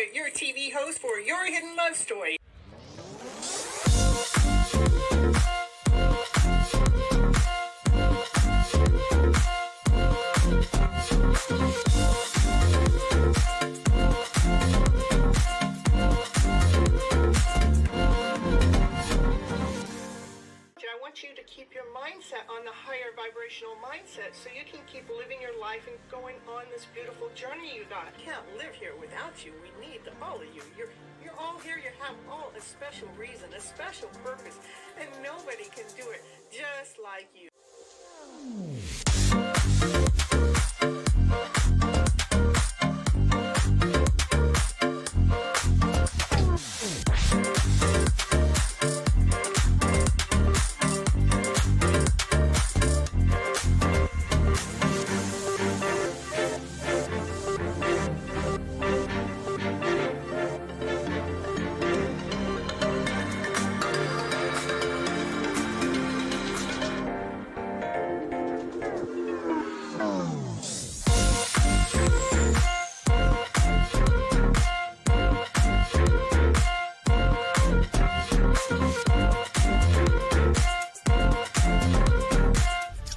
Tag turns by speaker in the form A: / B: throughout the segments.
A: Joy, your TV host for Your Hidden Love Story. I want you to keep your mindset on the higher vibrational mindset so you can keep living your life and going on this beautiful journey you got. I can't live here without you. We need all of you. You're all here. You have all a special reason, a special purpose, and nobody can do it just like you.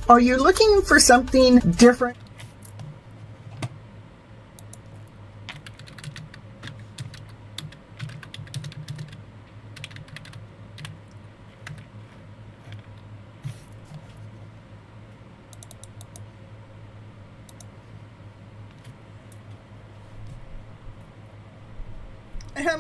A: Are you looking for something different?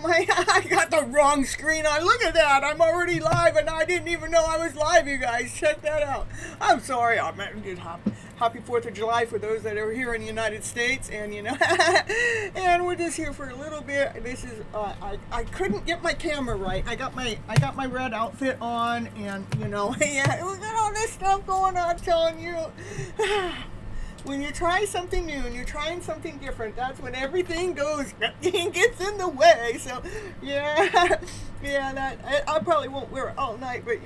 A: I got the wrong screen on. Look at that. I'm already live and I didn't even know I was live, you guys. Check that out. I'm sorry. Happy 4th of July for those that are here in the United States. And, and we're just here for a little bit. This is, I couldn't get my camera right. I got my red outfit on and, yeah, we got all this stuff going on, I'm telling you. When you try something new and you're trying something different, that's when everything gets in the way. So, yeah, I probably won't wear it all night, but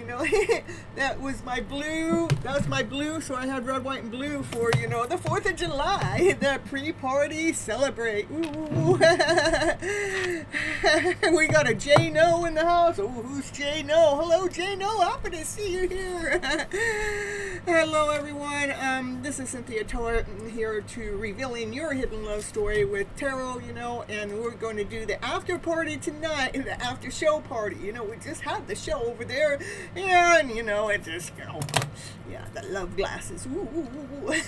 A: that was my blue. That's my blue. So I had red, white, and blue for the 4th of July, the pre-party celebrate. Ooh. We got a J No in the house. Oh, who's J No? Hello, J No. Happy to see you here. Hello, everyone. This is Cynthia Toa here to Revealing Your Hidden Love Story with Tarot, and we're going to do the after party tonight, the after show party. We just had the show over there, and, it just, yeah, the love glasses. Ooh. We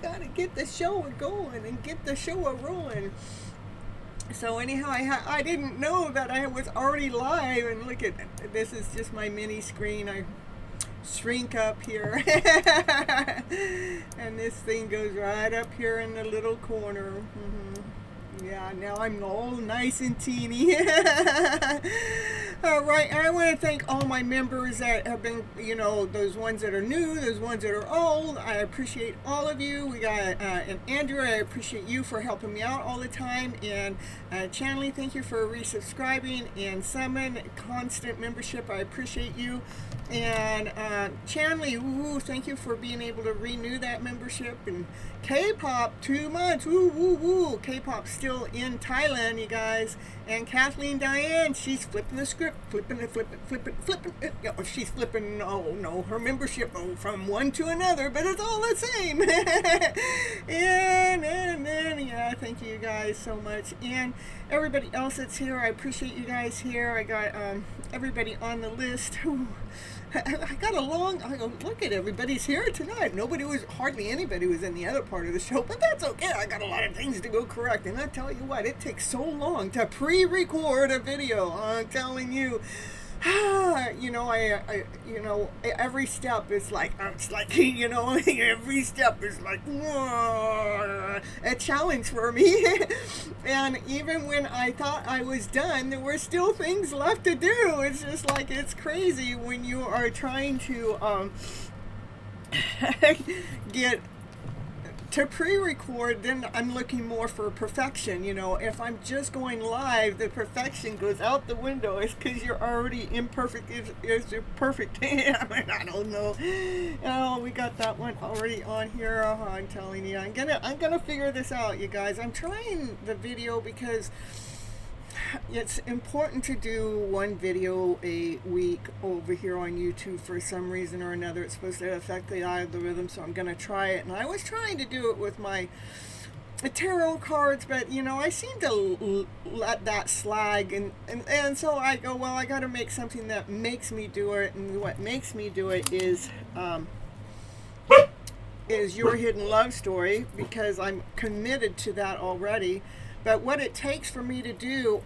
A: got to get the show going and get the show rolling. So anyhow, I didn't know that I was already live, and look at this is just my mini screen. I shrink up here and this thing goes right up here in the little corner. Yeah, now I'm all nice and teeny. All right, and I want to thank all my members that have been, those ones that are new, those ones that are old. I appreciate all of you. We got, and Andrew, I appreciate you for helping me out all the time. And Chanley, thank you for resubscribing. And Summon, constant membership, I appreciate you. And Chanley, thank you for being able to renew that membership. And K-pop, 2 months, K-pop still in Thailand, you guys. And Kathleen Diane, she's flipping the script, flipping. She's flipping, her membership from one to another, but it's all the same. and yeah, thank you guys so much. And everybody else that's here, I appreciate you guys here. I got everybody on the list. I got look at everybody's here tonight. Hardly anybody was in the other part of the show, but that's okay. I got a lot of things to go correct, and I tell you what, it takes so long to pre-record a video. I'm telling you. Every step is like, every step is like, a challenge for me. And even when I thought I was done, there were still things left to do. It's just like, it's crazy when you are trying to, get to pre-record. Then I'm looking more for perfection. If I'm just going live, the perfection goes out the window. It's because you're already imperfect. It's perfect. I don't know. Oh, we got that one already on here. I'm telling you, I'm gonna figure this out, you guys. I'm trying the video because it's important to do one video a week over here on YouTube for some reason or another. It's supposed to affect the algorithm, so I'm going to try it. And I was trying to do it with my tarot cards, but you know, I seem to let that slag, and so I go, well, I got to make something that makes me do it, and what makes me do it is Your Hidden Love Story, because I'm committed to that already. But what it takes for me to do,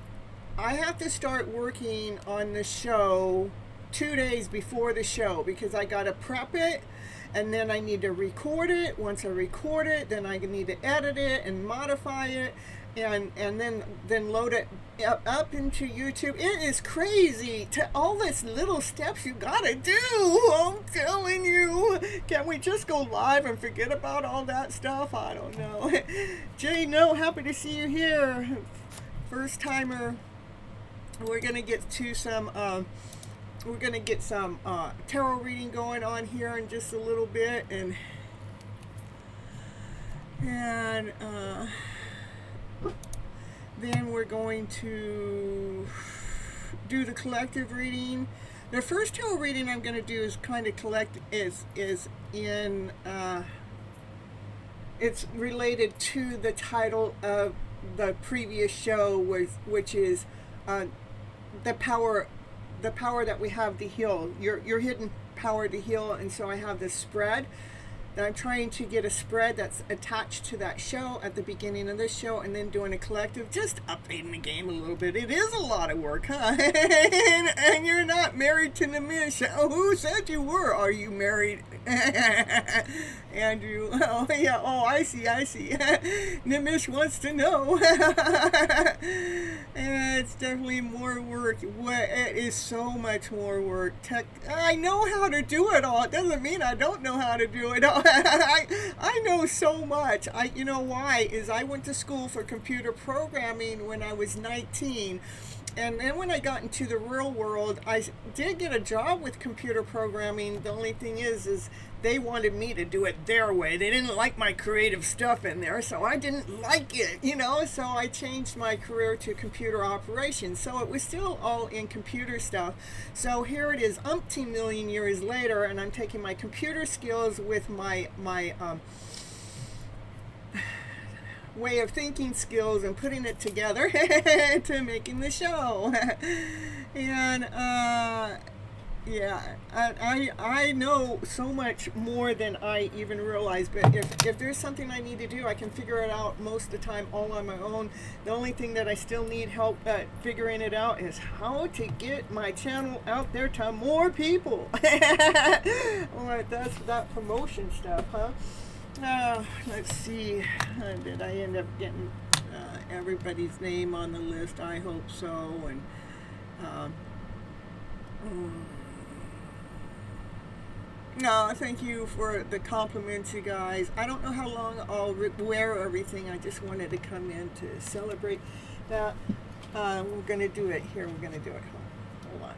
A: I have to start working on the show 2 days before the show, because I got to prep it, and then I need to record it. Once I record it, then I need to edit it and modify it, and then load it up into YouTube. It is crazy, to all this little steps you gotta do. I'm telling you. Can we just go live and forget about all that stuff? I don't know. Jay, no, happy to see you here. First timer. We're gonna get to some tarot reading going on here in just a little bit, and then we're going to do the collective reading. The first tarot reading I'm going to do is kind of it's related to the title of the previous show, which is the power that we have to heal, your hidden power to heal. And so I have this spread that I'm trying to get a spread that's attached to that show at the beginning of this show, and then doing a collective, just updating the game a little bit. It is a lot of work, huh? and you're not married to Nimish. Oh, who said you were? Are you married? Andrew. Oh, yeah. Oh, I see. Nimish wants to know. It's definitely more work. It is so much more work. I know how to do it all. It doesn't mean I don't know how to do it all. I know so much. You know why? Is I went to school for computer programming when I was 19. And then when I got into the real world, I did get a job with computer programming. The only thing is they wanted me to do it their way. They didn't like my creative stuff in there, so I didn't like it, you know? So I changed my career to computer operations. So it was still all in computer stuff. So here it is, umpteen million years later, and I'm taking my computer skills with my way of thinking skills and putting it together to making the show. And yeah, I know so much more than I even realize, but if there's something I need to do, I can figure it out most of the time all on my own. The only thing that I still need help at figuring it out is how to get my channel out there to more people. Alright, that's that promotion stuff, huh? Let's see. Did I end up getting everybody's name on the list? I hope so. And no, thank you for the compliments, you guys. I don't know how long I'll wear everything. I just wanted to come in to celebrate that. We're going to do it here. We're going to do it. Hold on.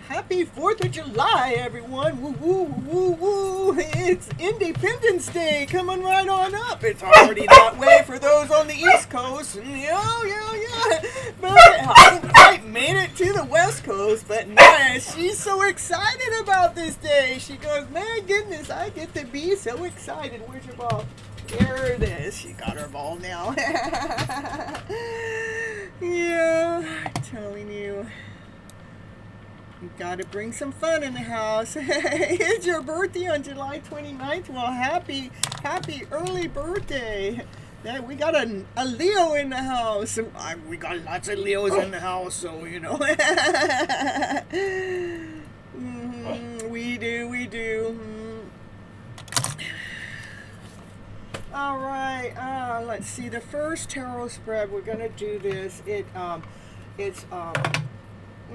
A: Happy 4th of July, everyone. Woo, woo, woo, woo. It's Independence Day coming right on up. It's already that way for those on the East Coast. Yeah. But I haven't quite made it to the West Coast, but nice. She's so excited about this day. She goes, my goodness, I get to be so excited. Where's your ball? There it is. She got her ball now. Yeah, I'm telling you. You gotta bring some fun in the house. It's your birthday on July 29th. Well, happy early birthday. Yeah, we got a Leo in the house. We got lots of Leos in the house, so you know. We do. All right. Let's see. The first tarot spread. We're gonna do this.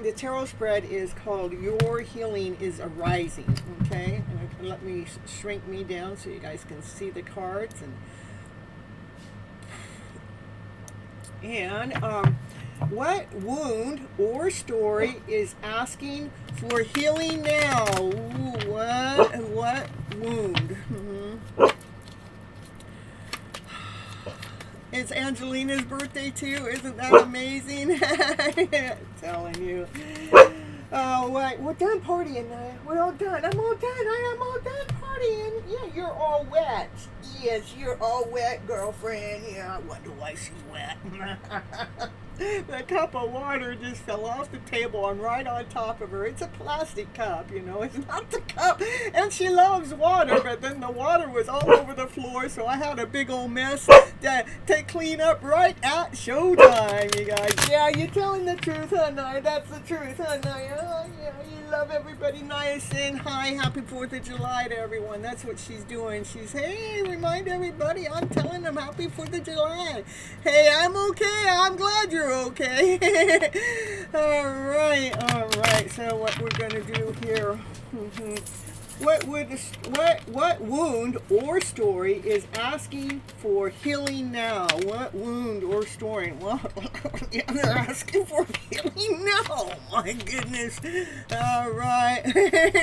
A: The tarot spread is called Your Healing is Arising, okay? And let me shrink me down so you guys can see the cards. And what wound or story is asking for healing now? Ooh, what wound? It's Angelina's birthday too. Isn't that amazing? Telling you. Oh, right. We're done partying now. We're all done. I'm all done. I am all done partying. Yeah, you're all wet. Yes, you're all wet, girlfriend. Yeah, I wonder why she's wet. The cup of water just fell off the table. I'm right on top of her. It's a plastic cup, you know. It's not the cup. And she loves water, but then the water was all over the floor, so I had a big old mess to clean up right at showtime, you guys. Yeah, you're telling the truth, huh, Naya? That's the truth, huh, Naya? Oh, yeah, you love everybody. Naya's saying hi, happy 4th of July to everyone. That's what she's doing. She's, hey, remind everybody, I'm telling them happy 4th of July. Hey, I'm okay. I'm glad you're okay. All right. So what we're going to do here... What wound or story is asking for healing now? What wound or story? Well, yeah, they're asking for healing now. My goodness. All right.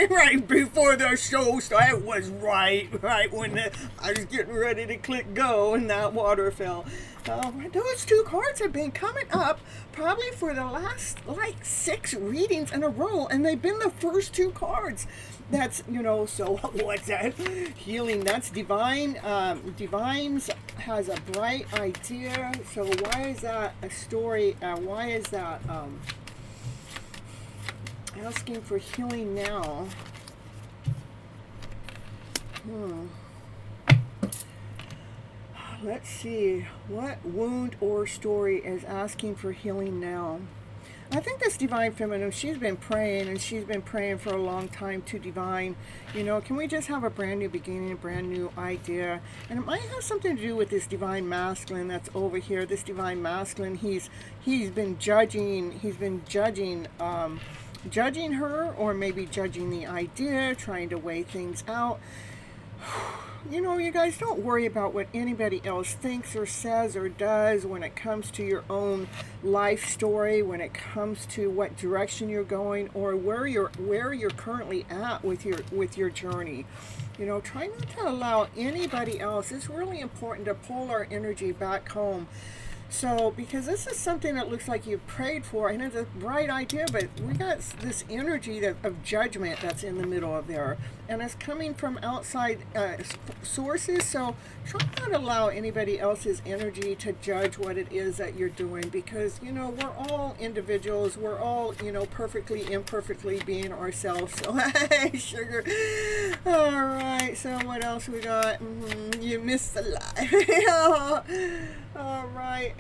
A: Right before the show started, was right when I was getting ready to click go and that water fell. Those two cards have been coming up probably for the last like 6 readings in a row, and they've been the first 2 cards. That's, so what's that? Healing, that's divine. Divines has a bright idea. So why is that a story? Why is that asking for healing now? Let's see. What wound or story is asking for healing now? I think this Divine Feminine, she's been praying, and she's been praying for a long time to Divine. Can we just have a brand new beginning, a brand new idea? And it might have something to do with this Divine Masculine that's over here. This Divine Masculine, he's been judging her, or maybe judging the idea, trying to weigh things out. You guys, don't worry about what anybody else thinks or says or does when it comes to your own life story, when it comes to what direction you're going, or where you're currently at with your journey. Try not to allow anybody else. It's really important to pull our energy back home. So, because this is something that looks like you've prayed for, and it's a bright idea, but we got this energy of judgment that's in the middle of there, and it's coming from outside sources. So try not to allow anybody else's energy to judge what it is that you're doing, because we're all individuals. We're all perfectly imperfectly being ourselves. So hey, sugar. All right, so what else we got? You missed the live. All right,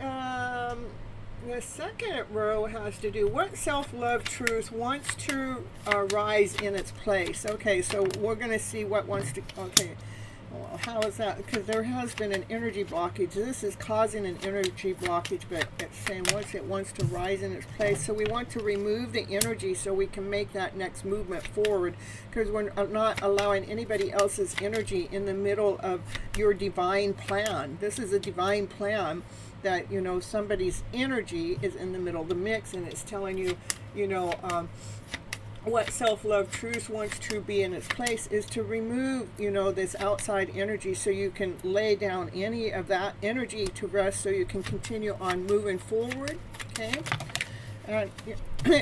A: the second row has to do what self-love truth wants to rise in its place. Okay, so we're going to see what wants to, okay, well, how is that? Because there has been an energy blockage. This is causing an energy blockage, but it's saying once it wants to rise in its place. So we want to remove the energy so we can make that next movement forward, because we're not allowing anybody else's energy in the middle of your divine plan. This is a divine plan that, somebody's energy is in the middle of the mix, and it's telling you, what self-love truth wants to be in its place is to remove, this outside energy, so you can lay down any of that energy to rest, so you can continue on moving forward. Okay, and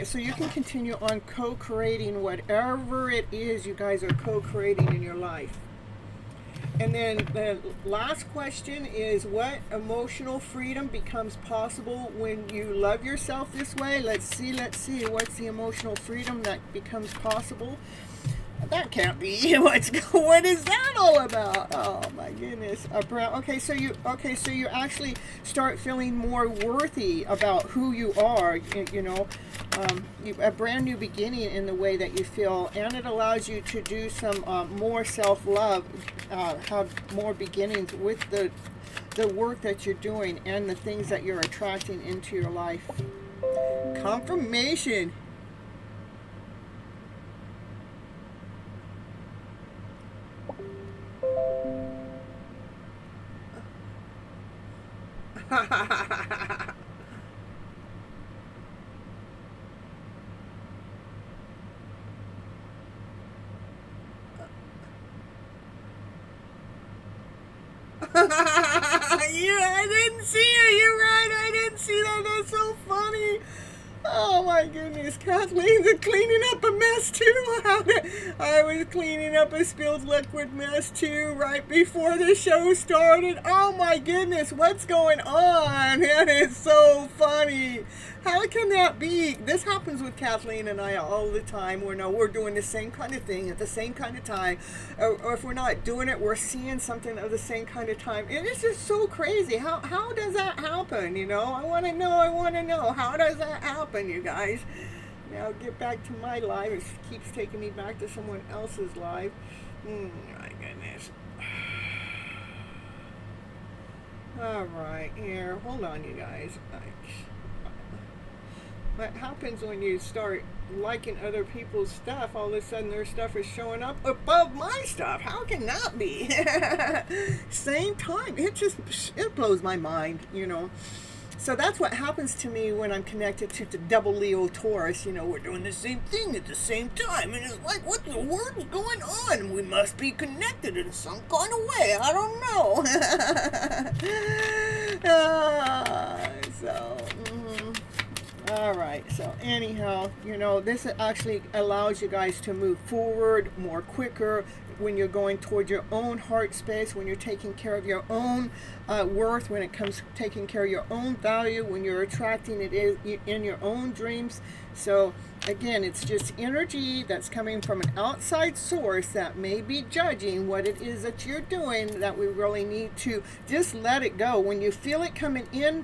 A: so you can continue on co-creating whatever it is you guys are co-creating in your life. And then the last question is, what emotional freedom becomes possible when you love yourself this way? Let's see. What's the emotional freedom that becomes possible? That can't be. What is that all about? Oh my goodness. Okay, so you actually start feeling more worthy about who you are. A brand new beginning in the way that you feel, and it allows you to do some more self-love, have more beginnings with the work that you're doing and the things that you're attracting into your life. Confirmation. Yeah, I didn't see it. You're right. I didn't see that. That's so funny. Oh my goodness, Kathleen's cleaning up a mess too. I was cleaning up a spilled liquid mess too right before the show started. Oh my goodness, what's going on? That is so funny. How can that be? This happens with Kathleen and I all the time. We're doing the same kind of thing at the same kind of time. Or if we're not doing it, we're seeing something of the same kind of time. And it's just so crazy. How does that happen? I want to know. How does that happen, you guys? Now get back to my live. It keeps taking me back to someone else's live. My goodness. All right, here. Hold on, you guys. What happens when you start liking other people's stuff? All of a sudden their stuff is showing up above my stuff. How can that be? Same time. It blows my mind, So that's what happens to me when I'm connected to the double Leo Taurus. We're doing the same thing at the same time. And it's like, what the world is going on? We must be connected in some kind of way. I don't know. All right, so anyhow, this actually allows you guys to move forward more quicker when you're going toward your own heart space, when you're taking care of your own worth, when it comes to taking care of your own value, when you're attracting it in your own dreams. So again, it's just energy that's coming from an outside source that may be judging what it is that you're doing, that we really need to just let it go. When you feel it coming in,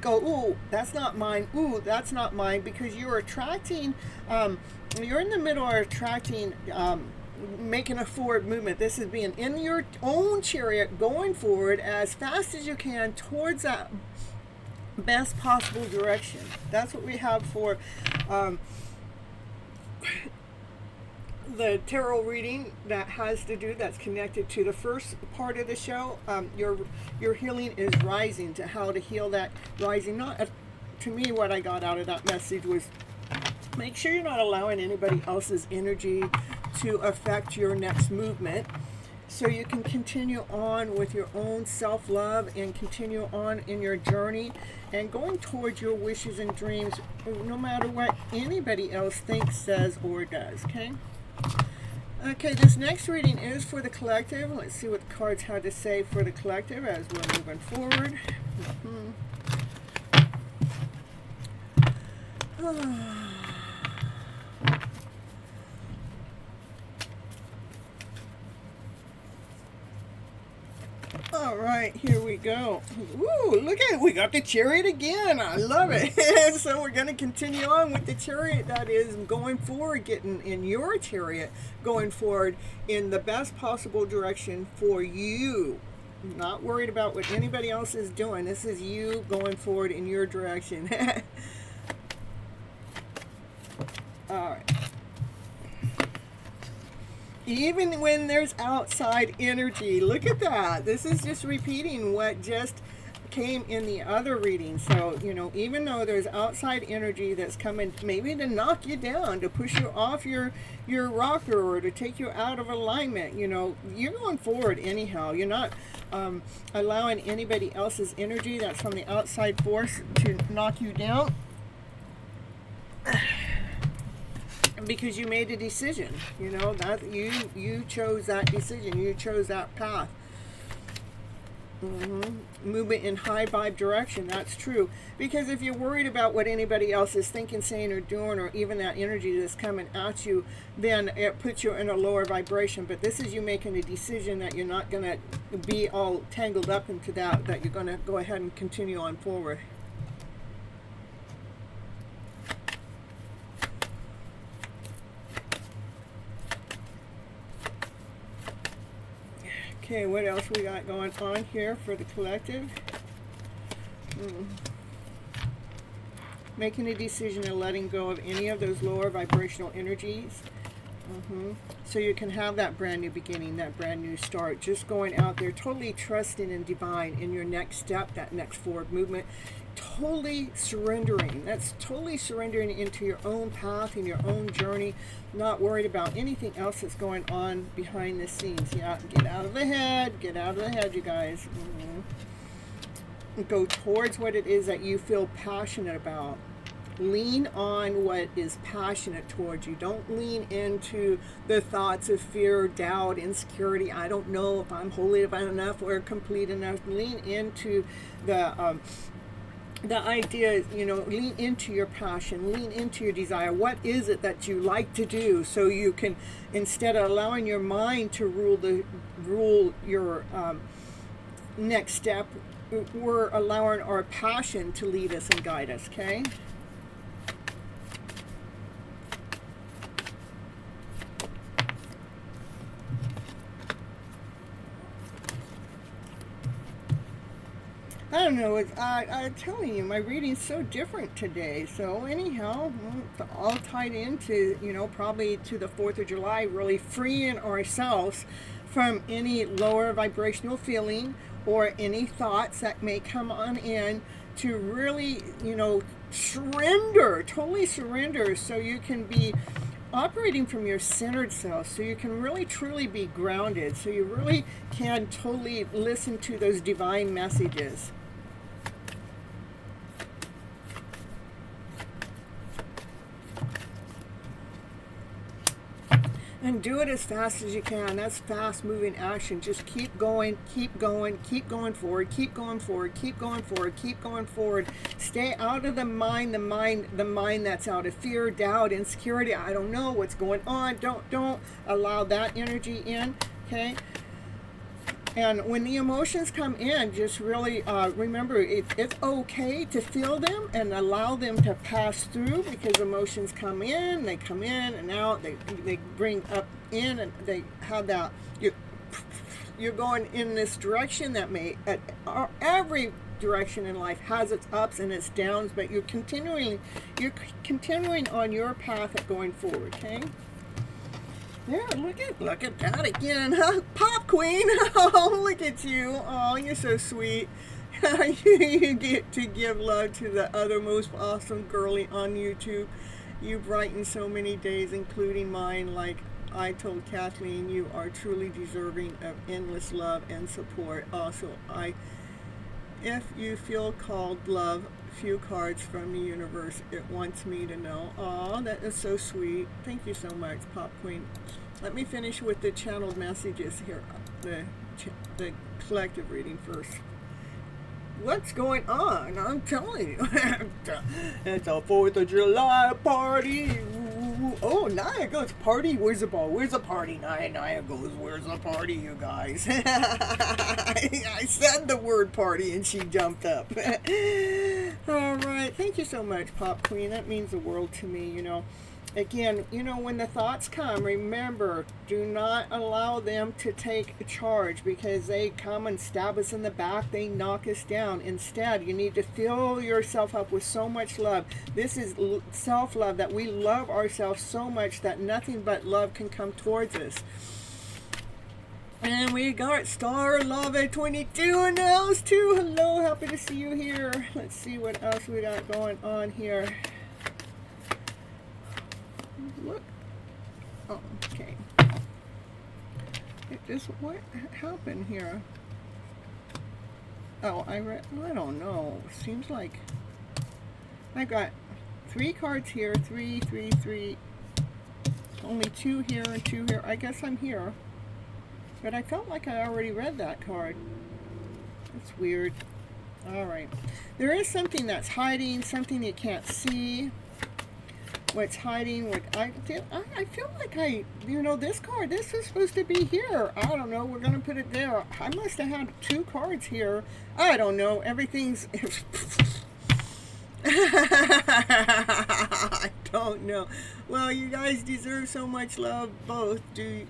A: go, ooh, that's not mine, ooh, that's not mine, because you're attracting, you're in the middle of attracting, making a forward movement. This is being in your own chariot, going forward as fast as you can towards that best possible direction. That's what we have for the tarot reading that's connected to the first part of the show. Your healing is rising, to how to heal that rising. To me, what I got out of that message was, make sure you're not allowing anybody else's energy to affect your next movement, so you can continue on with your own self-love and continue on in your journey and going towards your wishes and dreams, no matter what anybody else thinks, says, or does. Okay, this next reading is for the collective. Let's see what the cards had to say for the collective as we're moving forward. All right, here we go. Woo, look at it. We got the chariot again. I love it. So we're going to continue on with the chariot that is going forward, getting in your chariot, going forward in the best possible direction for you. Not worried about what anybody else is doing. This is you going forward in your direction. All right. Even when there's outside energy, look at that. This is just repeating what just came in the other reading. So, even though there's outside energy that's coming maybe to knock you down, to push you off your rocker, or to take you out of alignment, you're going forward anyhow. You're not allowing anybody else's energy that's from the outside force to knock you down. Because you made a decision, that you chose that decision, you chose that path. Movement in high vibe direction, that's true. Because if you're worried about what anybody else is thinking, saying, or doing, or even that energy that's coming at you, then it puts you in a lower vibration. But this is you making a decision that you're not going to be all tangled up into that you're going to go ahead and continue on forward. Okay, what else we got going on here for the collective? Making a decision and letting go of any of those lower vibrational energies. So you can have that brand new beginning, that brand new start. Just going out there, totally trusting in divine in your next step, that next forward movement. Totally surrendering. That's totally surrendering into your own path and your own journey. Not worried about anything else that's going on behind the scenes. Yeah, get out of the head. Get out of the head, you guys. go towards what it is that you feel passionate about. Lean on what is passionate towards you. Don't lean into the thoughts of fear, doubt, insecurity. I don't know if I'm holy enough or complete enough. Lean into the idea, lean into your passion, lean into your desire. What is it that you like to do? So you can, instead of allowing your mind to rule your next step, we're allowing our passion to lead us and guide us, okay? I don't know. I'm telling you, my reading's so different today. So anyhow, it's all tied into, probably to the 4th of July, really freeing ourselves from any lower vibrational feeling or any thoughts that may come on in, to really, surrender, totally surrender, so you can be operating from your centered self, so you can really truly be grounded, so you really can totally listen to those divine messages. And do it as fast as you can. That's fast moving action. Just keep going, keep going, keep going forward, keep going forward, keep going forward, keep going forward. Stay out of the mind that's out of fear, doubt, insecurity. I don't know what's going on. Don't allow that energy in, okay? And when the emotions come in, just really remember it's okay to feel them and allow them to pass through, because emotions come in, they come in and out, they bring up in, and they have that, you're going in this direction that may, every direction in life has its ups and its downs, but you're continuing on your path of going forward, okay? Yeah, look at that again, huh? Pop Queen. Oh, look at you. Oh, you're so sweet. You get to give love to the other most awesome girlie on YouTube. You brighten so many days, including mine. Like I told Kathleen, you are truly deserving of endless love and support. Also, if you feel called, love, few cards from the universe. It wants me to know. Aw, that is so sweet. Thank you so much, Pop Queen. Let me finish with the channeled messages here. The collective reading first. What's going on? I'm telling you. It's a 4th of July party. Oh, Naya goes, party? Where's the ball? Where's the party? Naya goes, where's the party, you guys? I said the word party and she jumped up. All right. Thank you so much, Pop Queen. That means the world to me, Again, when the thoughts come, remember, do not allow them to take charge, because they come and stab us in the back. They knock us down. Instead, you need to fill yourself up with so much love. This is self-love, that we love ourselves so much that nothing but love can come towards us. And we got Star Love at 22 in the house too. Hello, happy to see you here. Let's see what else we got going on here. Look. Oh, okay. What happened here? Oh, I don't know. Seems like I got 3 cards here. 3, 3, 3. Only 2 here and 2 here. I guess I'm here. But I felt like I already read that card. That's weird. Alright. There is something that's hiding. Something you can't see. What's hiding? I feel like this card, this is supposed to be here. I don't know. We're going to put it there. I must have had 2 cards here. I don't know. Everything's... I don't know. Well, you guys deserve so much love. Both do.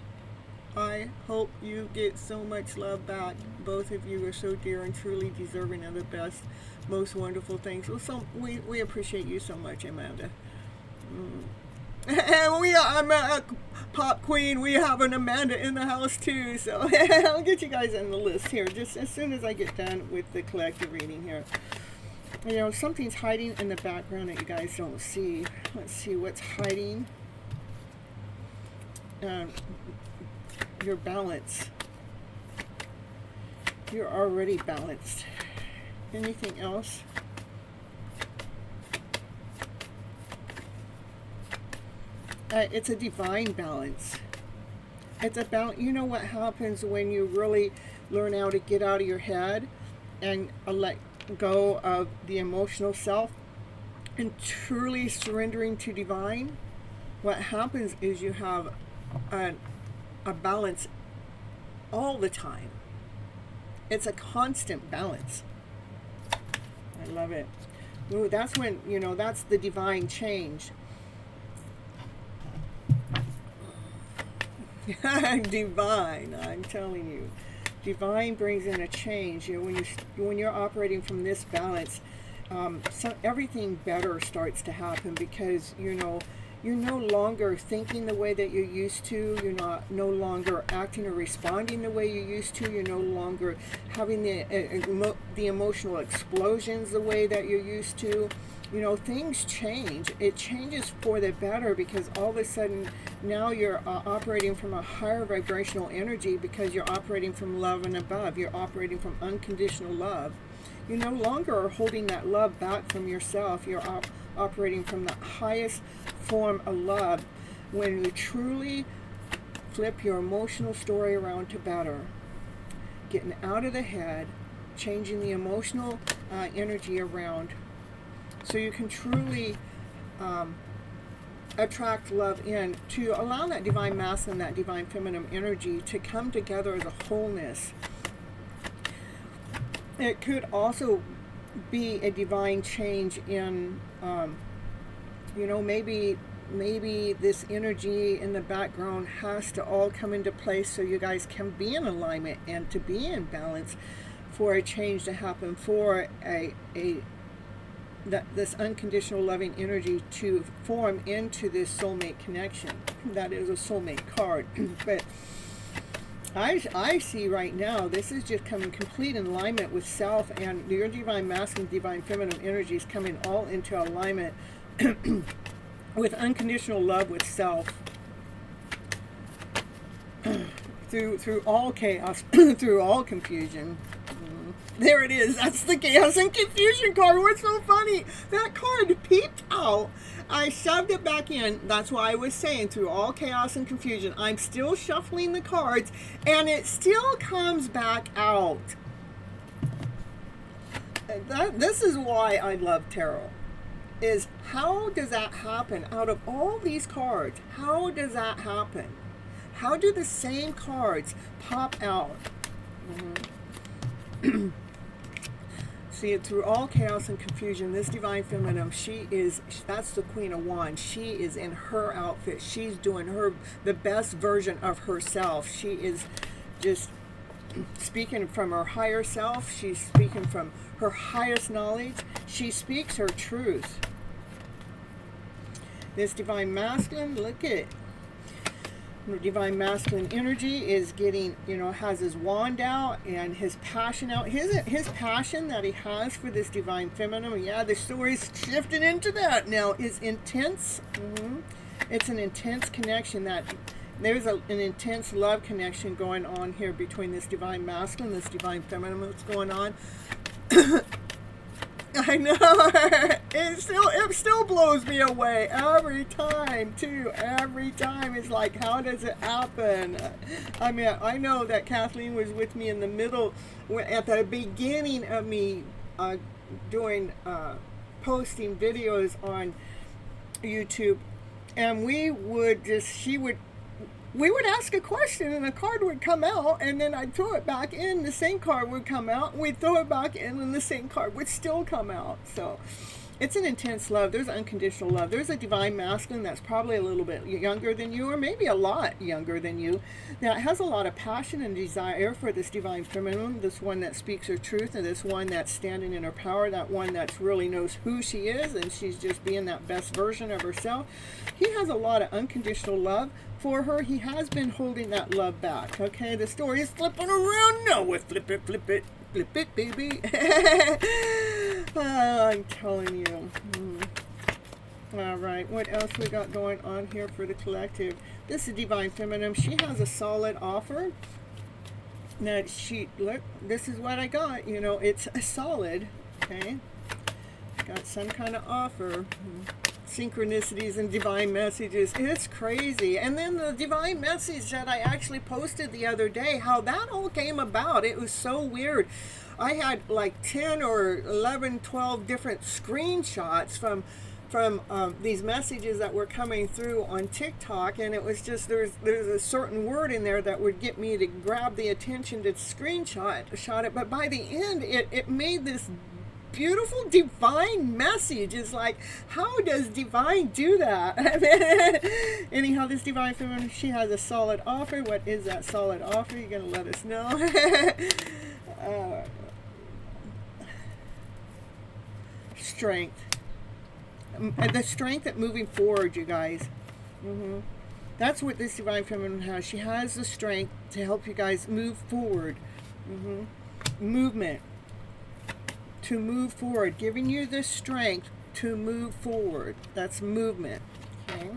A: I hope you get so much love back. Both of you are so dear and truly deserving of the best, most wonderful things. Well, we appreciate you so much, Amanda. And I'm a Pop Queen. We have an Amanda in the house too, so I'll get you guys on the list here just as soon as I get done with the collective reading here. Something's hiding in the background that you guys don't see. Let's see what's hiding. Your balance. You're already balanced. Anything else? It's a divine balance. It's about, you know what happens when you really learn how to get out of your head and let go of the emotional self and truly surrendering to divine? What happens is you have a balance all the time. It's a constant balance. I love it. Ooh, that's when, you know, that's the divine change. Divine, I'm telling you. Divine brings in a change. You know, when you're operating from this balance, so everything better starts to happen, because you know you're no longer thinking the way that you used to. You're no longer acting or responding the way you used to. You're no longer having the emotional explosions the way that you're used to. You know, things change. It changes for the better, because all of a sudden now you're operating from a higher vibrational energy, because you're operating from love and above. You're operating from unconditional love. You no longer are holding that love back from yourself. You're operating from the highest form of love, when you truly flip your emotional story around to better. Getting out of the head, changing the emotional energy around, so you can truly attract love in, to allow that divine masculine, that divine feminine energy to come together as a wholeness. It could also be a divine change in, you know, maybe this energy in the background has to all come into place so you guys can be in alignment and to be in balance for a change to happen, for this unconditional loving energy to form into this soulmate connection. That is a soulmate card. But I see right now, this is just coming complete in alignment with self, and your divine masculine, divine feminine energy is coming all into alignment with unconditional love with self. through all chaos, through all confusion. There it is. That's the chaos and confusion card. What's so funny? That card peeped out. I shoved it back in. That's why I was saying, through all chaos and confusion. I'm still shuffling the cards, and it still comes back out. This is why I love tarot. Is how does that happen? Out of all these cards, how does that happen? How do the same cards pop out? See it through all chaos and confusion. This divine feminine, that's the Queen of Wands. She is in her outfit. She's doing the best version of herself. She is just speaking from her higher self. She's speaking from her highest knowledge. She speaks her truth. This divine masculine, look at it. The divine masculine energy is getting, has his wand out and his passion out. His passion that he has for this divine feminine, the story's shifting into that now, is intense. It's an intense connection. There's an intense love connection going on here between this divine masculine, this divine feminine. What's going on? I know. It still blows me away every time, too. Every time. It's like, how does it happen? I mean, I know that Kathleen was with me in the middle, at the beginning of me doing, posting videos on YouTube, and we would ask a question and a card would come out, and then I'd throw it back in, the same card would come out, and we'd throw it back in, and the same card would still come out. So it's an intense love. There's unconditional love. There's a divine masculine that's probably a little bit younger than you, or maybe a lot younger than you, that has a lot of passion and desire for this divine feminine, this one that speaks her truth, and this one that's standing in her power, that one that really knows who she is, and she's just being that best version of herself. He has a lot of unconditional love for her. He has been holding that love back. Okay, the story is flipping around now. With flip it, baby. I'm telling you. All right, what else we got going on here for the collective? This is divine feminine. She has a solid offer. Now look, this is what I got. It's a solid. Okay, got some kind of offer. Synchronicities and divine messages. It's crazy. And then the divine message that I actually posted the other day, how that all came about. It was so weird. I had like 10 or 11, 12 different screenshots from these messages that were coming through on TikTok, and it was just there's a certain word in there that would get me to grab the attention to screenshot it. But by the end, it made this beautiful divine message. Is like, how does divine do that? Anyhow, this divine feminine, she has a solid offer. What is that solid offer? You're gonna let us know. Strength. The strength at moving forward, you guys. That's what this divine feminine has. She has the strength to help you guys move forward. Movement. To move forward, giving you the strength to move forward. That's movement. Okay,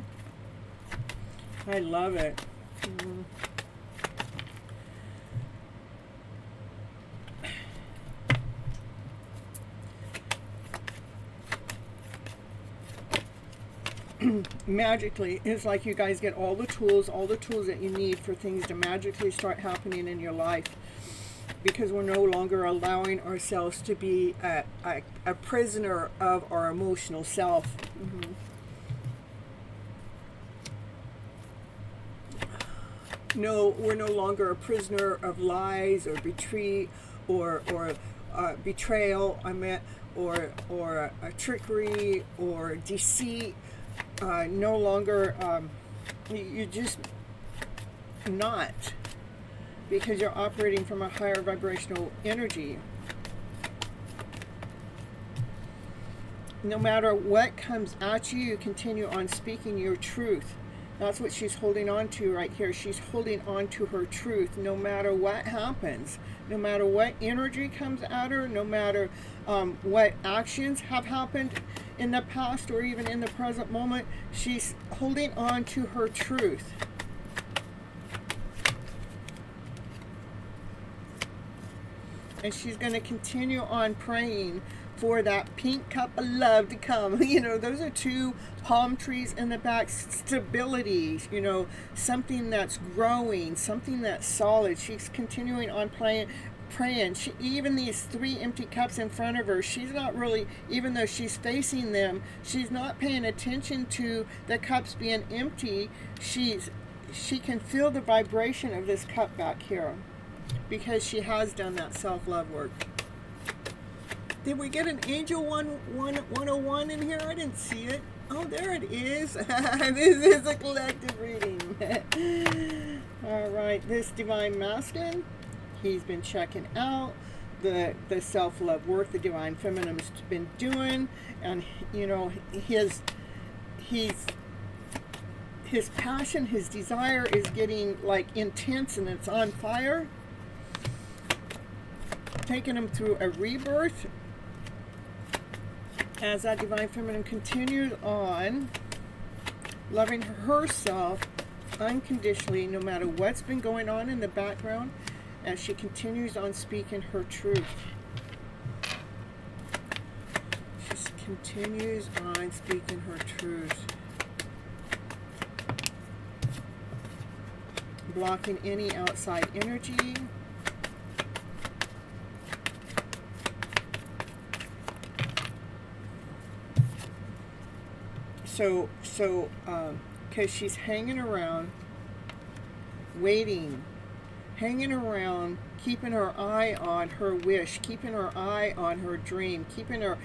A: I love it. Magically, it's like you guys get all the tools that you need for things to magically start happening in your life. Because we're no longer allowing ourselves to be a prisoner of our emotional self. No, we're no longer a prisoner of lies or betrayal. Or a trickery or deceit. No longer. You're just not. Because you're operating from a higher vibrational energy. No matter what comes at you, you continue on speaking your truth. That's what she's holding on to right here. She's holding on to her truth no matter what happens. No matter what energy comes at her, no matter what actions have happened in the past or even in the present moment, she's holding on to her truth. And she's going to continue on praying for that pink cup of love to come. You know, those are two palm trees in the back. Stability, you know, something that's growing, something that's solid. She's continuing on praying. Even these 3 empty cups in front of her, she's not really, even though she's facing them, she's not paying attention to the cups being empty. She can feel the vibration of this cup back here. Because she has done that self-love work. Did we get an Angel 101 in here? I didn't see it. Oh, there it is. This is a collective reading. All right, this divine masculine, he's been checking out the self-love work the divine feminine has been doing, and you know his passion, his desire is getting like intense and it's on fire. Taking him through a rebirth as that divine feminine continues on loving herself unconditionally no matter what's been going on in the background, as she continues on speaking her truth. She continues on speaking her truth, blocking any outside energy. So, because she's hanging around, waiting, hanging around, keeping her eye on her wish, keeping her eye on her dream, keeping her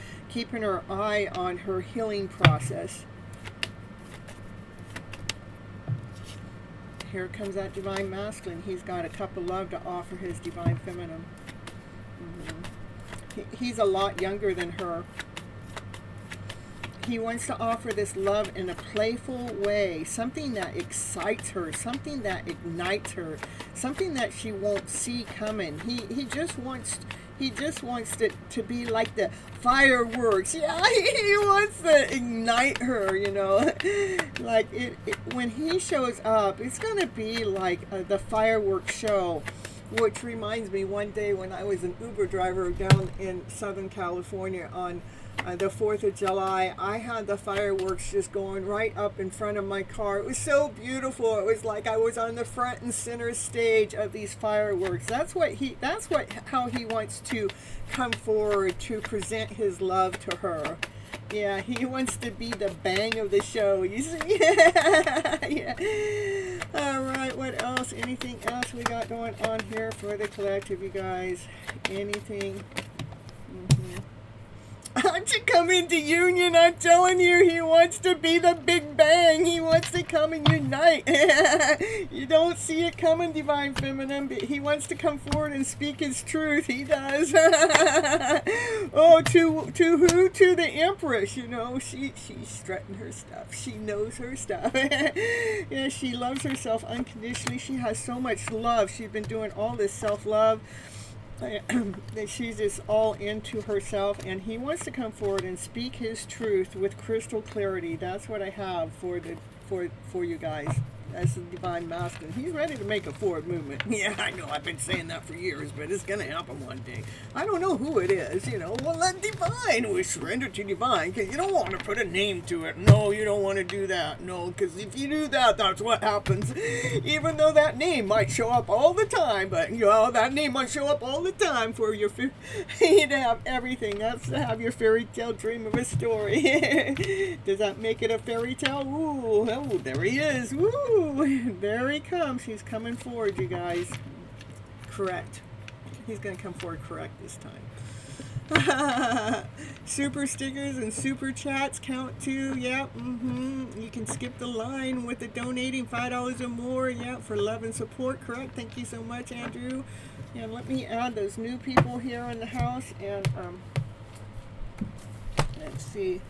A: eye on her healing process. Here comes that divine masculine. He's got a cup of love to offer his divine feminine. He's a lot younger than her. He wants to offer this love in a playful way, something that excites her, something that ignites her, something that she won't see coming. He just wants it to be like the fireworks. Yeah, he wants to ignite her, you know. Like when he shows up, it's gonna be like the fireworks show. Which reminds me, one day when I was an Uber driver down in Southern California on the 4th of July, I had the fireworks just going right up in front of my car. It was so beautiful. It was like I was on the front and center stage of these fireworks. How he wants to come forward to present his love to her. Yeah, he wants to be the bang of the show, you see? Yeah. All right, what else? Anything else we got going on here for the collective, you guys? Anything? To come into union, I'm telling you, he wants to be the big bang. He wants to come and unite. You don't see it coming, Divine Feminine, but he wants to come forward and speak his truth. He does. Oh, to who? To the Empress. You know, she's strutting her stuff. She knows her stuff. Yeah, she loves herself unconditionally. She has so much love. She's been doing all this self-love. That she's just all into herself, and he wants to come forward and speak his truth with crystal clarity. That's what I have for you guys as the Divine Masculine. He's ready to make a forward movement. Yeah, I know, I've been saying that for years, but it's going to happen one day. I don't know who it is, you know. Well, let Divine, we surrender to Divine, because you don't want to put a name to it. No, you don't want to do that. No, because if you do that, that's what happens. Even though that name might show up all the time, but, you know, that name might show up all the time for your, you to have everything. That's to have your fairy tale dream of a story. Does that make it a fairy tale? Ooh, oh, there he is. Woo! There he comes. He's coming forward, you guys. Correct. He's going to come forward correct this time. Super stickers and super chats count too. Yep. You can skip the line with the donating $5 or more. Yep, for love and support. Correct. Thank you so much, Andrew. And let me add those new people here in the house. And let's see.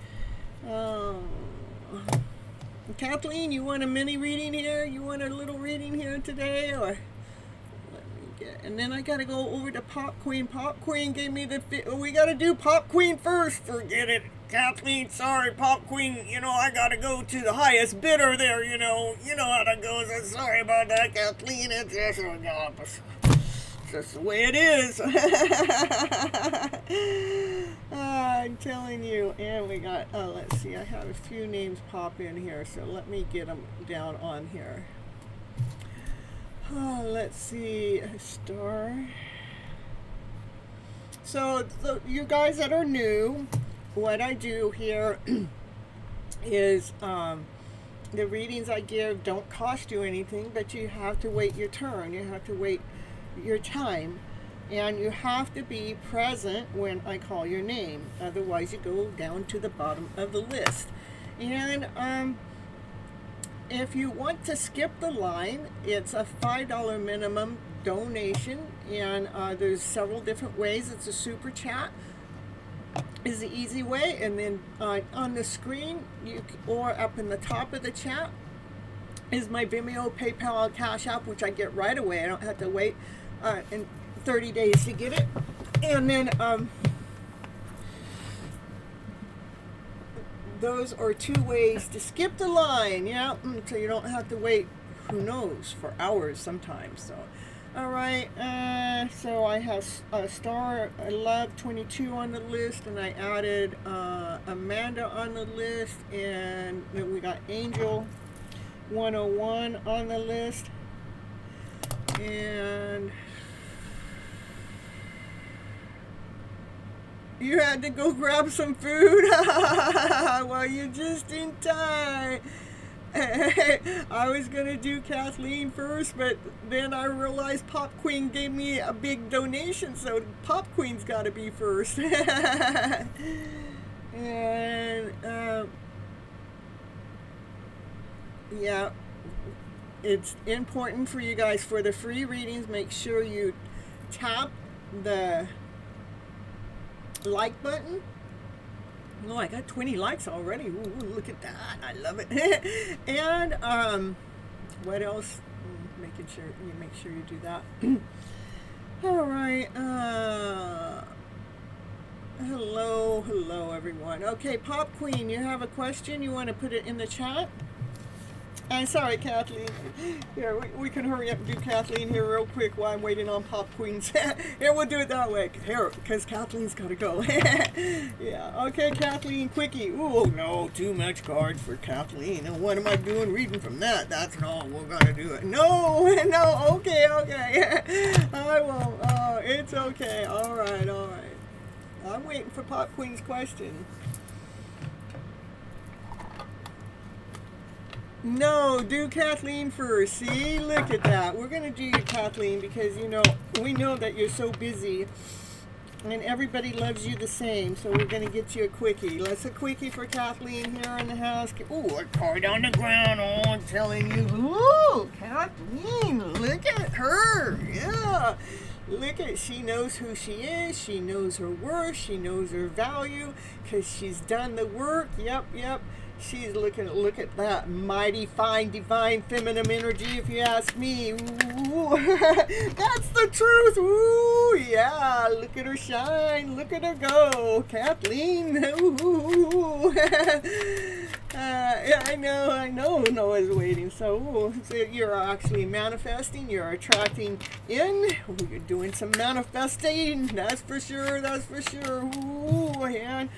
A: Kathleen, you want a mini reading here? You want a little reading here today? Or let me get, and then I gotta go over to Pop Queen. Pop Queen gave me the, we gotta do Pop Queen first. Forget it, Kathleen, sorry, Pop Queen, you know, I gotta go to the highest bidder there, you know how that goes. I'm sorry about that, Kathleen. It's just the way it is. I'm telling you. And we got, let's see, I have a few names pop in here, so let me get them down on here. Let's see, star. So you guys that are new, what I do here is the readings I give don't cost you anything, but you have to wait your turn. You have to wait your time, and you have to be present when I call your name, otherwise you go down to the bottom of the list. And if you want to skip the line, it's a $5 minimum donation, and there's several different ways. It's a super chat is the easy way, and then on the screen or up in the top of the chat is my Vimeo, PayPal, Cash App, which I get right away. I don't have to wait in 30 days to get it. And then those are two ways to skip the line, yeah, so you don't have to wait, who knows, for hours sometimes. So all right, so I have Star I Love 22 on the list, and I added Amanda on the list, and then we got Angel 101 on the list, and you had to go grab some food. Well, you're just in time. I was gonna do Kathleen first, but then I realized Pop Queen gave me a big donation, so Pop Queen's got to be first. And yeah, it's important for you guys, for the free readings, make sure you tap the like button. Oh, I got 20 likes already. Ooh, look at that. I love it. And what else? Make sure you do that. All right. Hello everyone. Okay, Pop Queen, you have a question? You want to put it in the chat? I'm sorry, Kathleen. Here, we can hurry up and do Kathleen here real quick while I'm waiting on Pop Queens. Here, we'll do it that way. Here, because Kathleen's got to go. Yeah, okay, Kathleen, quickie. Ooh, no, too much cards for Kathleen. And what am I doing reading from that? That's not we're going to do it. No, no, okay. I won't. Oh, it's okay. All right. I'm waiting for Pop Queen's question. No, do Kathleen first. See, look at that. We're going to do you, Kathleen, because, we know that you're so busy and everybody loves you the same. So we're going to get you a quickie. Let's a quickie for Kathleen here in the house. Ooh, a card on the ground. Oh, I'm telling you. Ooh, Kathleen, look at her. Yeah. Look at, she knows who she is. She knows her worth. She knows her value because she's done the work. Yep. She's look at that mighty fine divine feminine energy, if you ask me. Ooh, that's the truth. Ooh, yeah, look at her shine, look at her go, Kathleen. Ooh. Yeah, I know Noah's waiting. So you're actually manifesting, you're attracting in. Ooh, you're doing some manifesting, that's for sure. Ooh, and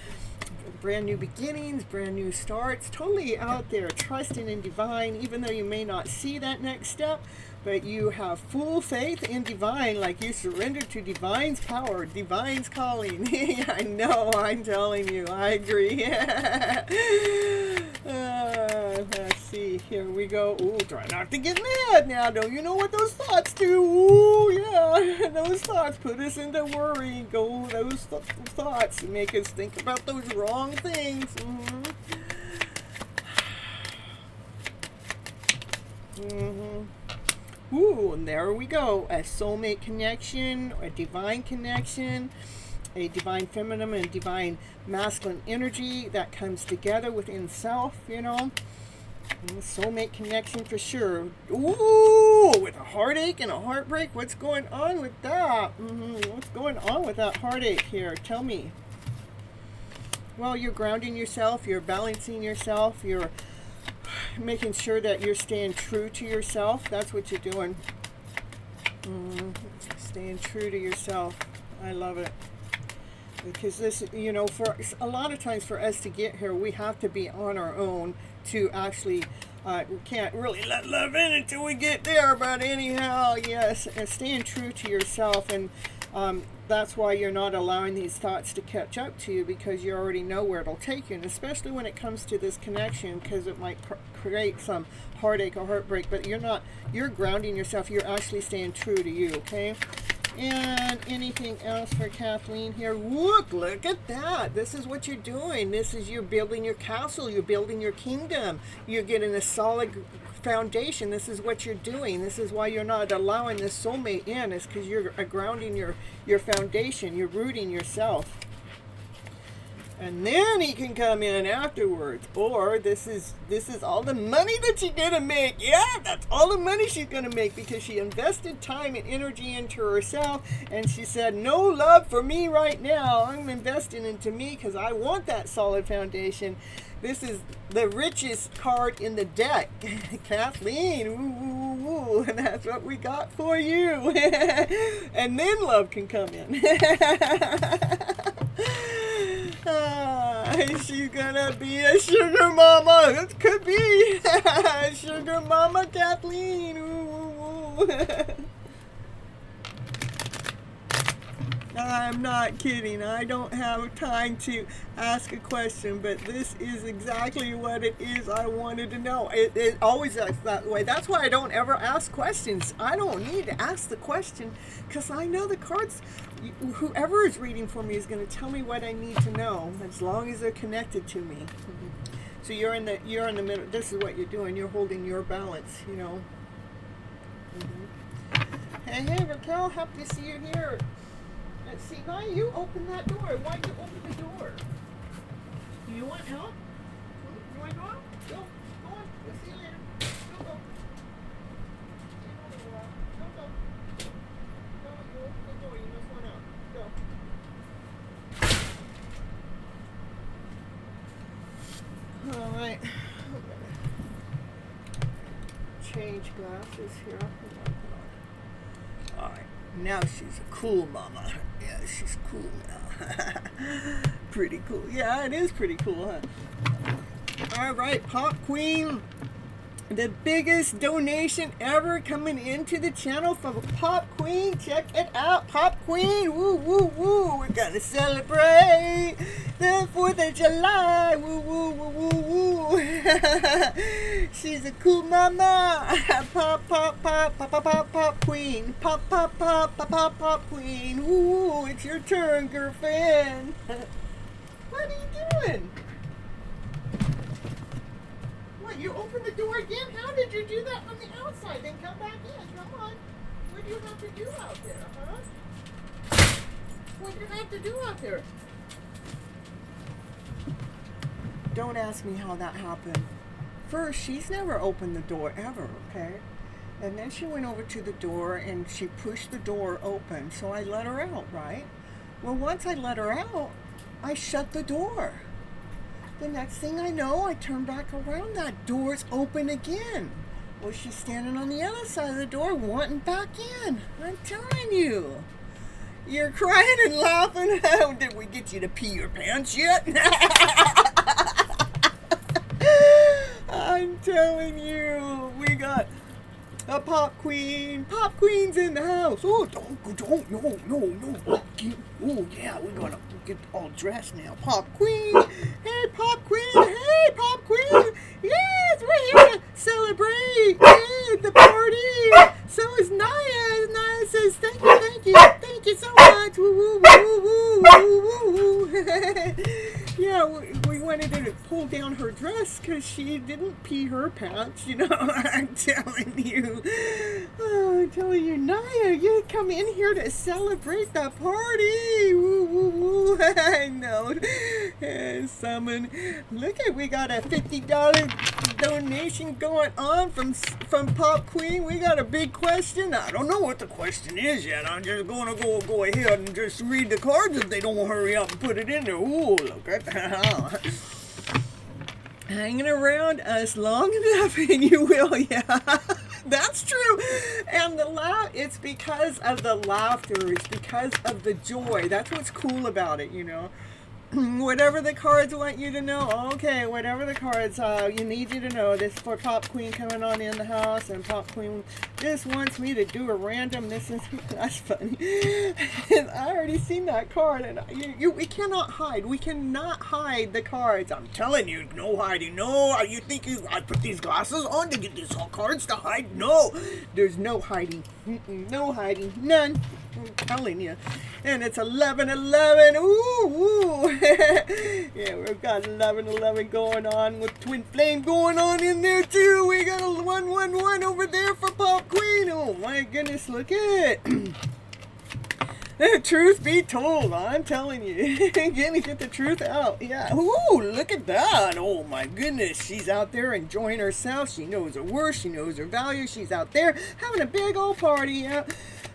A: brand new beginnings, brand new starts, totally out there trusting in divine, even though you may not see that next step, but you have full faith in divine, like you surrender to divine's power, divine's calling. I know, I'm telling you, I agree. Let's see, here we go. Ooh, try not to get mad now. Don't you know what those thoughts do? Ooh, yeah, those thoughts put us into worry. Go, those thoughts make us think about those wrong things. Ooh, and there we go. A soulmate connection, a divine connection, a divine feminine and divine masculine energy that comes together within self, Soulmate connection for sure. Ooh, with a heartache and a heartbreak. What's going on with that? What's going on with that heartache here? Tell me. Well, you're grounding yourself. You're balancing yourself. You're making sure that you're staying true to yourself. That's what you're doing. Staying true to yourself. I love it. Because this, for a lot of times for us to get here, we have to be on our own to actually, we can't really let love in until we get there. But anyhow, yes, staying true to yourself. And that's why you're not allowing these thoughts to catch up to you, because you already know where it'll take you. And especially when it comes to this connection, because it might create some heartache or heartbreak. But you're grounding yourself. You're actually staying true to you, okay? And anything else for Kathleen here? Look at that. This is what you're doing. You're building your castle. You're building your kingdom. You're getting a solid foundation. This is what you're doing. This is why you're not allowing this soulmate in. It's because you're grounding your foundation. You're rooting yourself. And then he can come in afterwards. Or this is all the money that she's going to make. Yeah, that's all the money she's going to make, because she invested time and energy into herself. And she said, no love for me right now. I'm investing into me because I want that solid foundation. This is the richest card in the deck. Kathleen, ooh, and that's what we got for you. And then love can come in. She's gonna be a sugar mama. It could be sugar mama Kathleen. Ooh. I'm not kidding. I don't have time to ask a question, but this is exactly what it is I wanted to know. It always acts that way. That's why I don't ever ask questions. I don't need to ask the question, because I know the cards, whoever is reading for me is going to tell me what I need to know, as long as they're connected to me. So you're in the middle. This is what you're doing. You're holding your balance, Hey, Raquel, happy to see you here. Let's see, why you open that door? Why'd you open the door? Do you want help? You want to go out? Go on. We'll see you later. Go. Go. Go. You must want out. Go. All right. glasses here. All right, now she's a cool mama. Yeah, she's cool now. Pretty cool. Yeah, it is pretty cool, huh? All right, Pop Queen. The biggest donation ever coming into the channel from Pop Queen. Check it out, Pop Queen. Woo, woo, woo. We're gonna celebrate the 4th of July. Woo, woo, woo, woo, woo. She's a cool mama. Pop, pop, pop, pop, pop, pop, pop Queen. Pop, pop, pop, pop, pop, pop Queen. Woo, it's your turn, girlfriend. What are you doing? You open the door again? How did you do that from the outside? Then come back in. Come on. What do you have to do out there, huh? What do you have to do out there? Don't ask me how that happened. First, she's never opened the door ever, okay? And then she went over to the door and she pushed the door open. So I let her out, right? Well, once I let her out, I shut the door. The next thing I know, I turn back around, that door's open again. Well, she's standing on the other side of the door wanting back in. I'm telling you. You're crying and laughing. How did we get you to pee your pants yet? I'm telling you, we got a Pop Queen. Pop Queen's in the house. Oh, no. Oh, yeah, we're gonna get all dressed now. Pop Queen. Hey, Pop Queen. Hey, Pop Queen. Yes, we're here to celebrate the party. So is Naya. Naya says, thank you so much. Woo, woo, woo, woo, woo, woo, woo. Yeah, we wanted her to pull down her dress because she didn't pee her pants, you know. I'm telling you. Oh, I'm telling you, Naya, you come in here to celebrate the party. Woo, woo, woo. I know. Summon. Look at, we got a $50 donation going on from Pop Queen. We got a big question. I don't know what the question is yet. I'm just going to go ahead and just read the cards if they don't hurry up and put it in there. Ooh, look at that. Hanging around us long enough and you will, yeah. That's true. And the laugh, it's because of the laughter. It's because of the joy. That's what's cool about it, you know. Whatever the cards want you to know. Okay, whatever the cards you need you to know. This is for Pop Queen coming on in the house, and Pop Queen just wants me to do a random. That's funny. And I already seen that card, and we cannot hide. We cannot hide the cards. I'm telling you, no hiding. No, you think I put these glasses on to get these cards to hide? No, there's no hiding. No hiding. None. I'm telling you. And it's 11/11. Ooh. Yeah, we've got 11/11 going on with Twin Flame going on in there too. We got a 111 over there for Pop Queen. Oh my goodness, look at it. Truth be told, I'm telling you. Gonna get the truth out. Yeah. Ooh, look at that. Oh my goodness. She's out there enjoying herself. She knows her worth. She knows her value. She's out there having a big old party. Yeah.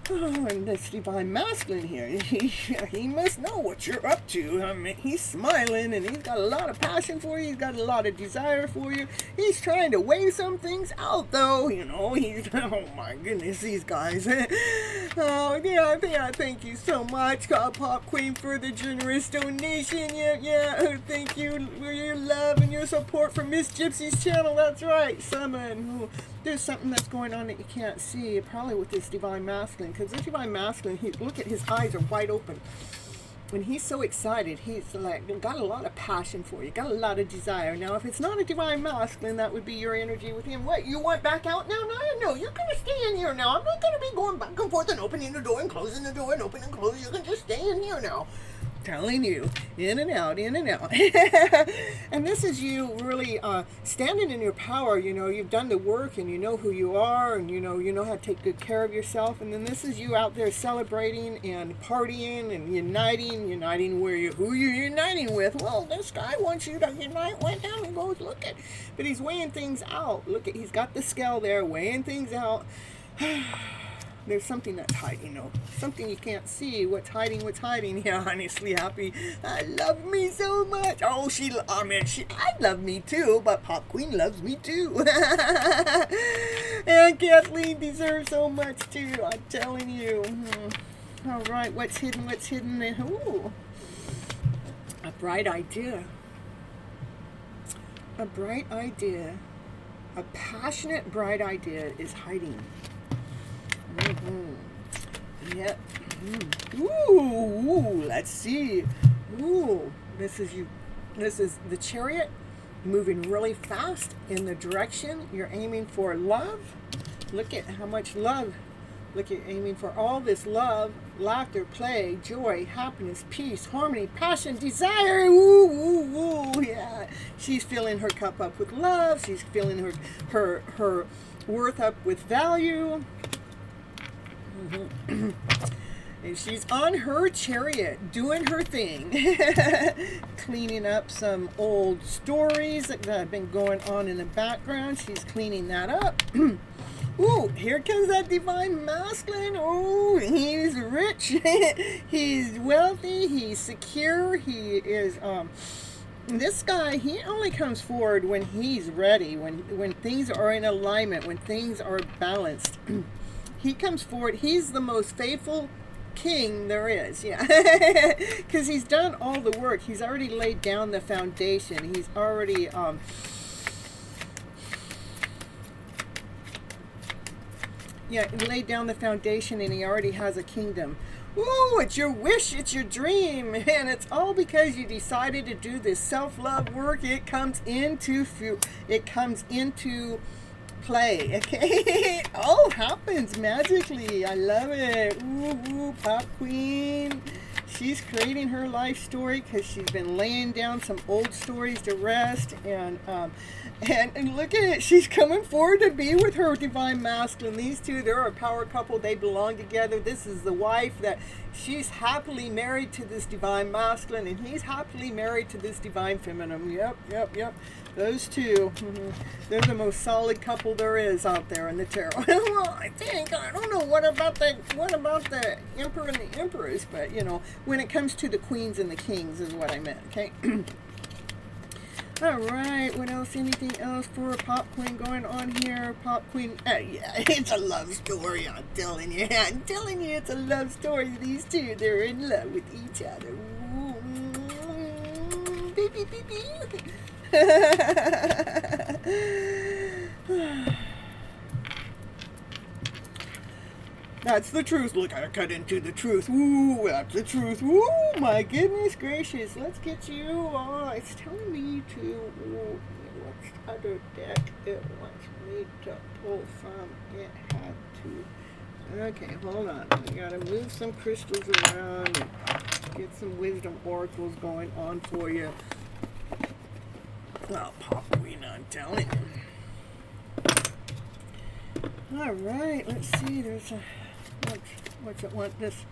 A: Oh, and this divine masculine here, he must know what you're up to. I mean, he's smiling and he's got a lot of passion for you. He's got a lot of desire for you. He's trying to weigh some things out, though. You know, oh my goodness, these guys. Oh, yeah, thank you so much, Pop Queen, for the generous donation. Yeah, thank you for your love and your support for Miss Gypsy's channel. That's right, Summon. Ooh, there's something that's going on that you can't see, probably with this divine masculine. Because this divine masculine, look at his eyes are wide open. When he's so excited, he's like got a lot of passion for you, got a lot of desire. Now, if it's not a divine masculine, that would be your energy with him. What, you want back out now? No, you're going to stay in here now. I'm not going to be going back and forth and opening the door and closing the door and opening and closing. You can just stay in here now. Telling you, in and out. And this is you really standing in your power. You know, you've done the work and you know who you are, and you know how to take good care of yourself. And then this is you out there celebrating and partying and uniting who you're uniting with. Well, this guy wants you to unite with him and goes, look at, but he's weighing things out. Look at, he's got the scale there weighing things out. There's something that's hiding, something you can't see. What's hiding? What's hiding? Yeah, honestly, Happy. I love me so much. Oh, I love me too, but Pop Queen loves me too. And Kathleen deserves so much too. I'm telling you. All right, what's hidden? What's hidden? Ooh, a bright idea. A bright idea. A passionate, bright idea is hiding. Yep. Ooh, let's see. Ooh, this is the chariot moving really fast in the direction you're aiming for love. Look at how much love. Look at aiming for all this love, laughter, play, joy, happiness, peace, harmony, passion, desire. Ooh, ooh, ooh. Yeah. She's filling her cup up with love. She's filling her worth up with value. And she's on her chariot doing her thing. Cleaning up some old stories that have been going on in the background. She's cleaning that up. Ooh, here comes that divine masculine. Oh, he's rich. He's wealthy. He's secure. He is this guy, he only comes forward when he's ready, when things are in alignment, when things are balanced. He comes forward. He's the most faithful king there is. Yeah. Because he's done all the work. He's already laid down the foundation. He's already laid down the foundation, and he already has a kingdom. Ooh, it's your wish, it's your dream, and it's all because you decided to do this self-love work. It comes into play, okay? It all happens magically. I love it. Ooh, Pop Queen. She's creating her life story because she's been laying down some old stories to rest, and look at it. She's coming forward to be with her divine masculine. These two, they're a power couple. They belong together. This is the wife that she's happily married to this divine masculine, and he's happily married to this divine feminine. Yep. Those two, they're the most solid couple there is out there in the tarot. Well, I don't know what about the emperor and the empress, but when it comes to the queens and the kings is what I meant. Okay. All right. What else? Anything else for a Pop Queen going on here? Pop Queen. Yeah, it's a love story. I'm telling you, it's a love story. These two, they're in love with each other. Beep. That's the truth. Look, I cut into the truth. Ooh, that's the truth. Ooh, my goodness gracious. Let's get you. Oh, it's telling me to. Ooh, what's the other deck it wants me to pull from? It had to. Okay, hold on. I gotta move some crystals around and get some wisdom oracles going on for you. Oh, Pop Queen, I'm telling you. All right, let's see. There's a. What's it want? This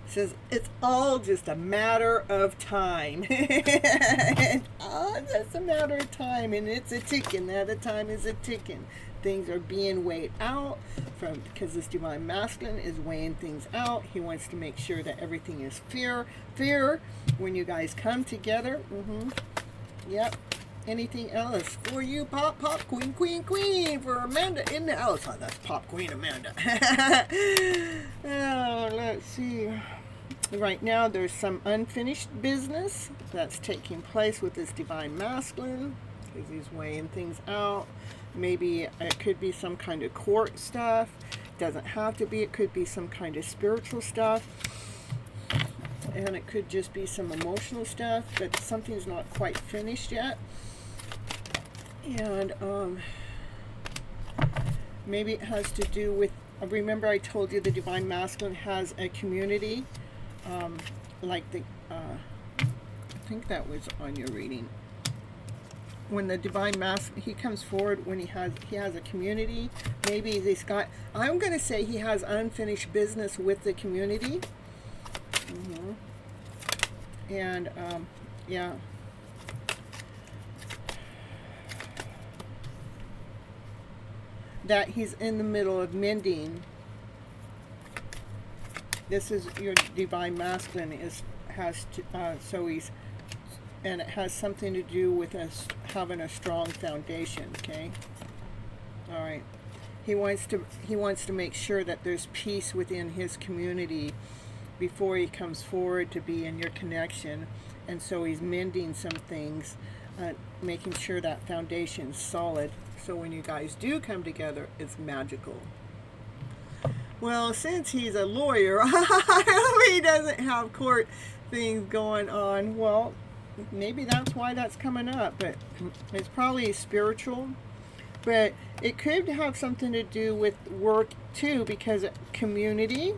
A: says it's all just a matter of time. It's all just a matter of time, and it's a ticking. Now the time is a ticking. Things are being weighed out because this divine masculine is weighing things out. He wants to make sure that everything is fair when you guys come together. Yep. Anything else for you, Pop Queen for Amanda in the house? Oh, that's Pop Queen Amanda. Oh, let's see. Right now, there's some unfinished business that's taking place with this divine masculine because he's weighing things out. Maybe it could be some kind of court stuff. Doesn't have to be. It could be some kind of spiritual stuff. And it could just be some emotional stuff, but something's not quite finished yet. And maybe it has to do with, remember I told you the divine masculine has a community, like I think that was on your reading. When the divine masculine, he comes forward when he has a community. Maybe this guy, I'm going to say he has unfinished business with the community. And yeah. That he's in the middle of mending This is your divine masculine and it has something to do with us having a strong foundation. Okay. All right. He wants to make sure that there's peace within his community before he comes forward to be in your connection, and so he's mending some things, making sure that foundation's solid. So when you guys do come together, it's magical. Well, since he's a lawyer, I hope he doesn't have court things going on. Well, maybe that's why that's coming up, but it's probably spiritual. But it could have something to do with work too, because community,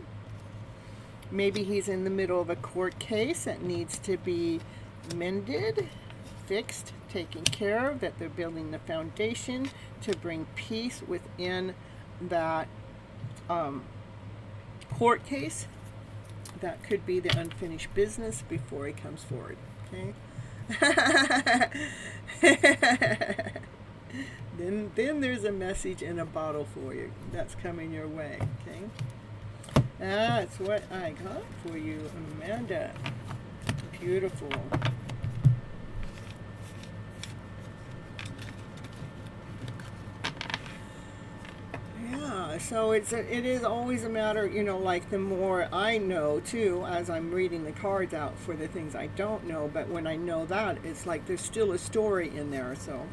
A: maybe he's in the middle of a court case that needs to be mended, fixed, taken care of, that they're building the foundation to bring peace within that court case. That could be the unfinished business before he comes forward. Okay. Then there's a message in a bottle for you that's coming your way. Okay. That's what I got for you, Amanda. Beautiful. Yeah, so it is always a matter, like the more I know too, as I'm reading the cards out for the things I don't know, but when I know that, it's like there's still a story in there, so.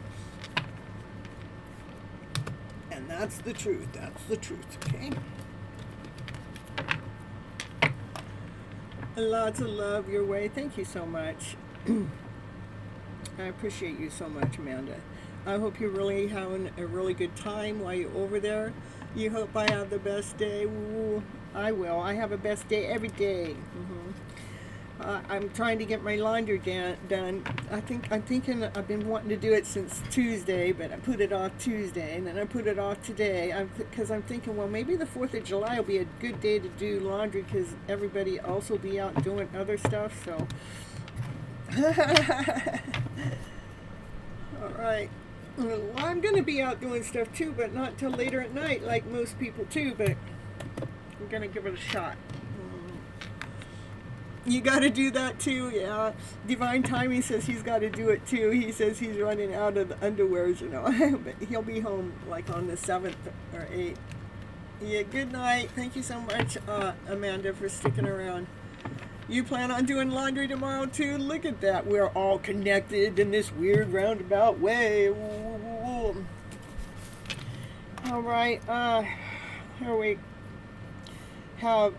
A: And that's the truth, okay? Lots of love your way. Thank you so much. I appreciate you so much, Amanda. I hope you're really having a really good time while you're over there. You hope I have the best day. Ooh, I will. I have a best day every day. I'm trying to get my laundry done. I'm thinking I've been wanting to do it since Tuesday, but I put it off Tuesday, and then I put it off today. Because I'm thinking, well, maybe the 4th of July will be a good day to do laundry, because everybody else will be out doing other stuff. So, all right. Well, I'm going to be out doing stuff too, but not till later at night, like most people too. But I'm going to give it a shot. You got to do that too, yeah. Divine Timing says he's got to do it too. He says he's running out of the underwears, but he'll be home like on the 7th or 8th. Yeah, good night. Thank you so much, Amanda, for sticking around. You plan on doing laundry tomorrow too? Look at that. We're all connected in this weird roundabout way. Ooh. All right. Here we have...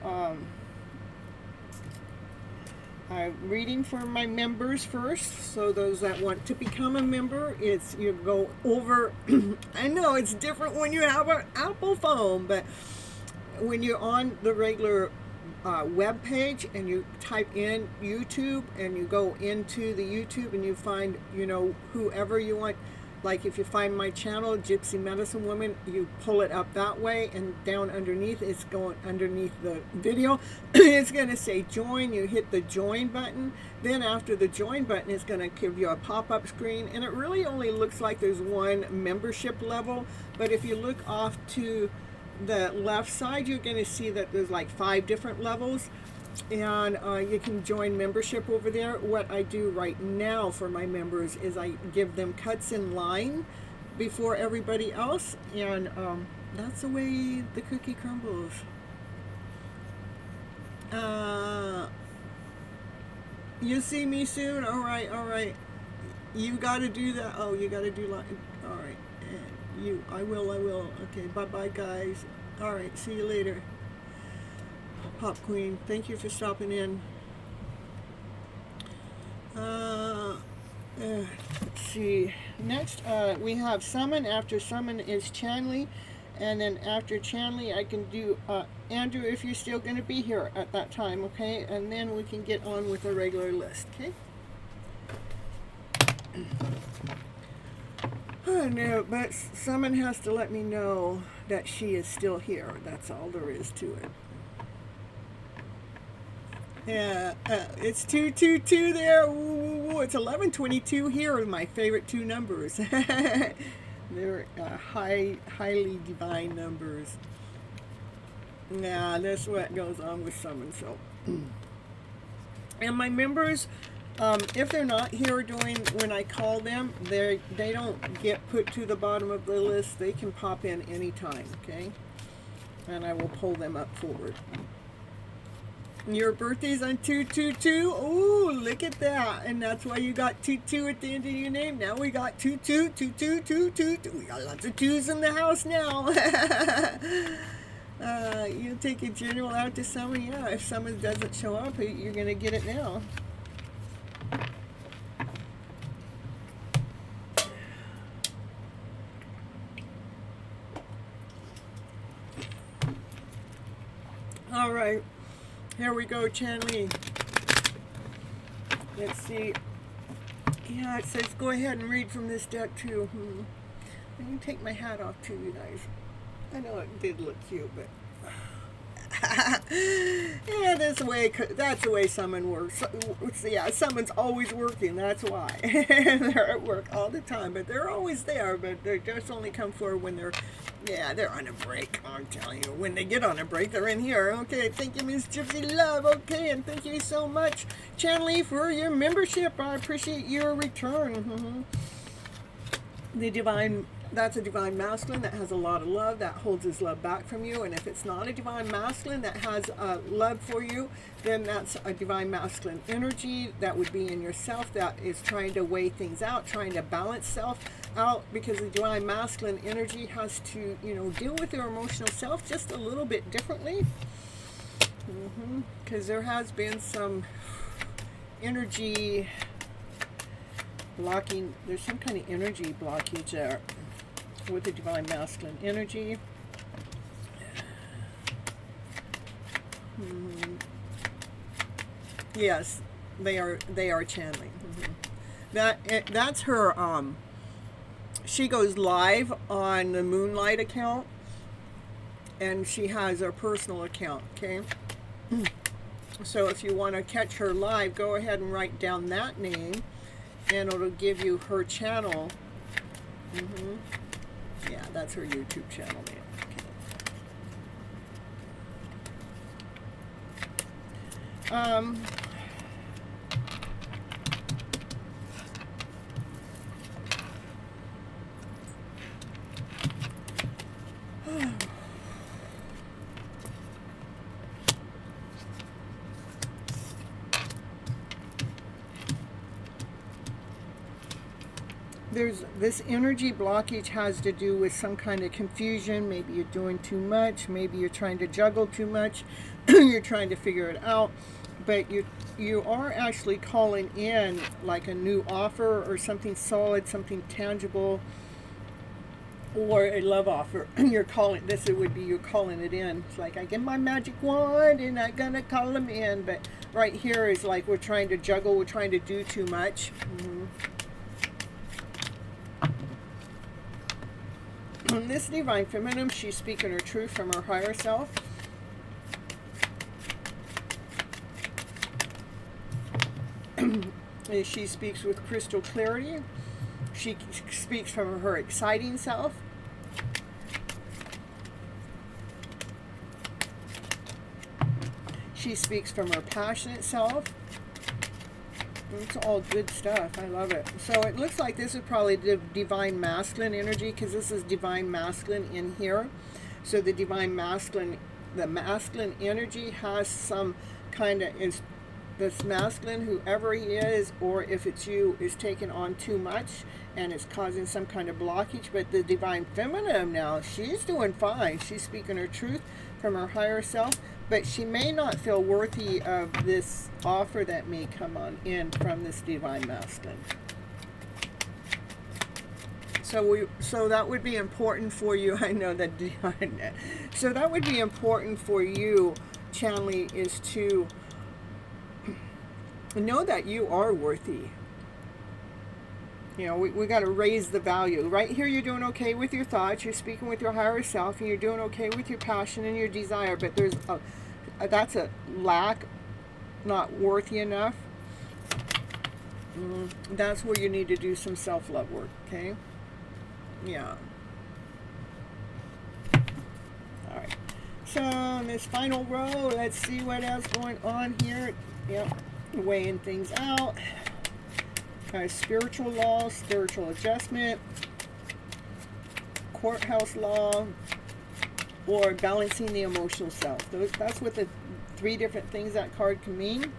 A: I'm reading for my members first. So those that want to become a member, it's you go over. I know it's different when you have an Apple phone, but when you're on the regular web page and you type in YouTube and you go into the YouTube and you find whoever you want. Like if you find my channel, Gypsy Medicine Woman, you pull it up that way, and down underneath, it's going underneath the video. It's going to say join. You hit the join button. Then after the join button, it's going to give you a pop-up screen. And it really only looks like there's one membership level. But if you look off to the left side, you're going to see that there's like 5 different levels. And you can join membership over there. What I do right now for my members is I give them cuts in line before everybody else, and that's the way the cookie crumbles. You see me soon? All right. You got to do that. Oh, you got to do line. All right. And I will. Okay, bye-bye, guys. All right, see you later. Pop Queen, thank you for stopping in. Let's see. Next, we have Summon. After Summon is Chanley. And then after Chanley, I can do Andrew, if you're still going to be here at that time, okay? And then we can get on with the regular list, okay? Oh, no, but Summon has to let me know that she is still here. That's all there is to it. Yeah, it's 222 there. Ooh, it's 1122 here are my favorite 2 numbers. They're highly divine numbers. Yeah, that's what goes on with some. So, and my members, if they're not here doing when I call them, they don't get put to the bottom of the list. They can pop in anytime, okay? And I will pull them up forward. Your birthday's on 222. Oh, look at that. And that's why you got 22 at the end of your name. Now we got 22, 22, 22. We got lots of twos in the house now. You'll take a general out to someone. Yeah, if someone doesn't show up, you're going to get it now. All right. Here we go, Chanley. Let's see. Yeah, it says go ahead and read from this deck too. Let me take my hat off too, you guys. I know it did look cute, but yeah, that's the way someone works. Yeah, someone's always working. That's why they're at work all the time, but they're always there. But they just only come forward when they're on a break. I'm telling you, when they get on a break, they're in here. Okay, thank you, Miss Gypsy Love. Okay, and thank you so much, Chanley, for your membership. I appreciate your return. That's a divine masculine that has a lot of love, that holds his love back from you. And if it's not a divine masculine that has love for you, then that's a divine masculine energy that would be in yourself that is trying to weigh things out, trying to balance self out, because the divine masculine energy has to, deal with their emotional self just a little bit differently. Because there has been some energy blocking. There's some kind of energy blockage there with the divine masculine energy. Yes, they are channeling. That's her. She goes live on the Moonlight account, and she has a personal account. Okay. So if you want to catch her live, go ahead and write down that name, and it'll give you her channel. Yeah, that's her YouTube channel name. Okay. This energy blockage has to do with some kind of confusion. Maybe you're doing too much. Maybe you're trying to juggle too much. You're trying to figure it out. But you are actually calling in like a new offer or something solid, something tangible, or a love offer. You're calling it in. It's like, I get my magic wand and I'm gonna call them in. But right here is like we're trying to juggle. We're trying to do too much. This divine feminine, she's speaking her truth from her higher self. She speaks with crystal clarity. She speaks from her exciting self. She speaks from her passionate self. It's all good stuff. I love it. So it looks like this is probably the divine masculine energy, because this is divine masculine in here. So the divine masculine, the masculine energy has some kind of, this masculine, whoever he is, or if it's you, is taking on too much and it's causing some kind of blockage. But the divine feminine now, she's doing fine. She's speaking her truth from her higher self. But she may not feel worthy of this offer that may come on in from this divine masculine. So that would be important for you. I know that. So that would be important for you, Chanley, is to know that you are worthy. We got to raise the value. Right here, you're doing okay with your thoughts. You're speaking with your higher self, and you're doing okay with your passion and your desire. But that's a lack, not worthy enough. That's where you need to do some self-love work, okay? Yeah. All right. So in this final row, let's see what else going on here. Yep, weighing things out. Spiritual law, spiritual adjustment, courthouse law, or balancing the emotional self. That's what the 3 different things that card can mean.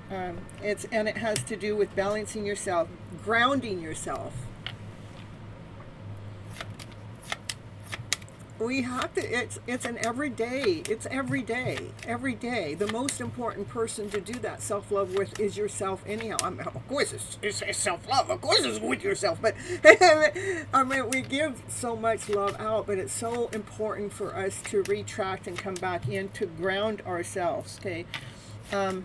A: It has to do with balancing yourself, grounding yourself. We have to, it's an everyday, it's every day. The most important person to do that self-love with is yourself anyhow. Of course it's self-love, of course it's with yourself, but I mean, we give so much love out, but it's so important for us to retract and come back in to ground ourselves, okay? So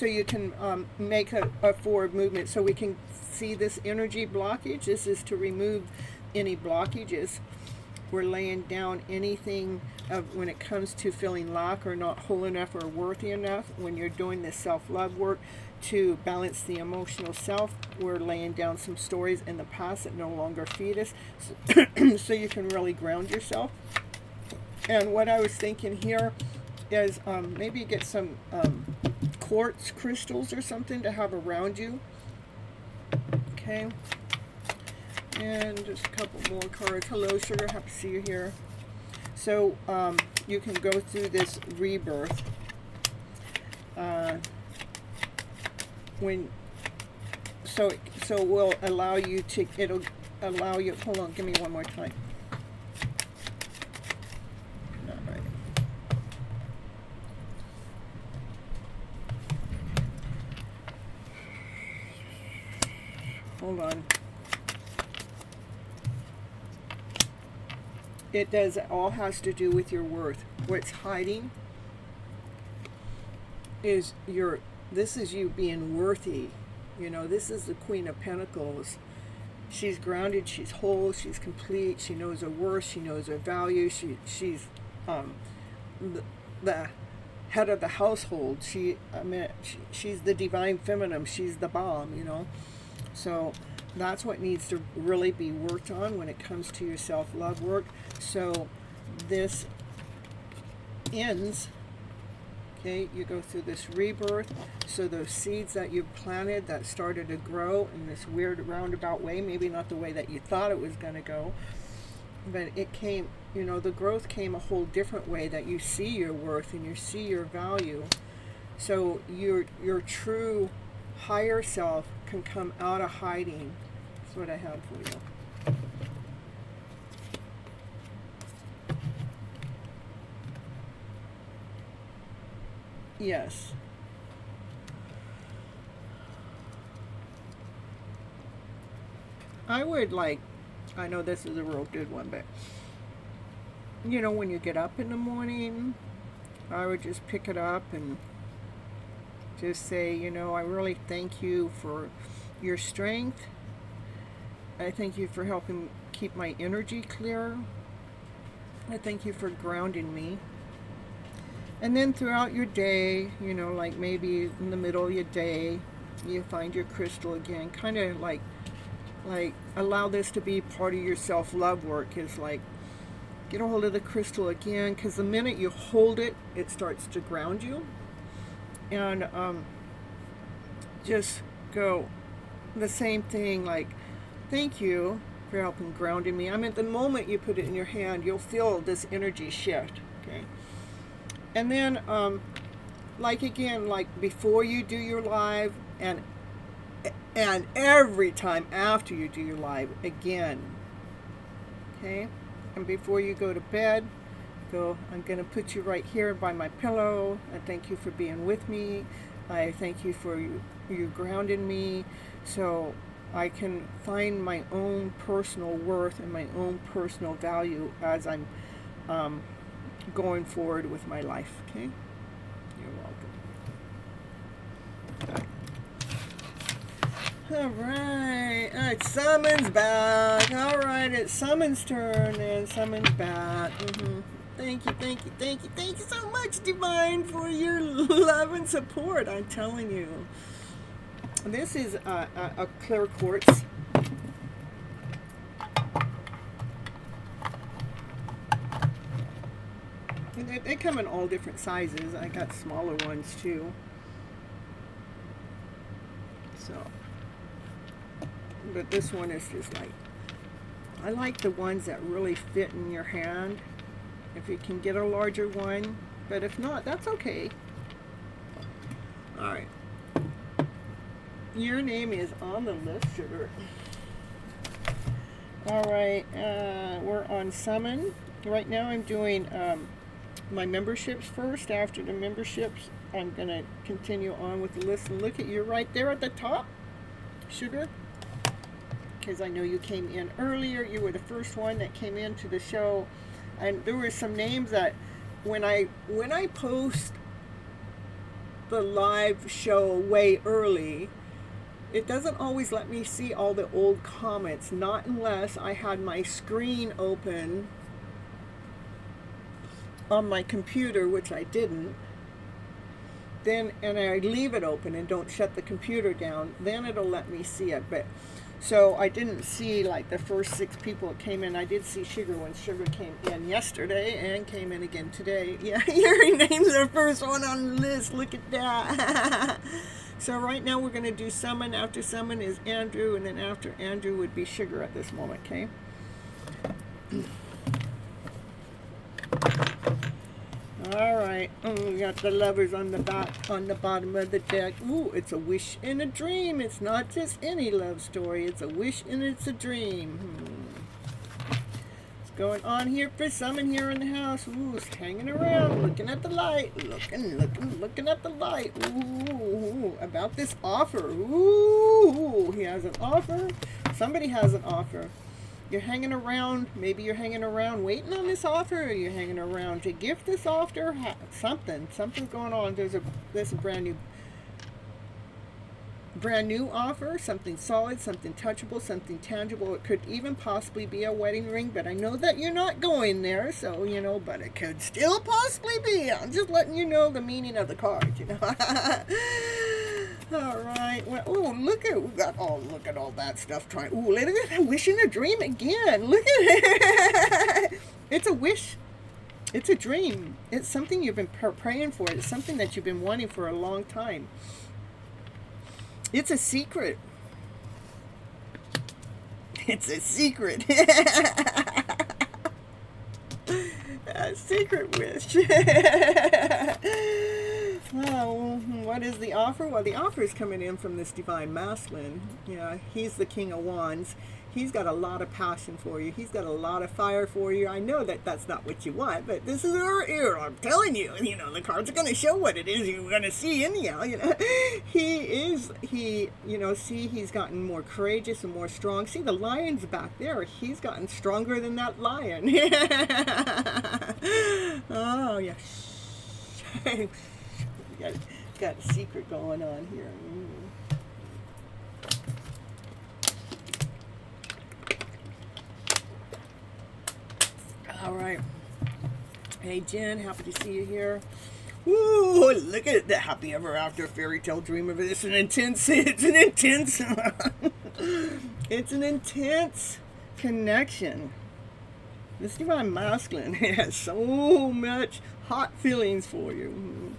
A: you can make a forward movement so we can see this energy blockage. This is to remove any blockages. We're laying down anything when it comes to feeling lack or not whole enough or worthy enough. When you're doing this self-love work to balance the emotional self, we're laying down some stories in the past that no longer feed us, so you can really ground yourself. And what I was thinking here is maybe get some quartz crystals or something to have around you. Okay. And just a couple more cards. Hello, Sugar. Happy to see you here. So you can go through this rebirth so it will allow you to. It'll allow you. Hold on. Give me one more time. All right. Hold on. It all has to do with your worth. What's hiding is this is you being worthy. You know, this is the Queen of Pentacles. She's grounded, she's whole, she's complete, she knows her worth, she knows her value, she's the head of the household. She's the divine feminine, she's the bomb, you know. So that's what needs to really be worked on when it comes to your self-love work. So this ends, okay, you go through this rebirth. So those seeds that you planted that started to grow in this weird roundabout way, maybe not the way that you thought it was going to go, but it came, you know, the growth came a whole different way, that you see your worth and you see your value. So your true higher self can come out of hiding. That's what I have for you. Yes. I would I know this is a real good one, but you know, when you get up in the morning, I would just pick it up and just say, you know, I really thank you for your strength. I thank you for helping keep my energy clear. I thank you for grounding me. And then throughout your day, you know, like maybe in the middle of your day, you find your crystal again. Kind of like allow this to be part of your self-love work, is like get a hold of the crystal again, because the minute you hold it, it starts to ground you. And just go the same thing, like, thank you for helping grounding me. I mean, the moment you put it in your hand, you'll feel this energy shift, okay? And then, like again, like before you do your live, and every time after you do your live, again, okay? And before you go to bed, go, I'm going to put you right here by my pillow. I thank you for being with me. I thank you for you grounding me, so I can find my own personal worth and my own personal value as I'm going forward with my life. Okay? You're welcome. All right. It's Summon's back. All right. It's Summon's turn, and Summon's back. Thank you, thank you, thank you, thank you so much, Divine, for your love and support. I'm telling you. This is a clear quartz. They come in all different sizes. I got smaller ones too. So, but this one is just like, I like the ones that really fit in your hand. If you can get a larger one, but if not, that's okay. All right. Your name is on the list, sugar. All right, we're on summon. Right now I'm doing my memberships first. After the memberships, I'm going to continue on with the list. And look at you right there at the top, sugar. Because I know you came in earlier. You were the first one that came into the show. And there were some names that when I post the live show way early, it doesn't always let me see all the old comments, not unless I had my screen open on my computer, which I didn't. Then, and I leave it open and don't shut the computer down, then it'll let me see it. But so I didn't see like the first 6 people that came in. I did see Sugar when Sugar came in yesterday and came in again today. Yeah, your name's the first one on the list. Look at that. So right now we're going to do summon. After summon is Andrew, and then after Andrew would be Sugar at this moment, okay? All right. Oh, we got the lovers on the bottom of the deck. Ooh, it's a wish and a dream. It's not just any love story. It's a wish and it's a dream. What's going on here for summon here in the house? Ooh, it's hanging around, looking at the light, looking at the light. Ooh, about this offer. Ooh, he has an offer. Somebody has an offer. You're hanging around, maybe you're hanging around waiting on this offer, or you're hanging around to gift this offer. Something's going on. There's a brand new offer, something solid, something touchable, something tangible. It could even possibly be a wedding ring, but I know that you're not going there, so, you know, but it could still possibly be. I'm just letting you know the meaning of the card, you know. All right. Well, oh, look at all that stuff. Ooh, look at that wish and a dream again. Look at it. It's a wish. It's a dream. It's something you've been praying for. It's something that you've been wanting for a long time. It's a secret. It's a secret. A secret wish. Oh, what is the offer? Well, the offer is coming in from this divine masculine. Yeah, he's the King of Wands. He's got a lot of passion for you. He's got a lot of fire for you. I know that that's not what you want, but this is our ear. I'm telling you, you know, the cards are going to show what it is you're going to see anyhow, you know. He's gotten more courageous and more strong. See, the lion's back there. He's gotten stronger than that lion. Oh, yeah. Got a secret going on here. All right. Hey, Jen, happy to see you here. Ooh, look at the happy ever after fairy tale dream of it. It's an intense connection. This divine masculine has so much hot feelings for you.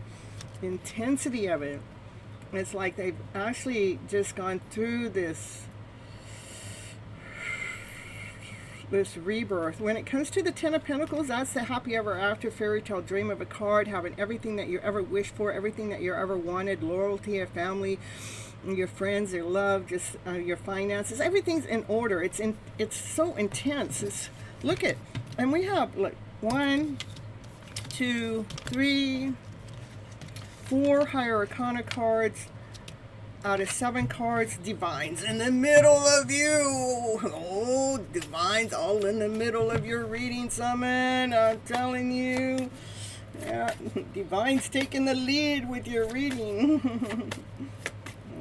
A: Intensity of it. It's like they've actually just gone through this rebirth. When it comes to the Ten of Pentacles, that's the happy ever after fairy tale dream of a card, having everything that you ever wished for, everything that you ever wanted, loyalty, a family, your friends, your love, just your finances, everything's in order. It's so intense. And we have like 1, 2, 3, 4 higher arcana cards out of 7 cards. Divines in the middle of you. Oh, divines all in the middle of your reading, summon. I'm telling you. Yeah, divines taking the lead with your reading.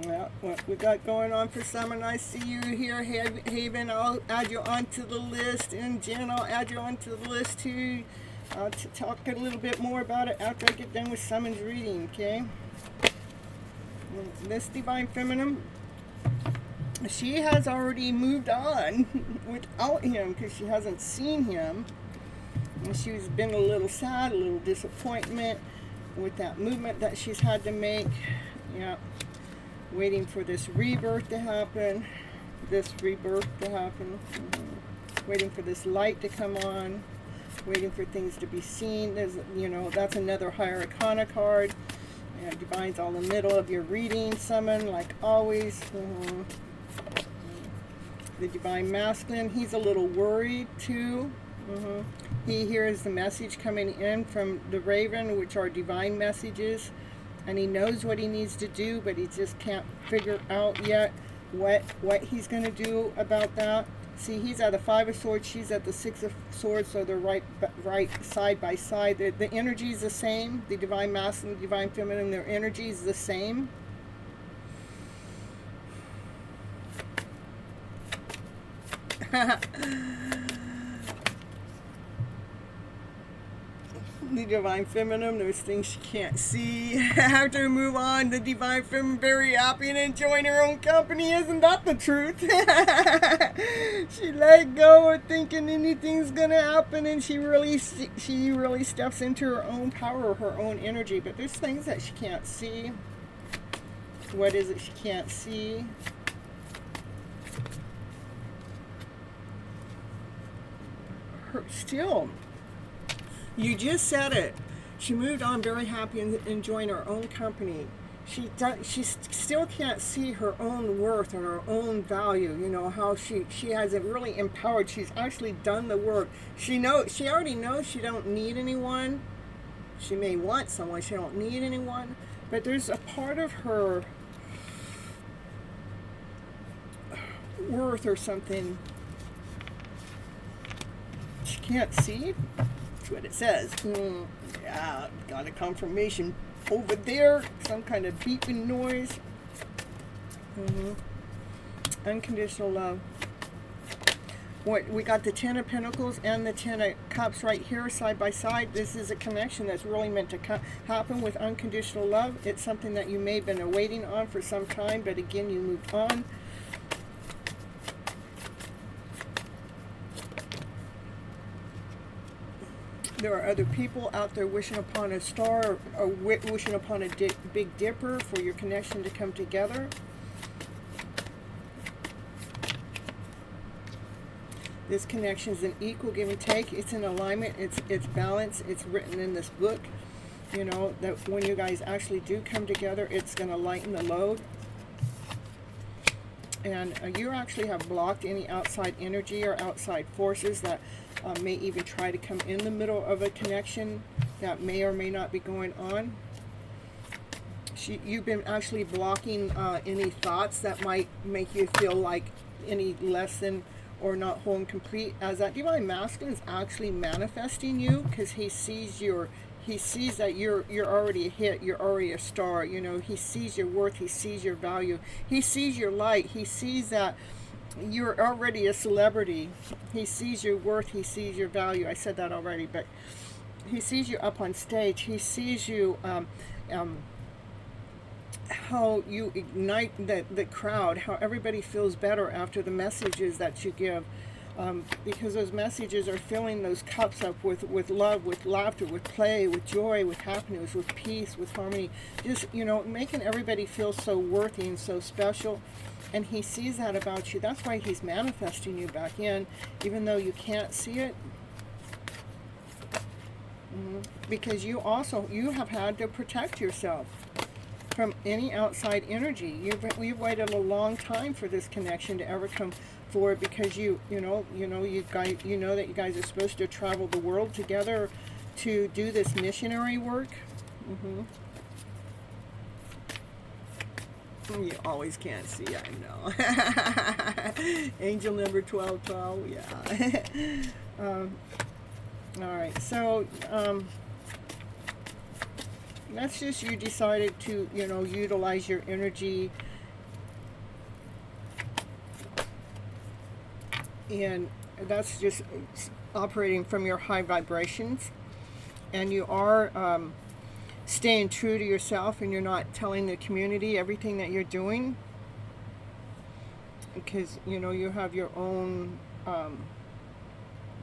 A: Yeah, what we got going on for summon? I see you here, Haven. I'll add you onto the list, and Jen, I'll add you onto the list too. I'll talk a little bit more about it after I get done with summon's reading. Okay. This divine feminine, she has already moved on without him because she hasn't seen him. And she's been a little sad, a little disappointment with that movement that she's had to make. Yeah. Waiting for this rebirth to happen. Waiting for this light to come on. Waiting for things to be seen. There's, that's another higher arcana card. Divine's all in the middle of your reading. Summon, like always. The divine masculine, he's a little worried too. He hears the message coming in from the raven, which are divine messages, and he knows what he needs to do, but he just can't figure out yet what he's going to do about that. See, he's at the 5 of Swords, she's at the 6 of Swords, so they're right side by side. The energy is the same. The divine masculine, the divine feminine, their energy is the same. The divine feminine, those things she can't see. After we move on, the divine feminine very happy and enjoying her own company. Isn't that the truth? She let go of thinking anything's gonna happen, and she really steps into her own power, her own energy. But there's things that she can't see. What is it she can't see? Still, you just said it. She moved on very happy and enjoying her own company. She still can't see her own worth and her own value. How she hasn't really empowered. She's actually done the work. She already knows she don't need anyone. She may want someone. She don't need anyone. But there's a part of her worth or something she can't see. That's what it says. Yeah, got a confirmation over there. Some kind of beeping noise. Unconditional love. We got the 10 of Pentacles and the 10 of Cups right here side by side. This is a connection that's really meant to happen with unconditional love. It's something that you may have been waiting on for some time, but again, you moved on. There are other people out there wishing upon a star or wishing upon a Big Dipper for your connection to come together. This connection is an equal give and take. It's in alignment. It's balanced. It's written in this book. That when you guys actually do come together, it's going to lighten the load. And you actually have blocked any outside energy or outside forces that may even try to come in the middle of a connection that may or may not be going on. You've been actually blocking any thoughts that might make you feel like any less than or not whole and complete, as that divine masculine is actually manifesting you, because he sees that you're already a hit, you're already a star. He sees your worth, he sees your value, he sees your light, he sees that you're already a celebrity. He sees your worth, he sees your value. I said that already, but he sees you up on stage. He sees you how you ignite the crowd, how everybody feels better after the messages that you give, because those messages are filling those cups up with love, with laughter, with play, with joy, with happiness, with peace, with harmony, just making everybody feel so worthy and so special. And he sees that about you. That's why he's manifesting you back in, even though you can't see it. Because you have had to protect yourself from any outside energy. You've waited a long time for this connection to ever come forward, because you know that you guys are supposed to travel the world together to do this missionary work. You always can't see, I know. Angel number 1212, yeah. All right, so that's just you decided to, utilize your energy, and that's just operating from your high vibrations, and you are staying true to yourself, and you're not telling the community everything that you're doing, because you have your own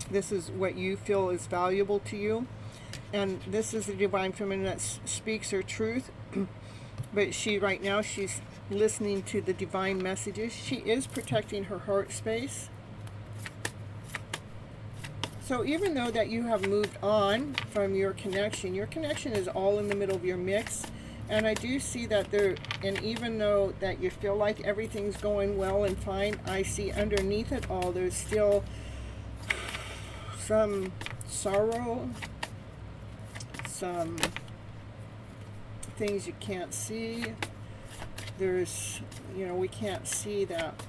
A: This is what you feel is valuable to you. And this is the divine feminine that speaks her truth. But right now, she's listening to the divine messages. She is protecting her heart space. So even though that you have moved on from your connection is all in the middle of your mix. And I do see that and even though that you feel like everything's going well and fine, I see underneath it all, there's still some sorrow, some things you can't see. There's, we can't see that.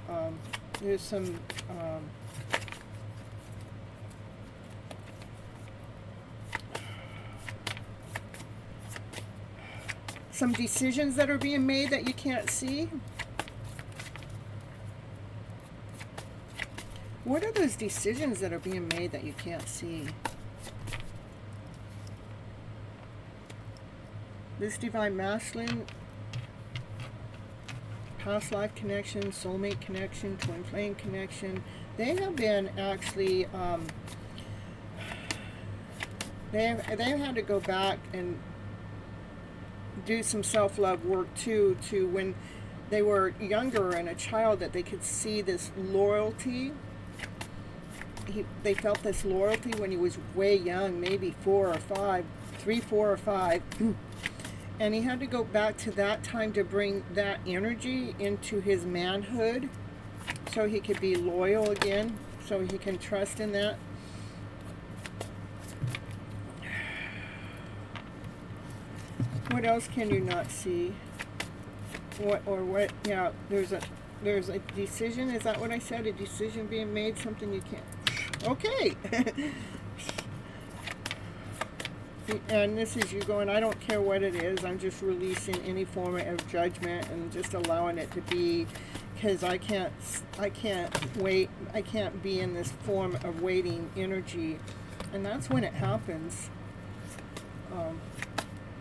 A: There's some decisions that are being made that you can't see. What are those decisions that are being made that you can't see? This divine masculine, past life connection, soulmate connection, twin flame connection, they have been actually, they've had to go back and do some self-love work too, to when they were younger and a child, that they could see this loyalty. They felt this loyalty when he was way young, maybe 4 or 5, 3, 4 or 5. And he had to go back to that time to bring that energy into his manhood so he could be loyal again, so he can trust in that. What else can you not see? What? Yeah, there's a decision. Is that what I said? A decision being made, something you can't. Okay. And this is you going, I don't care what it is. I'm just releasing any form of judgment and just allowing it to be, because I can't wait. I can't be in this form of waiting energy, and that's when it happens.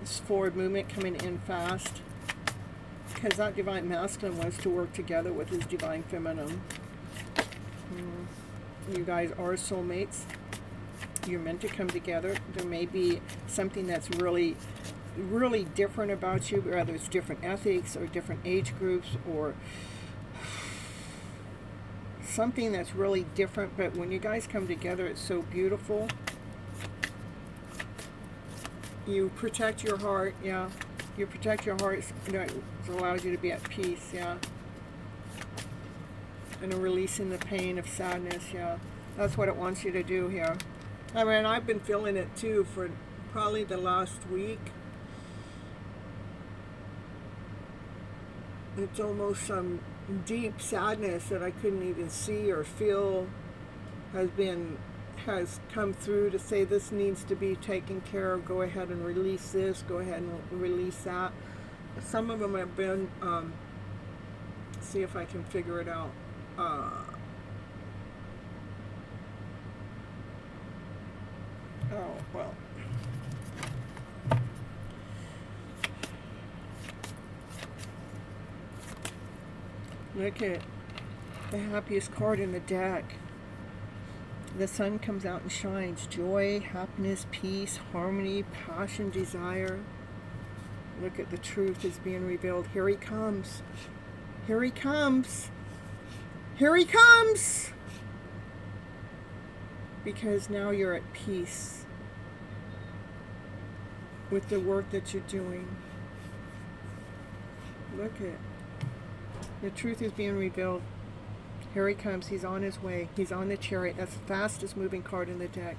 A: This forward movement coming in fast, because that divine masculine wants to work together with his divine feminine. You guys are soulmates. You're meant to come together. There may be something that's really, really different about you, whether it's different ethics or different age groups or something that's really different. But when you guys come together, it's so beautiful. You protect your heart, yeah. You protect your heart. It allows you to be at peace, yeah. And releasing the pain of sadness, yeah. That's what it wants you to do here. I mean, I've been feeling it too for probably the last week. It's almost some deep sadness that I couldn't even see or feel has come through to say this needs to be taken care of. Go ahead and release this. Go ahead and release that. Some of them have been, see if I can figure it out. Oh, well. Look at the happiest card in the deck. The sun comes out and shines. Joy, happiness, peace, harmony, passion, desire. Look at the truth is being revealed. Here he comes. Here he comes. Here he comes. Because now you're at peace with the work that you're doing. Look at the truth is being revealed. Here he comes. He's on his way. He's on the chariot. That's the fastest moving card in the deck.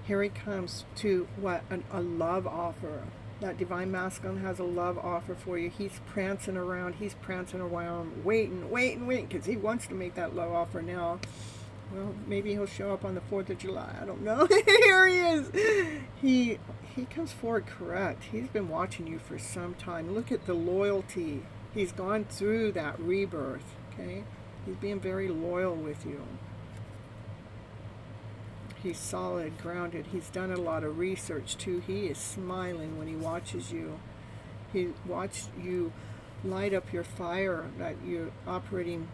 A: Here he comes to what? A love offer. That divine masculine has a love offer for you. He's prancing around. He's prancing around, waiting, because he wants to make that love offer now. Well, maybe he'll show up on the 4th of July. I don't know. Here he is. He comes forward correct. He's been watching you for some time. Look at the loyalty. He's gone through that rebirth, okay? He's being very loyal with you. He's solid, grounded. He's done a lot of research, too. He is smiling when he watches you. He watched you light up your fire that you're operating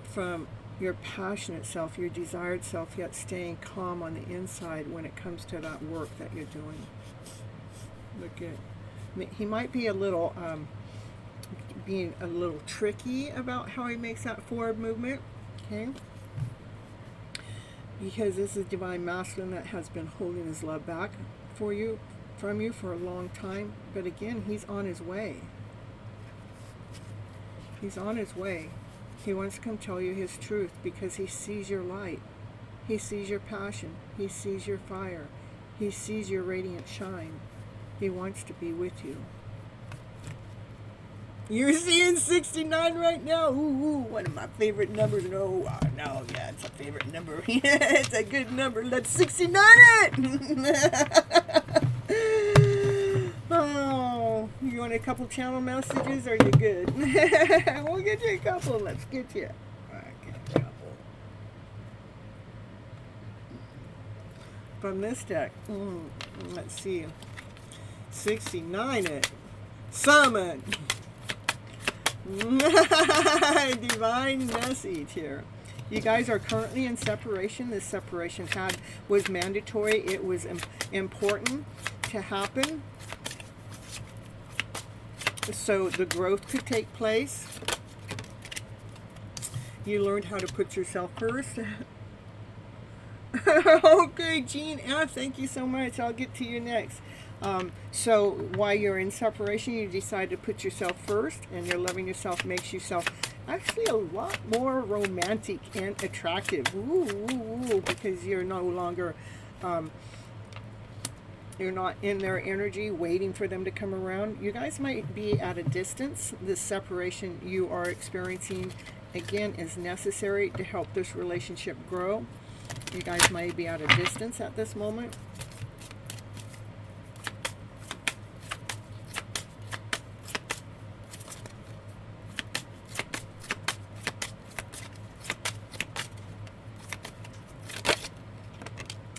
A: from your passionate self, your desired self, yet staying calm on the inside when it comes to that work that you're doing. Look at, he might be a little, being a little tricky about how he makes that forward movement, okay? Because this is divine masculine that has been holding his love back for you, from you for a long time. But again, he's on his way. He's on his way. He wants to come tell you his truth because he sees your light. He sees your passion. He sees your fire. He sees your radiant shine. He wants to be with you. You're seeing 69 right now. Ooh, one of my favorite numbers. No, no, yeah, it's a favorite number. It's a good number. Let's 69 it. Oh, you want a couple channel messages or you good? We'll get you a couple. Let's get you. Okay, a couple. From this deck. Let's see. 69 it. Summon. Divine message here. You guys are currently in separation. This separation was mandatory. It was important to happen so the growth could take place. You learned how to put yourself first. Okay, Jean F, thank you so much. I'll get to you next. So while you're in separation, you decide to put yourself first, and you're loving yourself makes yourself actually a lot more romantic and attractive. Ooh, because you're no longer, you're not in their energy waiting for them to come around. You guys might be at a distance. This separation you are experiencing, again, is necessary to help this relationship grow. You guys might be at a distance at this moment.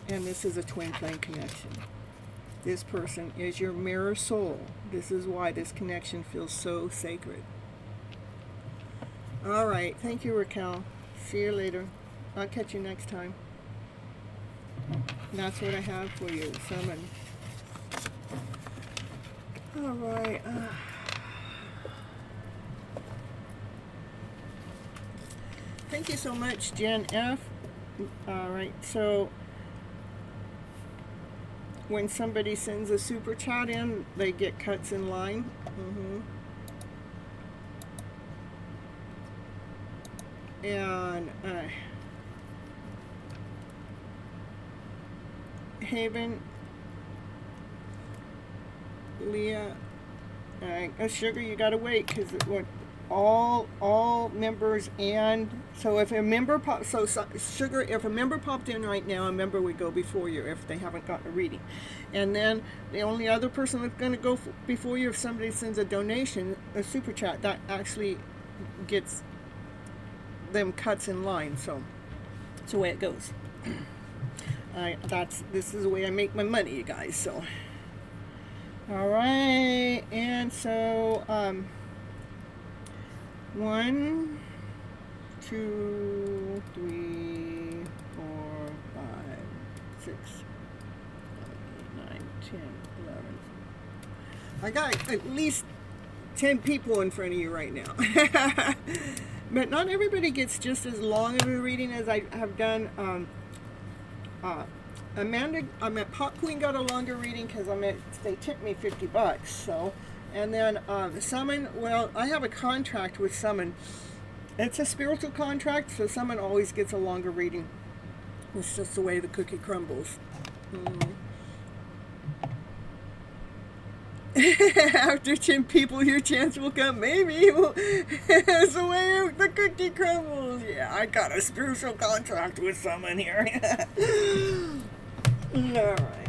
A: And this is a twin flame connection. This person is your mirror soul. This is why this connection feels so sacred. All right. Thank you, Raquel. See you later. I'll catch you next time. That's what I have for you. Summon. All right. Thank you so much, Jen F. All right. So when somebody sends a super chat in, they get cuts in line. And Haven, Leah, Sugar, you gotta wait because what all members, and so if a member Sugar, if a member popped in right now, a member would go before you if they haven't gotten a reading, and then the only other person that's going to go before you if somebody sends a donation, a super chat, that actually gets them cuts in line. So it's the way it goes. This is the way I make my money, you guys. So all right, and so 1, 2, 3, 4, 5, 6, 7, 8, 9, 10, 11. I got at least 10 people in front of you right now. But not everybody gets just as long of a reading as I have done. Amanda, Pop Queen got a longer reading because they tipped me $50. So, and then Summon. Well, I have a contract with Summon. It's a spiritual contract, so Summon always gets a longer reading. It's just the way the cookie crumbles. After 10 people, your chance will come. Maybe. It's the way the cookie crumbles. Yeah, I got a spiritual contract with Summon here. All right.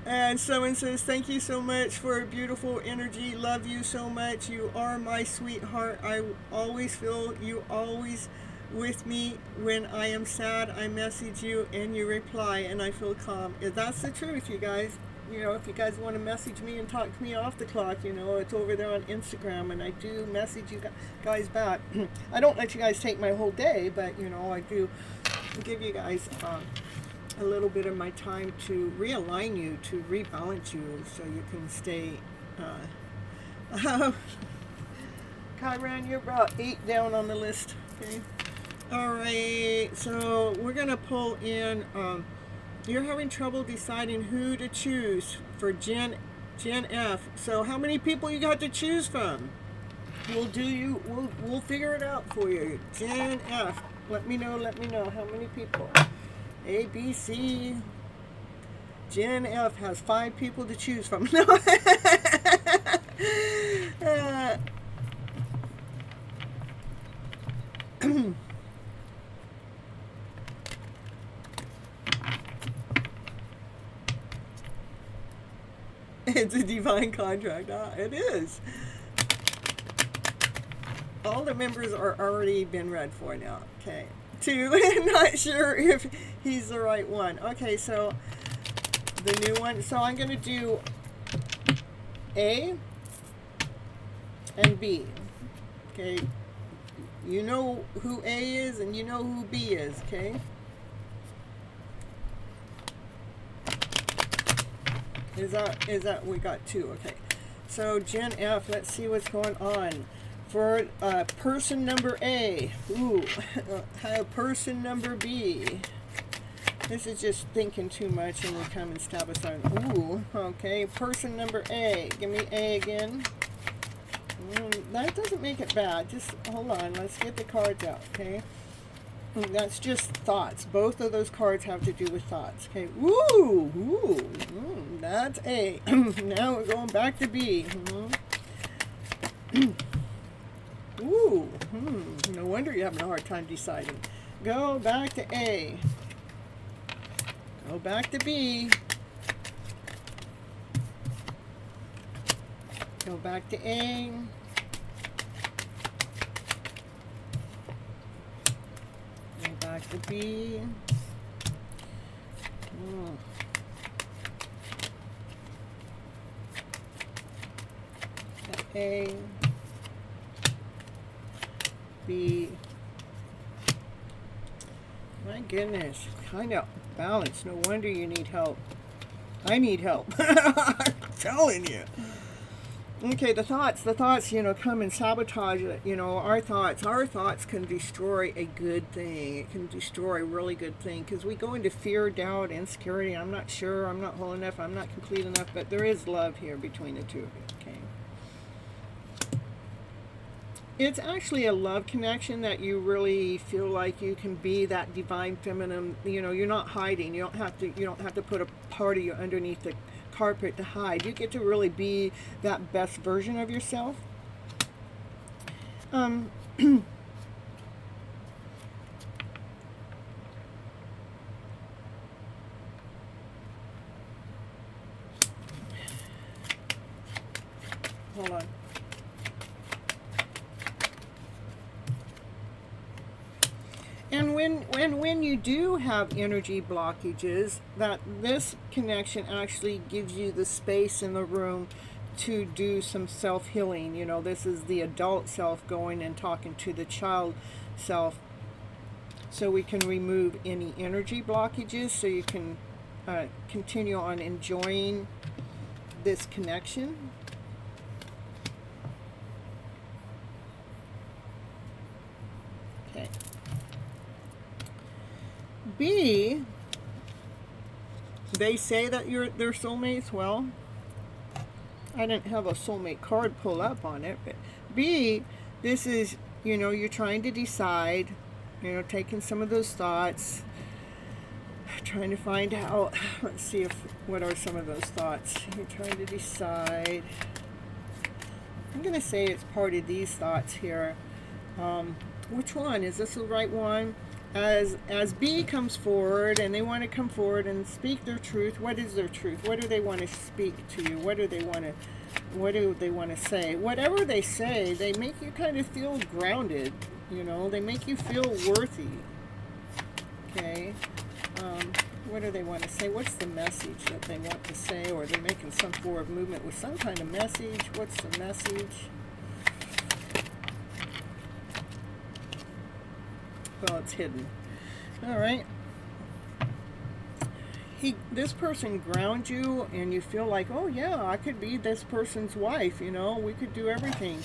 A: And someone says, thank you so much for a beautiful energy. Love you so much. You are my sweetheart. I always feel you always with me. When I am sad, I message you and you reply and I feel calm. That's the truth, you guys. you know, if you guys want to message me and talk to me off the clock, you know, it's over there on Instagram, and I do message you guys back. I don't let you guys take my whole day, but, you know, I do give you guys a little bit of my time to realign you, to rebalance you, so you can stay. Kyran, you're about 8 down on the list. Okay. All right. So we're gonna pull in. You're having trouble deciding who to choose for Gen F. So how many people you got to choose from? We'll figure it out for you. Gen F. Let me know how many people. A, B, C. Gen F has 5 people to choose from. No. It's a divine contract. It is. All the members are already been read for now. Okay. 2. Not sure if he's the right one. Okay, so the new one. So I'm going to do A and B. Okay. You know who A is and you know who B is. Okay. Is that we got 2? Okay. So Gen F, let's see what's going on. For person number A, ooh, person number B. This is just thinking too much, and we come and stab us on. Ooh, okay. Person number A, give me A again. That doesn't make it bad. Just hold on. Let's get the cards out. Okay. That's just thoughts. Both of those cards have to do with thoughts. Okay. Ooh, that's A. Now we're going back to B. Ooh, no wonder you're having a hard time deciding. Go back to A. Go back to B. Go back to A. Go back to B. A. B. My goodness, kind of balanced. No wonder you need help. I need help. I'm telling you. Okay, the thoughts, you know, come and sabotage it. You know, our thoughts can destroy a good thing. It can destroy a really good thing, because we go into fear, doubt, insecurity. I'm not sure, I'm not whole enough, I'm not complete enough, but there is love here between the two of you, okay? It's actually a love connection that you really feel like you can be that divine feminine. You know, you're not hiding. You don't have to put a part of you underneath the carpet to hide. You get to really be that best version of yourself. Hold on. And when you do have energy blockages, that this connection actually gives you the space in the room to do some self-healing. You know, this is the adult self going and talking to the child self, so we can remove any energy blockages, so you can continue on enjoying this connection. Okay. B, they say that they're soulmates. Well, I didn't have a soulmate card pull up on it, but B, this is, you know, you're trying to decide, you know, taking some of those thoughts, trying to find out, let's see what are some of those thoughts. You're trying to decide. I'm going to say it's part of these thoughts here. Which one? Is this the right one? As B comes forward and they want to come forward and speak their truth, what is their truth? What do they want to speak to you? What do they want to say? Whatever they say, they make you kind of feel grounded, you know, they make you feel worthy. Okay. What do they want to say? What's the message that they want to say? Or they're making some forward movement with some kind of message. What's the message? Well, it's hidden. All right. This person grounds you, and you feel like, oh yeah, I could be this person's wife, you know, we could do everything.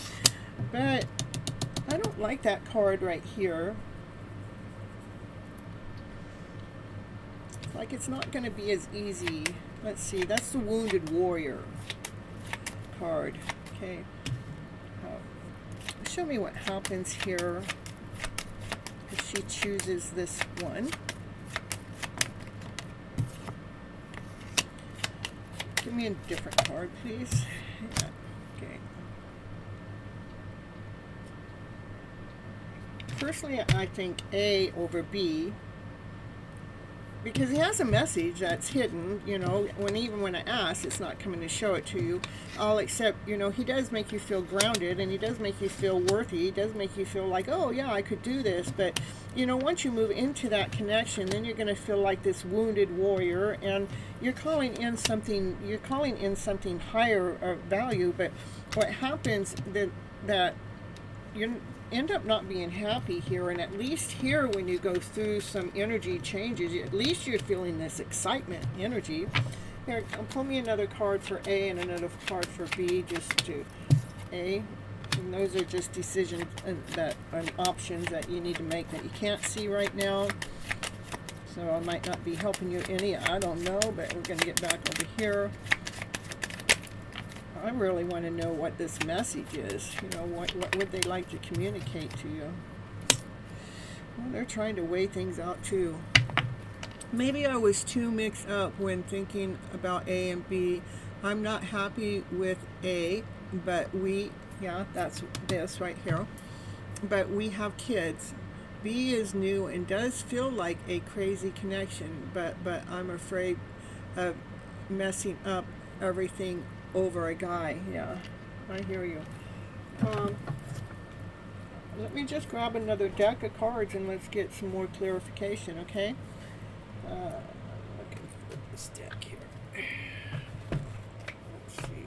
A: But I don't like that card right here. Like it's not going to be as easy. Let's see, that's the Wounded Warrior card. Okay. Show me what happens here if she chooses this one. Give me a different card, please. Yeah. Okay. Personally, I think A over B, because he has a message that's hidden, you know, even when I ask, it's not coming to show it to you. I'll accept, you know, he does make you feel grounded, and he does make you feel worthy. He does make you feel like, oh yeah, I could do this. But, you know, once you move into that connection, then you're going to feel like this wounded warrior, and you're calling in something higher value. But what happens that you end up not being happy here, and at least here when you go through some energy changes, at least you're feeling this excitement energy. Here, pull me another card for A and another card for B, just to A. And those are just decisions and options that you need to make that you can't see right now. So I might not be helping you any, I don't know, but we're going to get back over here. I really want to know what this message is. You know, what would they like to communicate to you? Well, they're trying to weigh things out too. Maybe I was too mixed up when thinking about A and B. I'm not happy with A, but that's this right here. But we have kids. B is new and does feel like a crazy connection, but I'm afraid of messing up everything over a guy. Yeah, I hear you. Let me just grab another deck of cards and let's get some more clarification, okay? Looking for this deck here. Let's see.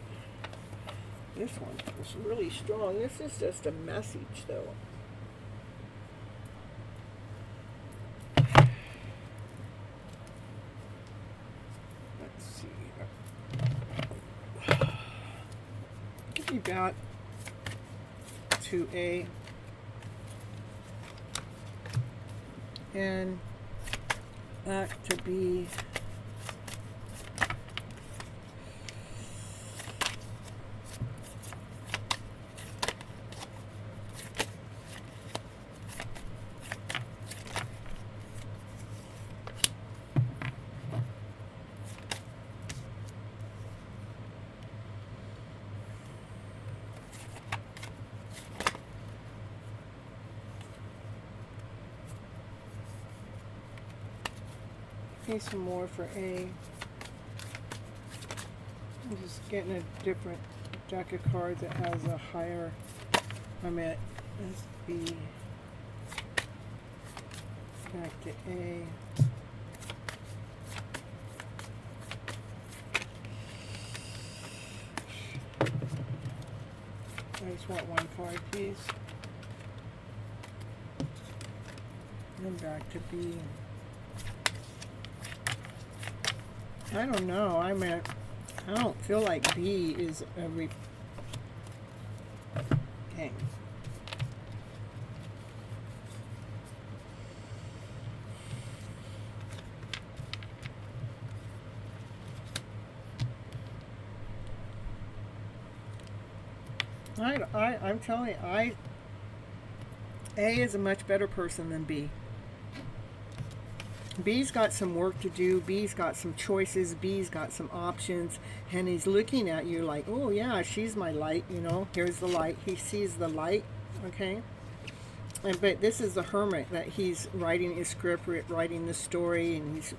A: This one is really strong. This is just a message, though. Back to A and back to B. Need some more for A. I'm just getting a different deck of cards that has a higher. I'm at B. Back to A. I just want one card, please. And back to B. I don't know. I don't feel like B is a okay. I'm telling you, A is a much better person than B. B's got some work to do. B's got some choices. B's got some options. And he's looking at you like, oh yeah, she's my light, you know. Here's the light. He sees the light, okay? But this is the hermit that he's writing his script, writing the story, and he's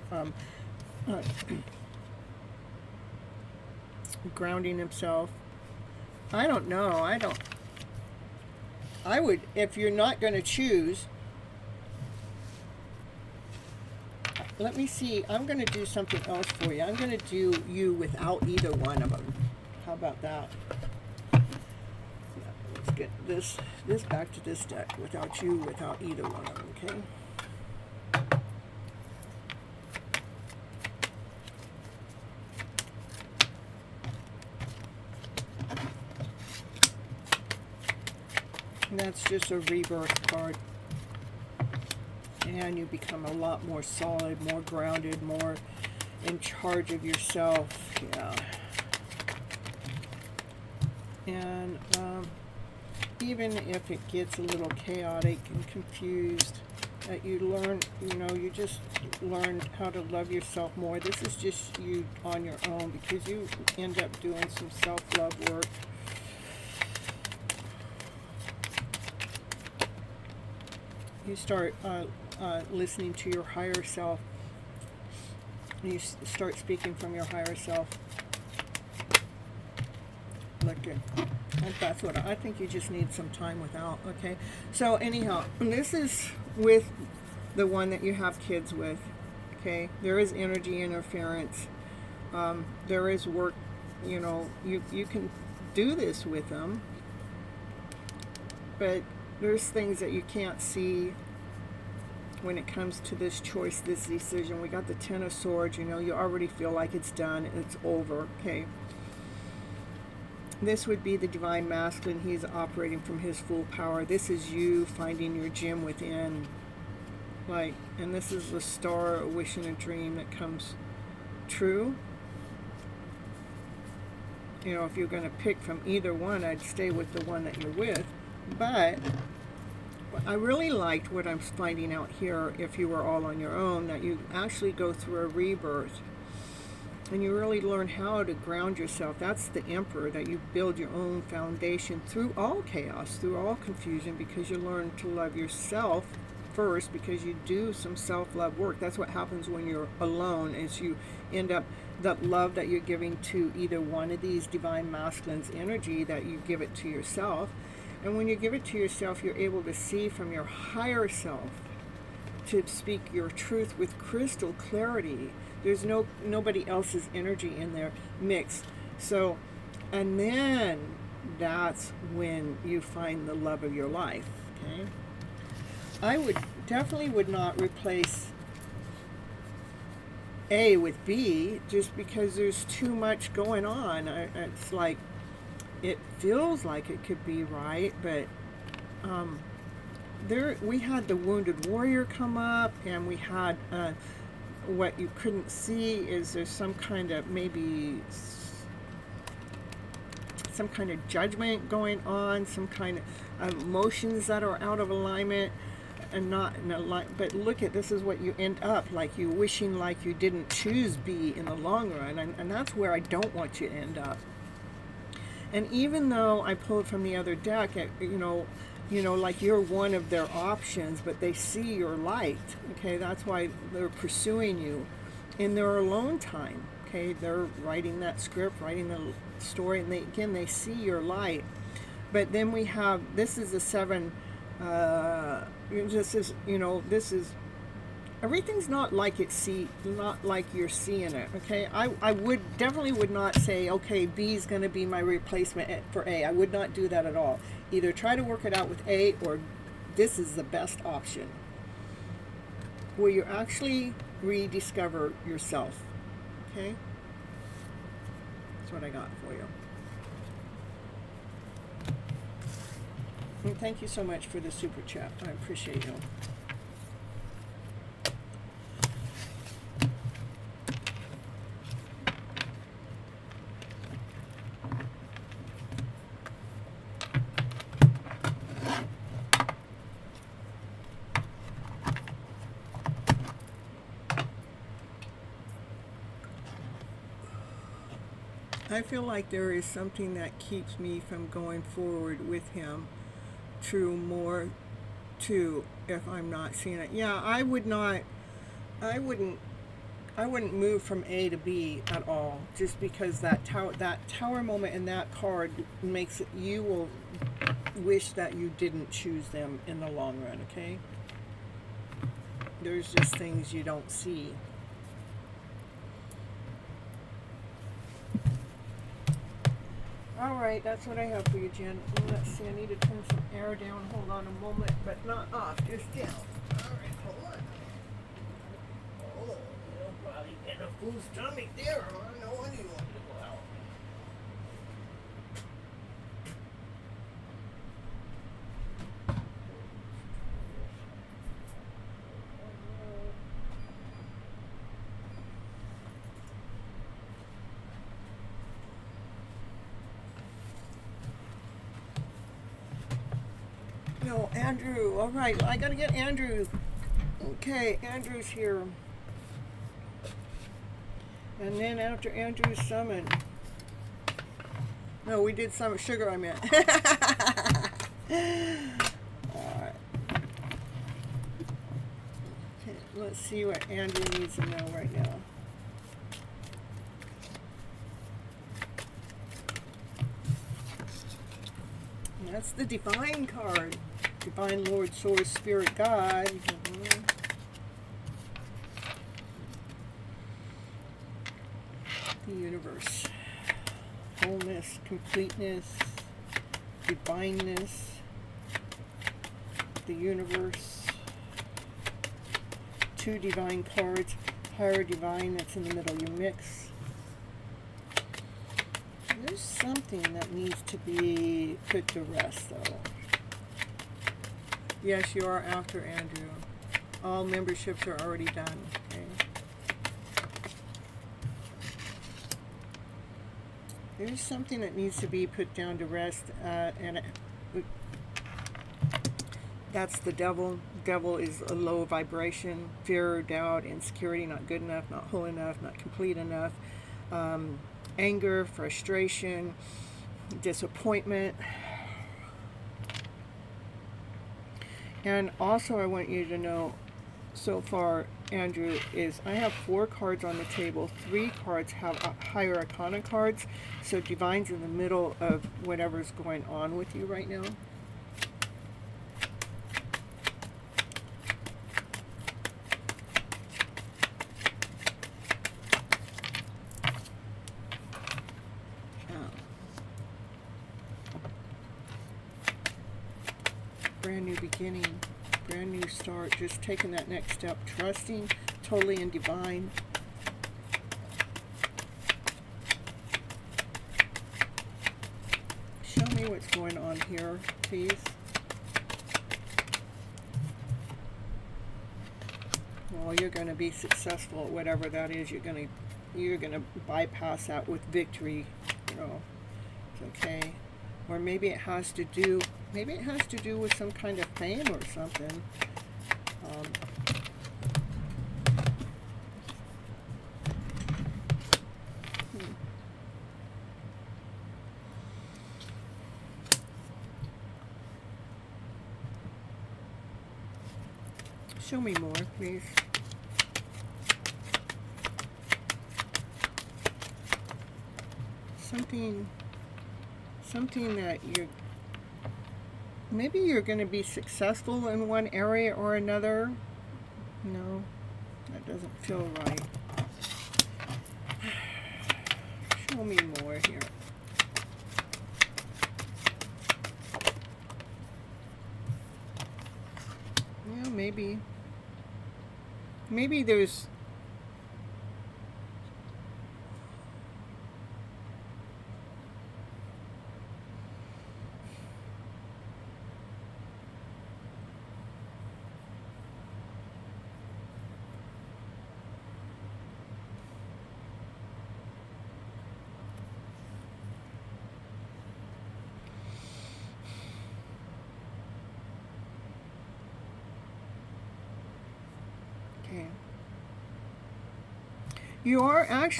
A: grounding himself. I don't know. I would, if you're not going to choose, let me see. I'm going to do something else for you. I'm going to do you without either one of them. How about that? Let's get this back to this deck. Without you, without either one of them, okay? And that's just a rebirth card. And you become a lot more solid, more grounded, more in charge of yourself. Yeah. And even if it gets a little chaotic and confused, that you learn, you know, you just learn how to love yourself more. This is just you on your own, because you end up doing some self-love work. You start listening to your higher self. You start speaking from your higher self. Look good. That's what I think. You just need some time without. Okay. So anyhow, this is with the one that you have kids with. Okay. There is energy interference. There is work. You know, you can do this with them, but there's things that you can't see when it comes to this choice, this decision. We got the Ten of Swords. You know, you already feel like it's done. It's over. Okay. This would be the Divine Masculine. He's operating from his full power. This is you finding your gem within. Like, and this is the star, a wish and a dream that comes true. You know, if you're going to pick from either one, I'd stay with the one that you're with. But I really liked what I'm finding out here, if you were all on your own, that you actually go through a rebirth. And you really learn how to ground yourself. That's the Emperor, that you build your own foundation through all chaos, through all confusion, because you learn to love yourself first, because you do some self-love work. That's what happens when you're alone, is you end up, that love that you're giving to either one of these Divine Masculines energy, that you give it to yourself. And when you give it to yourself, you're able to see from your higher self, to speak your truth with crystal clarity. There's nobody else's energy in there mixed. So, and then that's when you find the love of your life. Okay. I definitely would not replace A with B, just because there's too much going on. It's like, it feels like it could be right, but we had the Wounded Warrior come up, and we had what you couldn't see is there's some kind of, maybe some kind of judgment going on, some kind of emotions that are out of alignment and not in alignment. But look at, this is what you end up, like you wishing like you didn't choose B in the long run, and that's where I don't want you to end up. And even though I pulled from the other deck, you know, like you're one of their options, but they see your light. Okay, that's why they're pursuing you in their alone time. Okay, they're writing that script, writing the story, and they see your light. But then we have, this is the 7. This is, this is, everything's not like not like you're seeing it. Okay, I definitely would not say, okay, B is going to be my replacement for A. I would not do that at all. Either try to work it out with A, or this is the best option, where you actually rediscover yourself. Okay, that's what I got for you. And thank you so much for the super chat. I appreciate you. I feel like there is something that keeps me from going forward with him, more to, if I'm not seeing it. Yeah, I wouldn't move from A to B at all, just because that tower moment in that card makes it, you will wish that you didn't choose them in the long run. Okay, there's just things you don't see. All right, that's what I have for you, Jen. Let's see, I need to turn some air down. Hold on a moment, but not off, just down. All right, hold on. Oh, you're probably getting a full stomach there, huh? No wonder you wanted to go out. No, Andrew. All right, I gotta get Andrew. Okay, Andrew's here. And then after Andrew's summon. No, we did summon sugar, I meant. Alright. Okay, let's see what Andrew needs to know right now. And that's the Divine card. Divine Lord, Source, Spirit, God. The universe. Wholeness, completeness, divineness. The universe. Two divine cards. Higher divine, that's in the middle of your mix. There's something that needs to be put to rest, though. Yes, you are after Andrew. All memberships are already done. Okay. There's something that needs to be put down to rest, and that's the devil. Devil is a low vibration, fear, doubt, insecurity, not good enough, not whole enough, not complete enough, anger, frustration, disappointment. And also I want you to know, so far, Andrew, is I have 4 cards on the table. 3 cards have higher arcana cards, so divine's in the middle of whatever's going on with you right now. Brand new beginning, brand new start, just taking that next step, trusting totally in divine. Show me what's going on here, please. Well, you're going to be successful at whatever that is. You're going to bypass that with victory. You know, it's okay. Or maybe it has to do with some kind of fame or something. Show me more, please. Something that maybe you're going to be successful in one area or another. No, that doesn't feel right. Show me more here. Yeah, maybe there's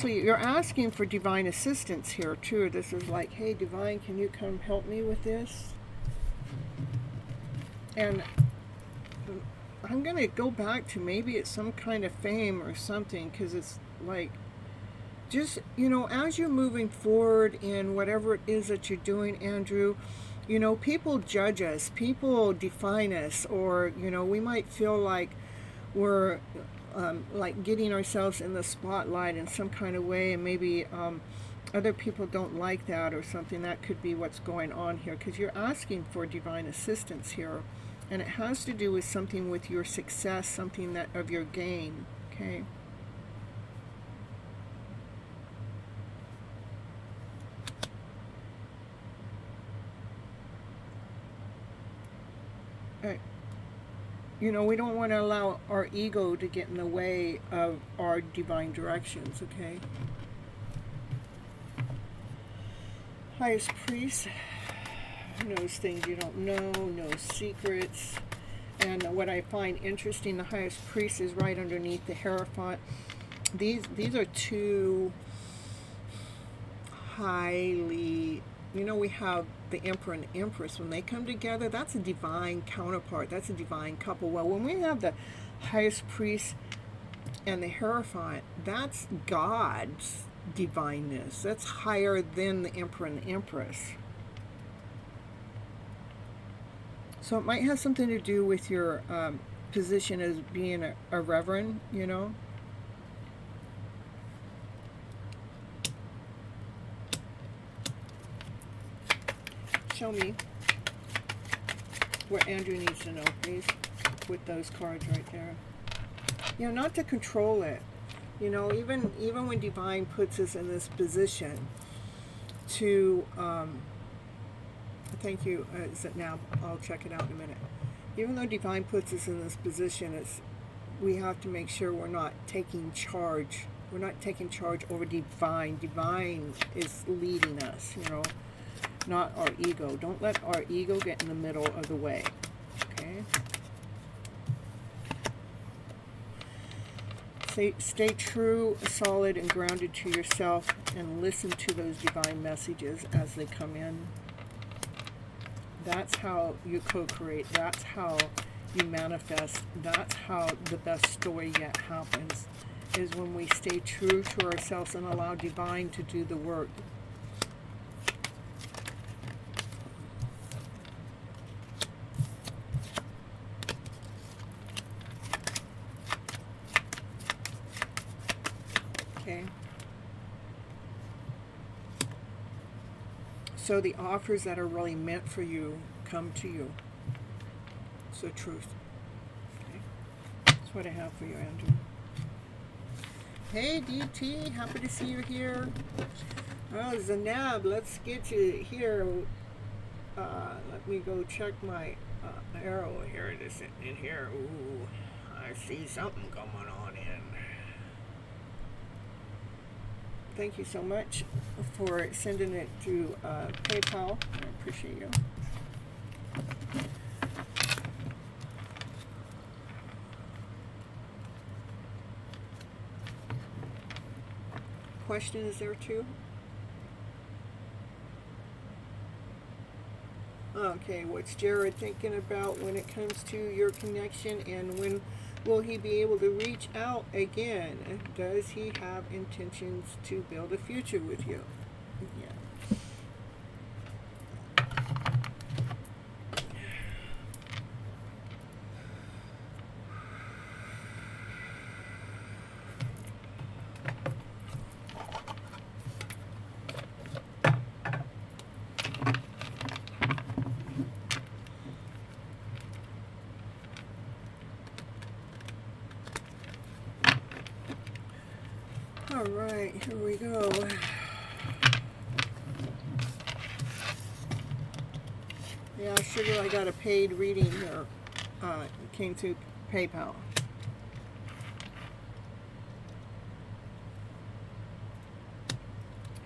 A: you're asking for divine assistance here too. This is like, hey, divine, can you come help me with this? And I'm going to go back to maybe it's some kind of fame or something, because it's like, just, as you're moving forward in whatever it is that you're doing, Andrew, people judge us, people define us, or, we might feel like we're like getting ourselves in the spotlight in some kind of way, and maybe other people don't like that or something. That could be what's going on here, because you're asking for divine assistance here, and it has to do with something with your success, something that of your gain. Okay. You know, we don't want to allow our ego to get in the way of our divine directions, okay? Highest priest knows things you don't know, knows secrets. And what I find interesting, the highest priest is right underneath the Hierophant. These are two highly, you know, we have the Emperor and Empress. When they come together, that's a divine counterpart. That's a divine couple. Well, when we have the highest priest and the Hierophant, that's God's divineness. That's higher than the Emperor and the Empress. So it might have something to do with your position as being a reverend, you know. Show me what Andrew needs to know, please, with those cards right there. You know, not to control it. You know, even when Divine puts us in this position to, thank you, is it now? I'll check it out in a minute. Even though Divine puts us in this position, we have to make sure we're not taking charge. We're not taking charge over Divine. Divine is leading us, you know. Not our ego. Don't let our ego get in the middle of the way. Okay? Stay true, solid, and grounded to yourself, and listen to those divine messages as they come in. That's how you co-create. That's how you manifest. That's how the best story yet happens, is when we stay true to ourselves and allow Divine to do the work. So the offers that are really meant for you come to you. So truth. Okay. That's what I have for you, Andrew. Hey, DT. Happy to see you here. Oh, Zanab, let's get you here. Let me go check my arrow here. This in here. Ooh, I see something going on in. Thank you so much for sending it to PayPal. I appreciate you. Question is there too? Okay, what's Jared thinking about when it comes to your connection, and when will he be able to reach out again? Does he have intentions to build a future with you? Yeah. All right, here we go. Yeah, sugar, I got a paid reading here. It came through PayPal.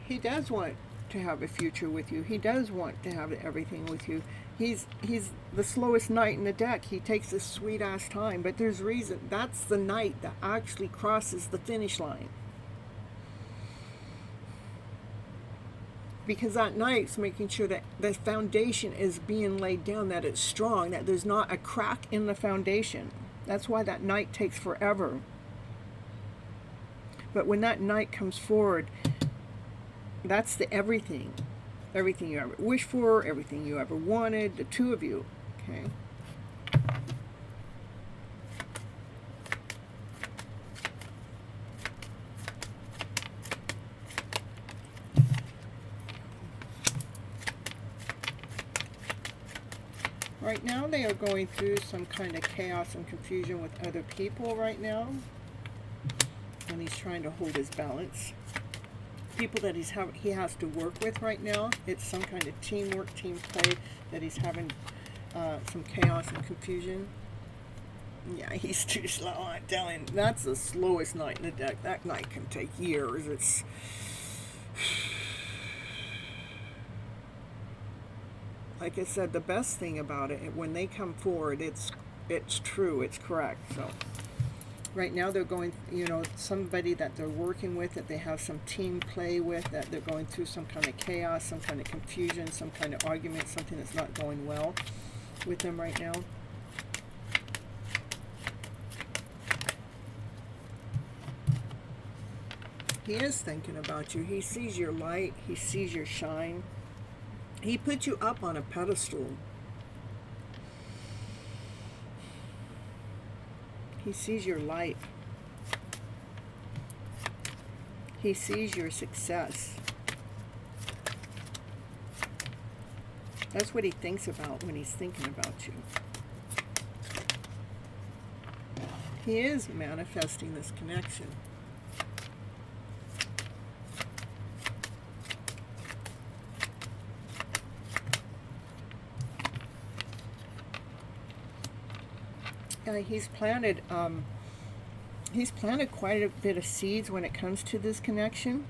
A: He does want to have a future with you. He does want to have everything with you. He's the slowest knight in the deck. He takes a sweet ass time, but there's reason. That's the knight that actually crosses the finish line. Because that knight's making sure that the foundation is being laid down, that it's strong, that there's not a crack in the foundation. That's why that knight takes forever. But when that knight comes forward, that's the everything. Everything you ever wished for, everything you ever wanted, the two of you. Okay? Right now they are going through some kind of chaos and confusion with other people right now. And he's trying to hold his balance. People that he has to work with right now. It's some kind of teamwork, team play that he's having some chaos and confusion. Yeah, he's too slow. I'm telling. That's the slowest knight in the deck. That knight can take years. It's like I said. The best thing about it, when they come forward, it's true. It's correct. So right now they're going. You know, somebody that they're working with, that they have some team play with, that they're going through some kind of chaos, some kind of confusion, some kind of argument, something that's not going well with them right now. He is thinking about you. He sees your light. He sees your shine. He put you up on a pedestal. He sees your light. He sees your success. That's what he thinks about when he's thinking about you. He is manifesting this connection. He's planted quite a bit of seeds when it comes to this connection,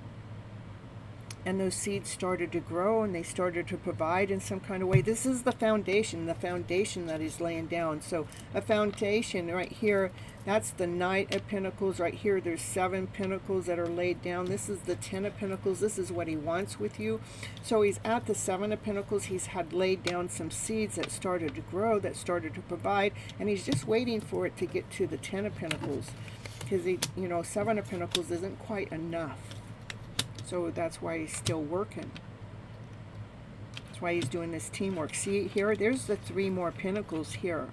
A: and those seeds started to grow and they started to provide in some kind of way. This is the foundation that he's laying down. So a foundation right here, that's the Knight of Pentacles. Right here there's 7 pentacles that are laid down. This is the 10 of Pentacles. This is what he wants with you. So he's at the 7 of Pentacles. He's had laid down some seeds that started to grow, that started to provide, and he's just waiting for it to get to the 10 of Pentacles, because he, you know, 7 of Pentacles isn't quite enough. So that's why he's still working. That's why he's doing this teamwork. See here, there's the 3 more pentacles here.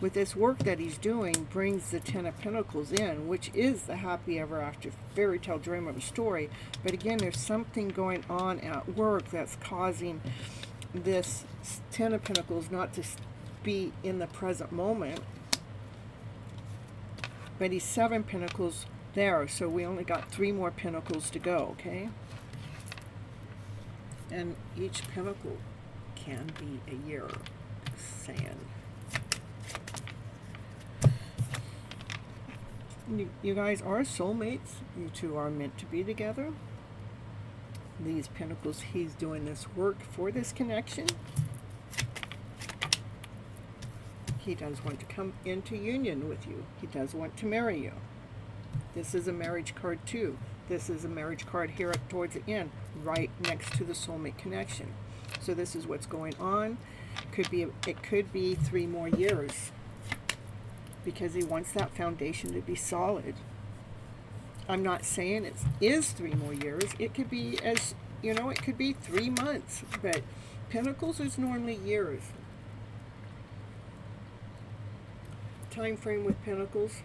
A: With this work that he's doing, brings the 10 of Pentacles in, which is the happy ever after fairy tale dream of a story. But again, there's something going on at work that's causing this 10 of Pentacles not to be in the present moment. But he's 7 pentacles there, so we only got 3 more pentacles to go, okay? And each pentacle can be a year. Saying. You guys are soulmates. You two are meant to be together. These pentacles, he's doing this work for this connection. He does want to come into union with you. He does want to marry you. This is a marriage card too. This is a marriage card here up towards the end, right next to the soulmate connection. So this is what's going on. It could be 3 more years, because he wants that foundation to be solid. I'm not saying it is 3 more years. It could be, as you know, it could be 3 months, but pentacles is normally years. Time frame with pentacles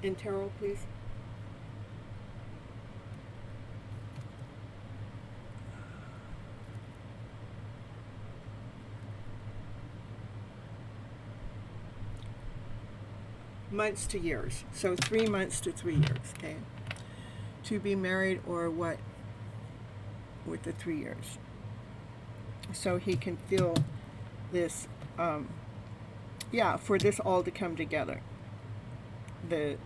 A: in tarot, please. Months to years. So 3 months to 3 years, okay? To be married, or what with the 3 years. So he can feel this, yeah, for this all to come together. The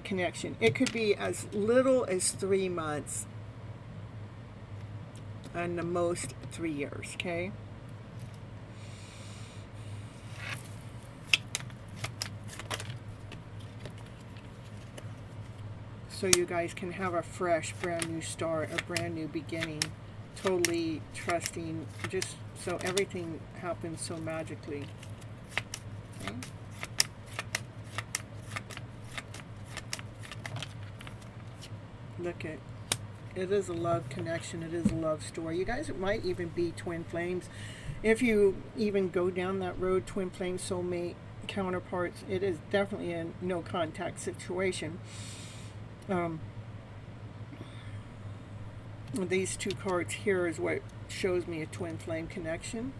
A: connection. It could be as little as 3 months, and the most 3 years, okay? So you guys can have a fresh, brand new start, a brand new beginning, totally trusting, just so everything happens so magically. Okay? Look at, it is a love connection, it is a love story. You guys might even be twin flames. If you even go down that road, twin flame, soulmate, counterparts, it is definitely a no contact situation. These 2 cards here is what shows me a twin flame connection.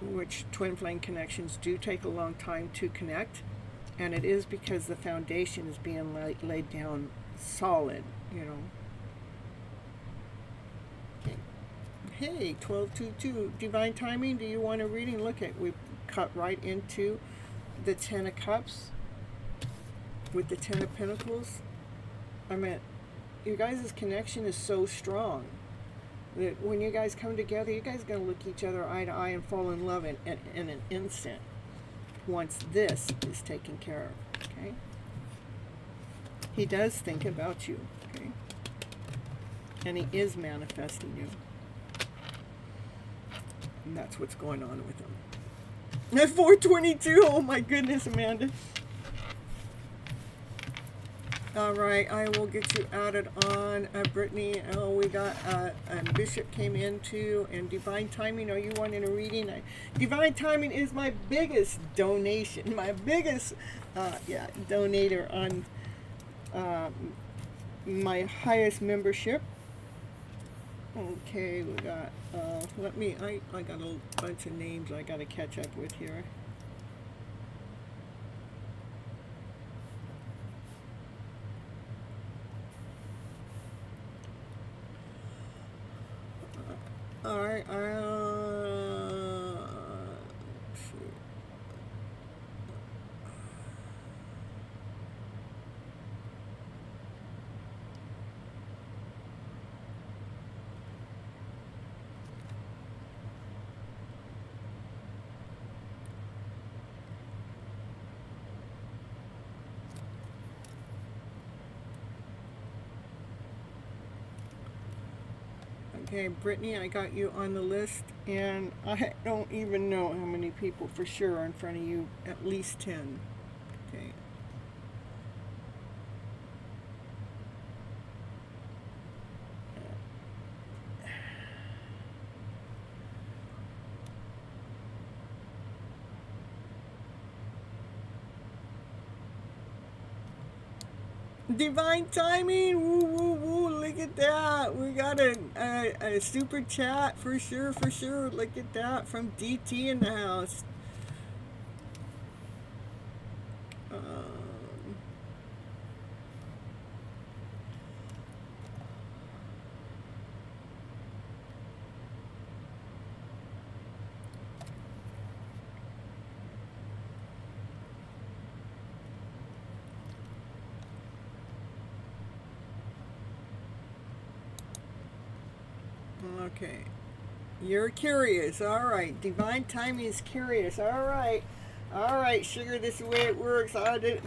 A: which twin flame connections do take a long time to connect, and it is because the foundation is being laid down solid, you know. Okay. Hey, 1222, divine timing. Do you want a reading? Look at, we cut right into the Ten of Cups with the Ten of Pentacles. I mean, you guys' connection is so strong that when you guys come together, you guys are going to look each other eye to eye and fall in love in an instant once this is taken care of, okay? He does think about you, okay? And he is manifesting you. And that's what's going on with him. At 422, oh my goodness, Amanda. All right, I will get you added on, Brittany. Oh, we got Bishop came in too, and divine timing. Are you wanting a reading? Divine timing is my biggest donation, my biggest, donator on my highest membership. Okay, we got. I got a bunch of names I got to catch up with here. All right, let's see. Okay, Brittany, I got you on the list, and I don't even know how many people for sure are in front of you. At least 10. Okay. Divine timing, woo woo woo, look at that. We got a super chat for sure, look at that, from DT in the house. Okay, you're curious. All right, divine timing is curious. All right, sugar, this is the way it works.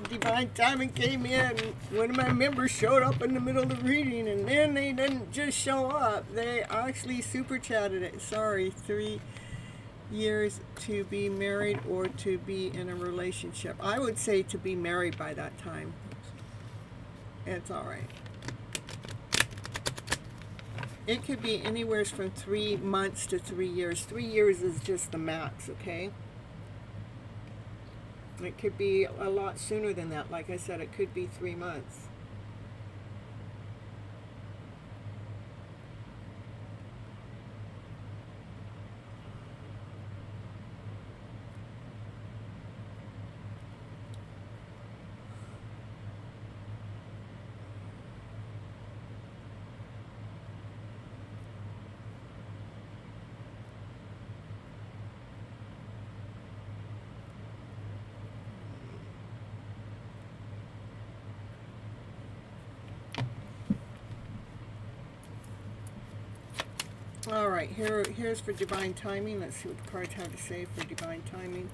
A: Divine timing came in. One of my members showed up in the middle of the reading, and then they didn't just show up. They actually super chatted it. Sorry, 3 years to be married or to be in a relationship. I would say to be married by that time. It's all right. It could be anywhere from 3 months to 3 years. 3 years is just the max, okay? It could be a lot sooner than that. Like I said, it could be 3 months. All right, here's for divine timing. Let's see what the cards have to say for divine timing.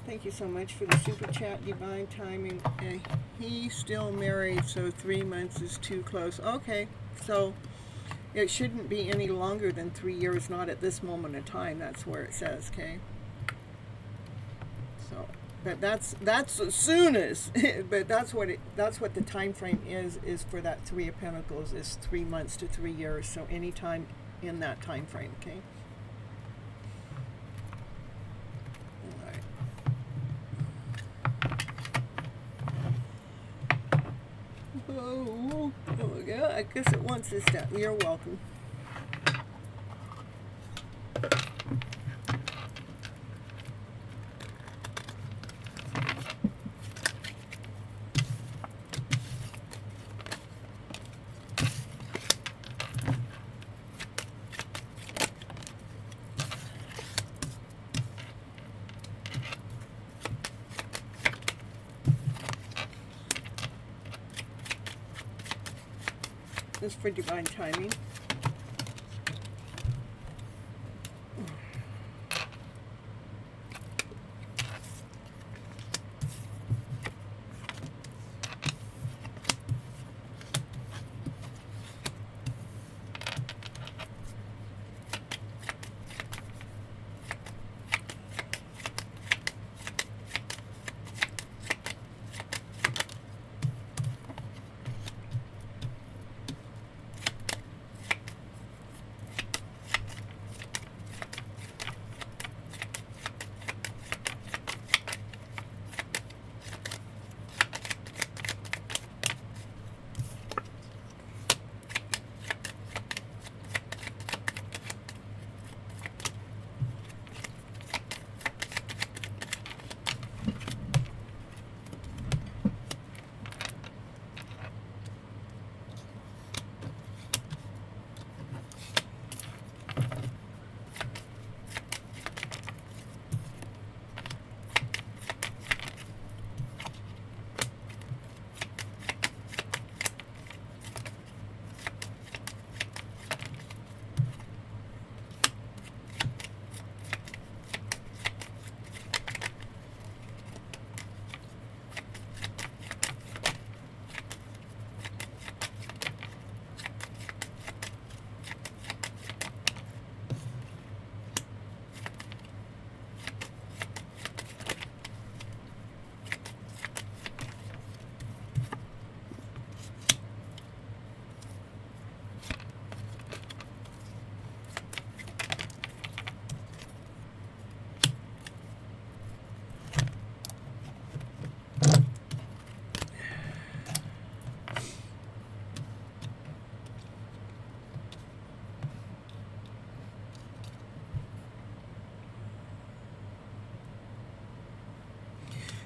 A: Thank you so much for the super chat, divine timing. And he's still married, so 3 months is too close. Okay, so it shouldn't be any longer than 3 years, not at this moment in time. That's where it says, okay? So, but that's as soon as, but that's what the time frame is for that 3 of Pentacles, is 3 months to 3 years. So anytime in that time frame, okay? All right. Oh yeah, I guess it wants this down. You're welcome. Just for divine timing.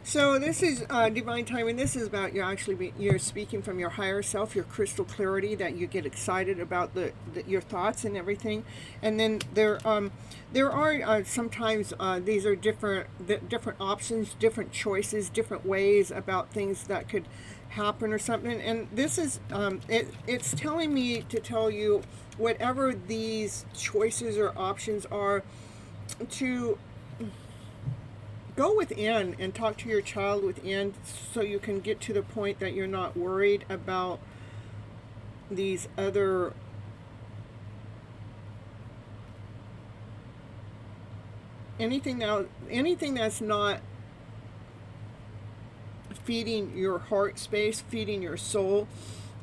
A: So this is divine timing. This is about you're speaking from your higher self, your crystal clarity, that you get excited about your thoughts and everything. And then there are sometimes these are different options, different choices, different ways about things that could happen or something. And this is it's telling me to tell you whatever these choices or options are, to go within and talk to your child within, so you can get to the point that you're not worried about these other anything that's not feeding your heart space, feeding your soul.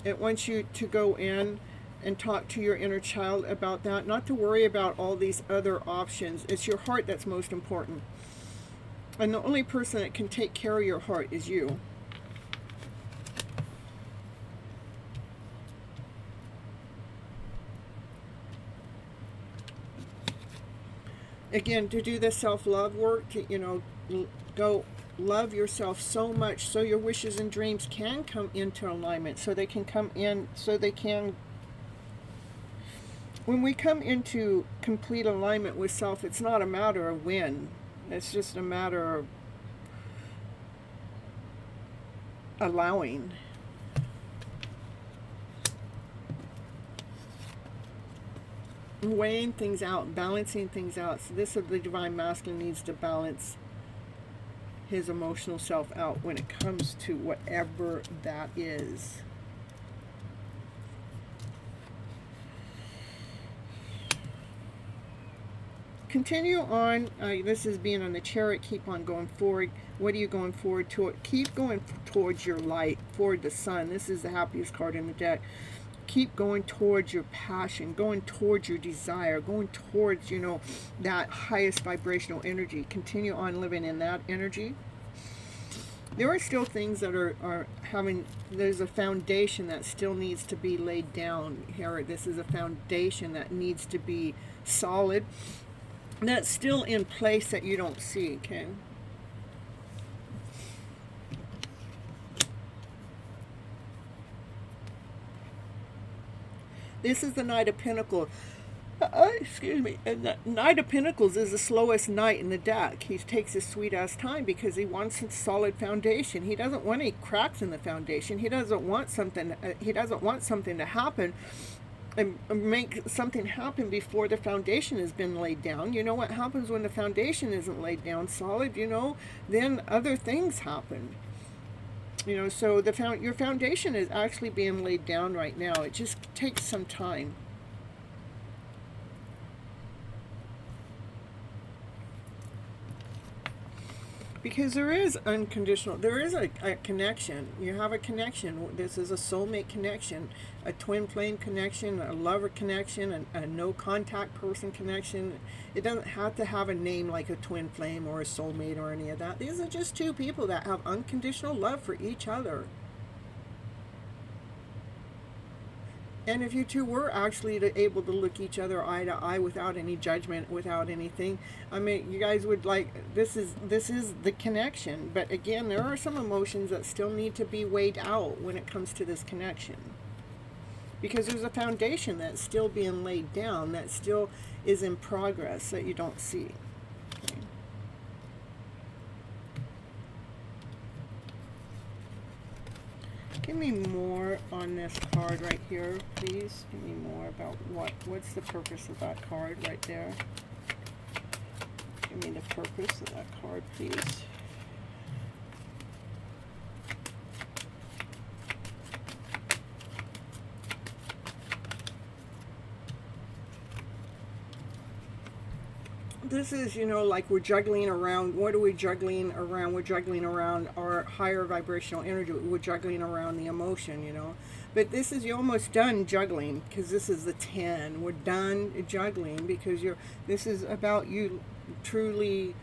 A: It wants you to go in and talk to your inner child about that, not to worry about all these other options. It's your heart that's most important. And the only person that can take care of your heart is you. Again, to do the self-love work, to, go love yourself so much so your wishes and dreams can come into alignment, so they can come in, when we come into complete alignment with self, it's not a matter of when. It's just a matter of allowing. Weighing things out, balancing things out. So this is the divine masculine needs to balance his emotional self out when it comes to whatever that is. Continue on. This is being on the chariot. Keep on going forward. What are you going forward to? Keep going towards your light, toward the sun. This is the happiest card in the deck. Keep going towards your passion, going towards your desire, going towards, that highest vibrational energy. Continue on living in that energy. There are still things that are having, there's a foundation that still needs to be laid down here. This is a foundation that needs to be solid. That's still in place that you don't see, okay? This is the Knight of Pentacles. Excuse me. And the Knight of Pentacles is the slowest knight in the deck. He takes his sweet ass time because he wants a solid foundation. He doesn't want any cracks in the foundation. He doesn't want something. He doesn't want something to happen and make something happen before the foundation has been laid down. You know what happens when the foundation isn't laid down solid? You know, then other things happen. You know, so your foundation is actually being laid down right now. It just takes some time. Because there is unconditional, there is a connection. You have a connection. This is a soulmate connection, a twin flame connection, a lover connection, a no contact person connection. It doesn't have to have a name like a twin flame or a soulmate or any of that. These are just two people that have unconditional love for each other. And if you two were actually able to look each other eye to eye without any judgment, without anything, I mean, you guys would this is the connection. But again, there are some emotions that still need to be weighed out when it comes to this connection. Because there's a foundation that's still being laid down, that still is in progress, that you don't see. Okay. Give me more on this card right here, please. Give me more about what's the purpose of that card right there. Give me the purpose of that card, please. This is, you know, like we're juggling around. What are we juggling around? We're juggling around our higher vibrational energy. We're juggling around the emotion, you know. But this is, you're almost done juggling, because this is the 10. We're done juggling because this is about you truly,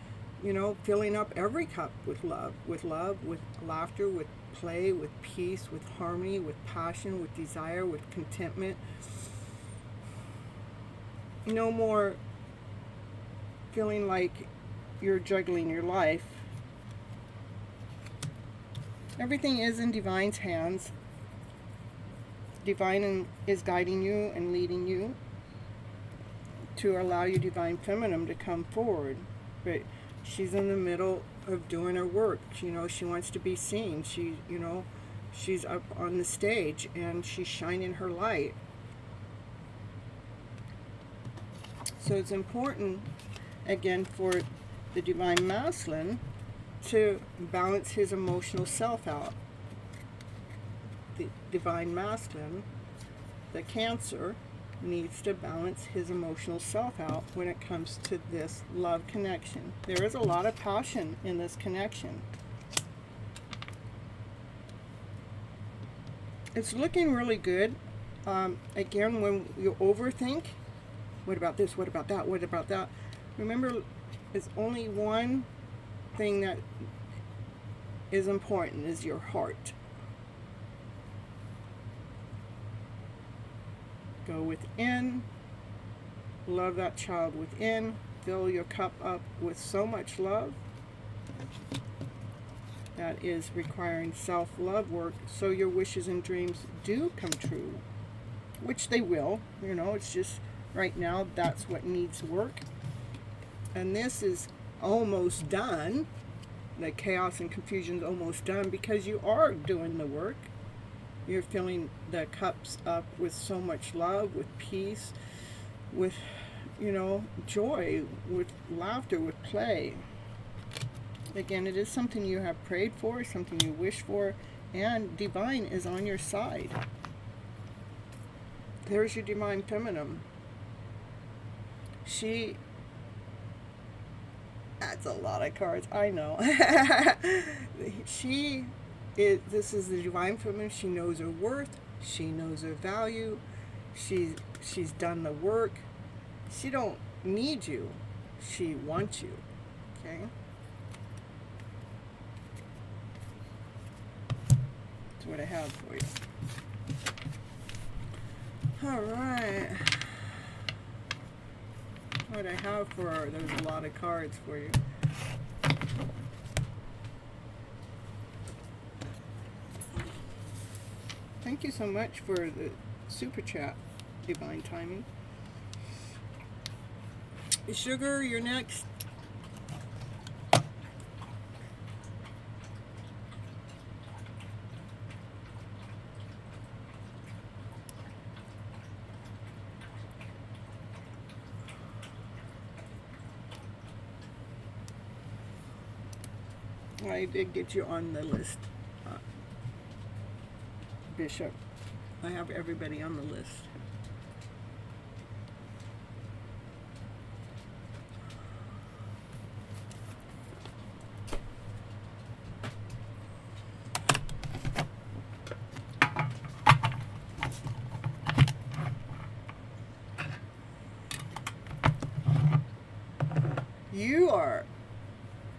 A: you know, filling up every cup with love, with laughter, with play, with peace, with harmony, with passion, with desire, with contentment. No more feeling like you're juggling your life. Everything is in Divine's hands. Divine is guiding you and leading you to allow your Divine Feminine to come forward. But she's in the middle of doing her work. You know, she wants to be seen. She, you know, she's up on the stage and she's shining her light. So it's important, again, for the Divine Masculine to balance his emotional self out. The Divine Masculine, the Cancer, needs to balance his emotional self out when it comes to this love connection. There is a lot of passion in this connection. It's looking really good. Again, when you overthink, what about this, what about that, what about that? Remember, it's only one thing that is important, is your heart. Go within, love that child within, fill your cup up with so much love. That is requiring self-love work so your wishes and dreams do come true, which they will. You know, it's just right now that's what needs work. And this is almost done. The chaos and confusion is almost done because you are doing the work. You're filling the cups up with so much love, with peace, with, you know, joy, with laughter, with play. Again, it is something you have prayed for, something you wish for, and Divine is on your side. There's your Divine Feminine. That's a lot of cards, I know. This is the Divine Feminine. She knows her worth. She knows her value. She's done the work. She don't need you. She wants you. Okay? That's what I have for you. Alright. What I have for her, there's a lot of cards for you. Thank you so much for the super chat, Divine Timing. Sugar, you're next. I did get you on the list, Bishop. I have everybody on the list. You are.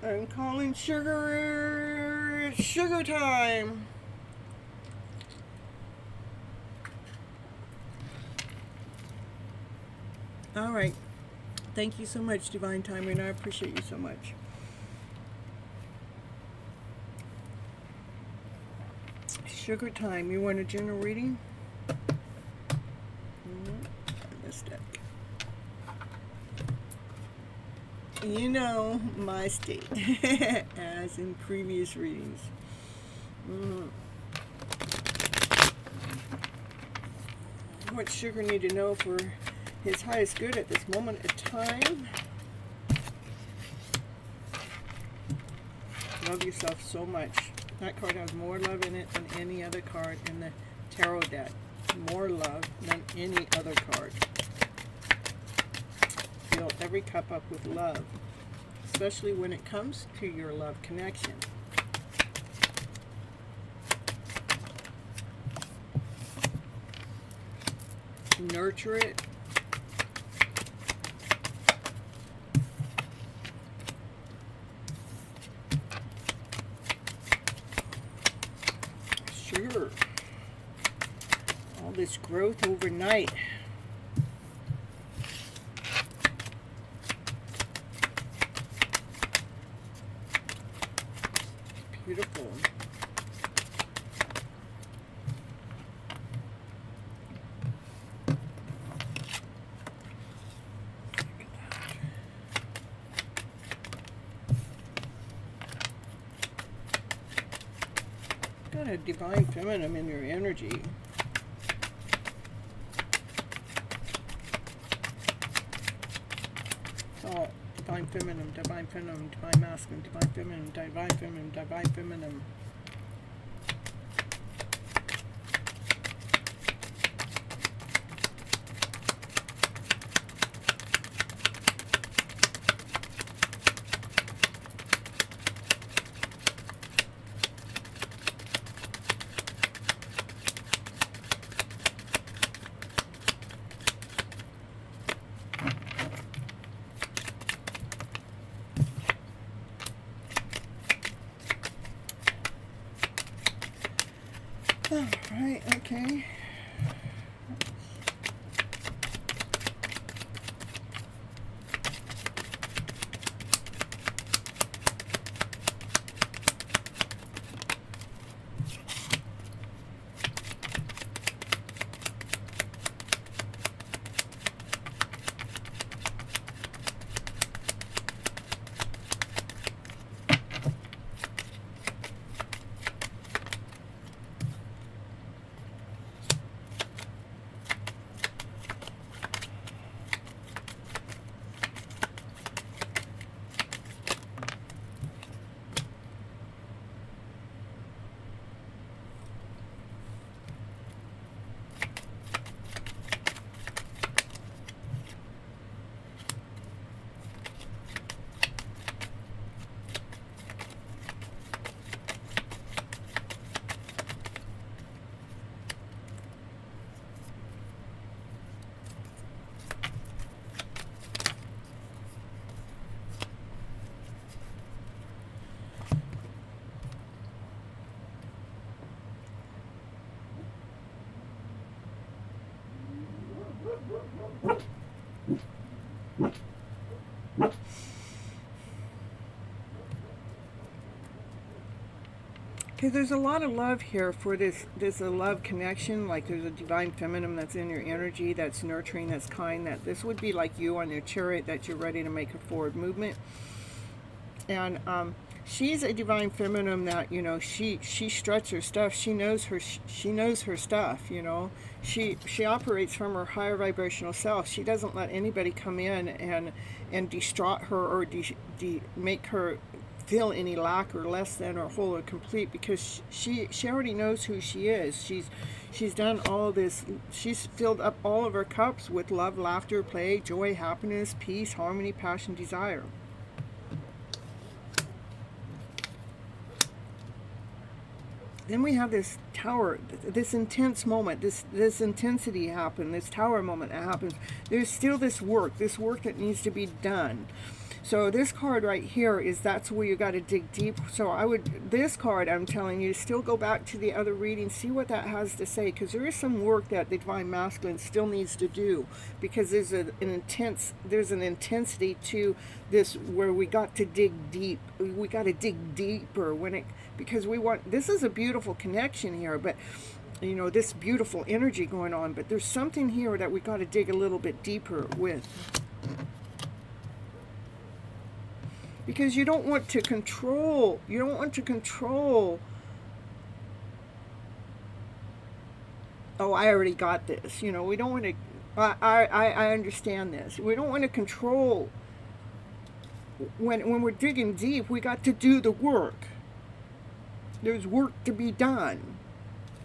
A: I'm calling sugar. Sugar time. All right. Thank you so much, Divine Timer, and I appreciate you so much. Sugar time. You want a general reading? This deck. You know my state, as in previous readings. What Sugar need to know for his highest good at this moment of time? Love yourself so much. That card has more love in it than any other card in the tarot deck. More love than any other card. Fill every cup up with love, especially when it comes to your love connection. Nurture it. Sure. All this growth overnight. Beautiful. Got a divine feminine in your energy. Oh, divine feminine, divine feminine, divine masculine, divine feminine, divine feminine, divine feminine. All right, okay. Okay, there's a lot of love here for this. There's a love connection, like there's a divine feminine that's in your energy, that's nurturing, that's kind. That this would be like you on your chariot, that you're ready to make a forward movement. And she's a divine feminine that, you know, she struts her stuff. She knows her stuff. You know, she operates from her higher vibrational self. She doesn't let anybody come in and distraught her or make her feel any lack or less than or whole or complete, because she already knows who she is. She's done all this. She's filled up all of her cups with love, laughter, play, joy, happiness, peace, harmony, passion, desire. Then we have this tower, this intense moment, this intensity happened, this tower moment that happens. There's still this work that needs to be done. So this card right here is, that's where you got to dig deep. So this card, I'm telling you, still go back to the other reading, see what that has to say, because there is some work that the Divine Masculine still needs to do, because there's an intensity to this where we got to dig deep. We got to dig deeper because this is a beautiful connection here, but you know, this beautiful energy going on, but there's something here that we got to dig a little bit deeper with. Because you don't want to control. Oh, I already got this. You know, we don't want to. I understand this. We don't want to control. When we're digging deep, we got to do the work. There's work to be done.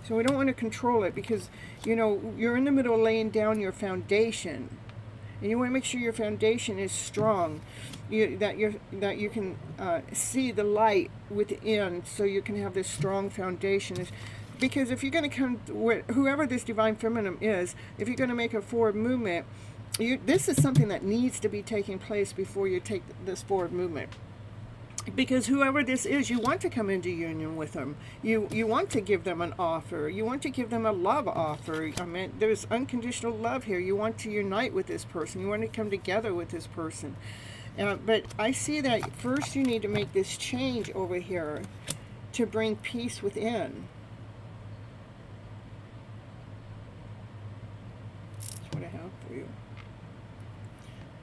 A: So we don't want to control it, because, you know, you're in the middle of laying down your foundation. And you want to make sure your foundation is strong, that you can see the light within, so you can have this strong foundation. Because if you're going to come, whoever this divine feminine is, if you're going to make a forward movement, this is something that needs to be taking place before you take this forward movement. Because whoever this is, you want to come into union with them. You want to give them an offer. You want to give them a love offer. I mean, there's unconditional love here. You want to unite with this person. You want to come together with this person. But I see that first you need to make this change over here to bring peace within. That's what I have for you.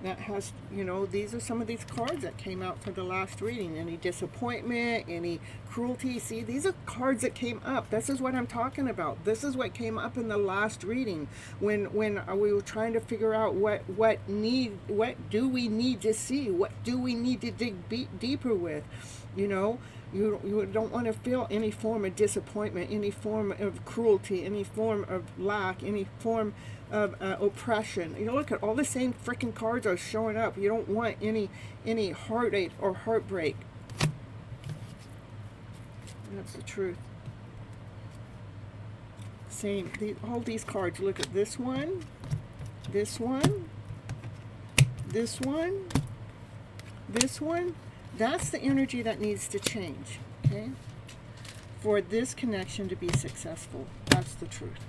A: That has, you know, these are some of these cards that came out for the last reading. Any disappointment, any cruelty. See, these are cards that came up. This is what I'm talking about. This is what came up in the last reading when we were trying to figure out what do we need to see? What do we need to dig deeper with? You know, you don't want to feel any form of disappointment, any form of cruelty, any form of lack, any form of oppression. You know, look at all the same freaking cards are showing up. You don't want any heartache or heartbreak. That's the truth. Same. All these cards. Look at this one, this one, this one, this one. That's the energy that needs to change. Okay, for this connection to be successful. That's the truth.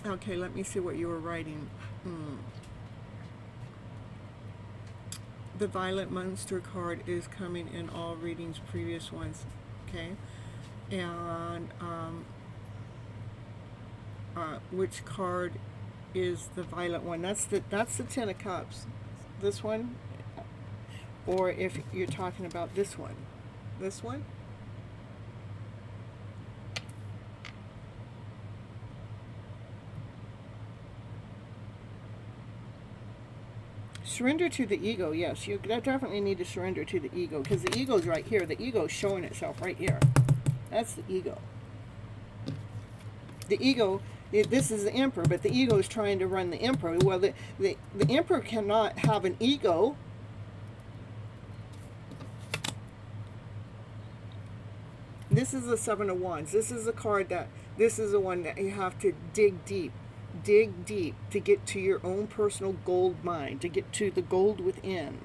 A: Okay, let me see what you were writing. The Violet Monster card is coming in all readings, previous ones. Okay, and which card is the violet one? That's the Ten of Cups. This one, or if you're talking about this one, this one. Surrender to the ego. Yes, you definitely need to surrender to the ego, because the ego's right here. The ego's showing itself right here. That's the ego. The ego, this is the emperor, but the ego is trying to run the emperor. Well, the emperor cannot have an ego. This is the Seven of Wands. This is the card this is the one that you have to dig deep. Dig deep to get to your own personal gold mine, to get to the gold within.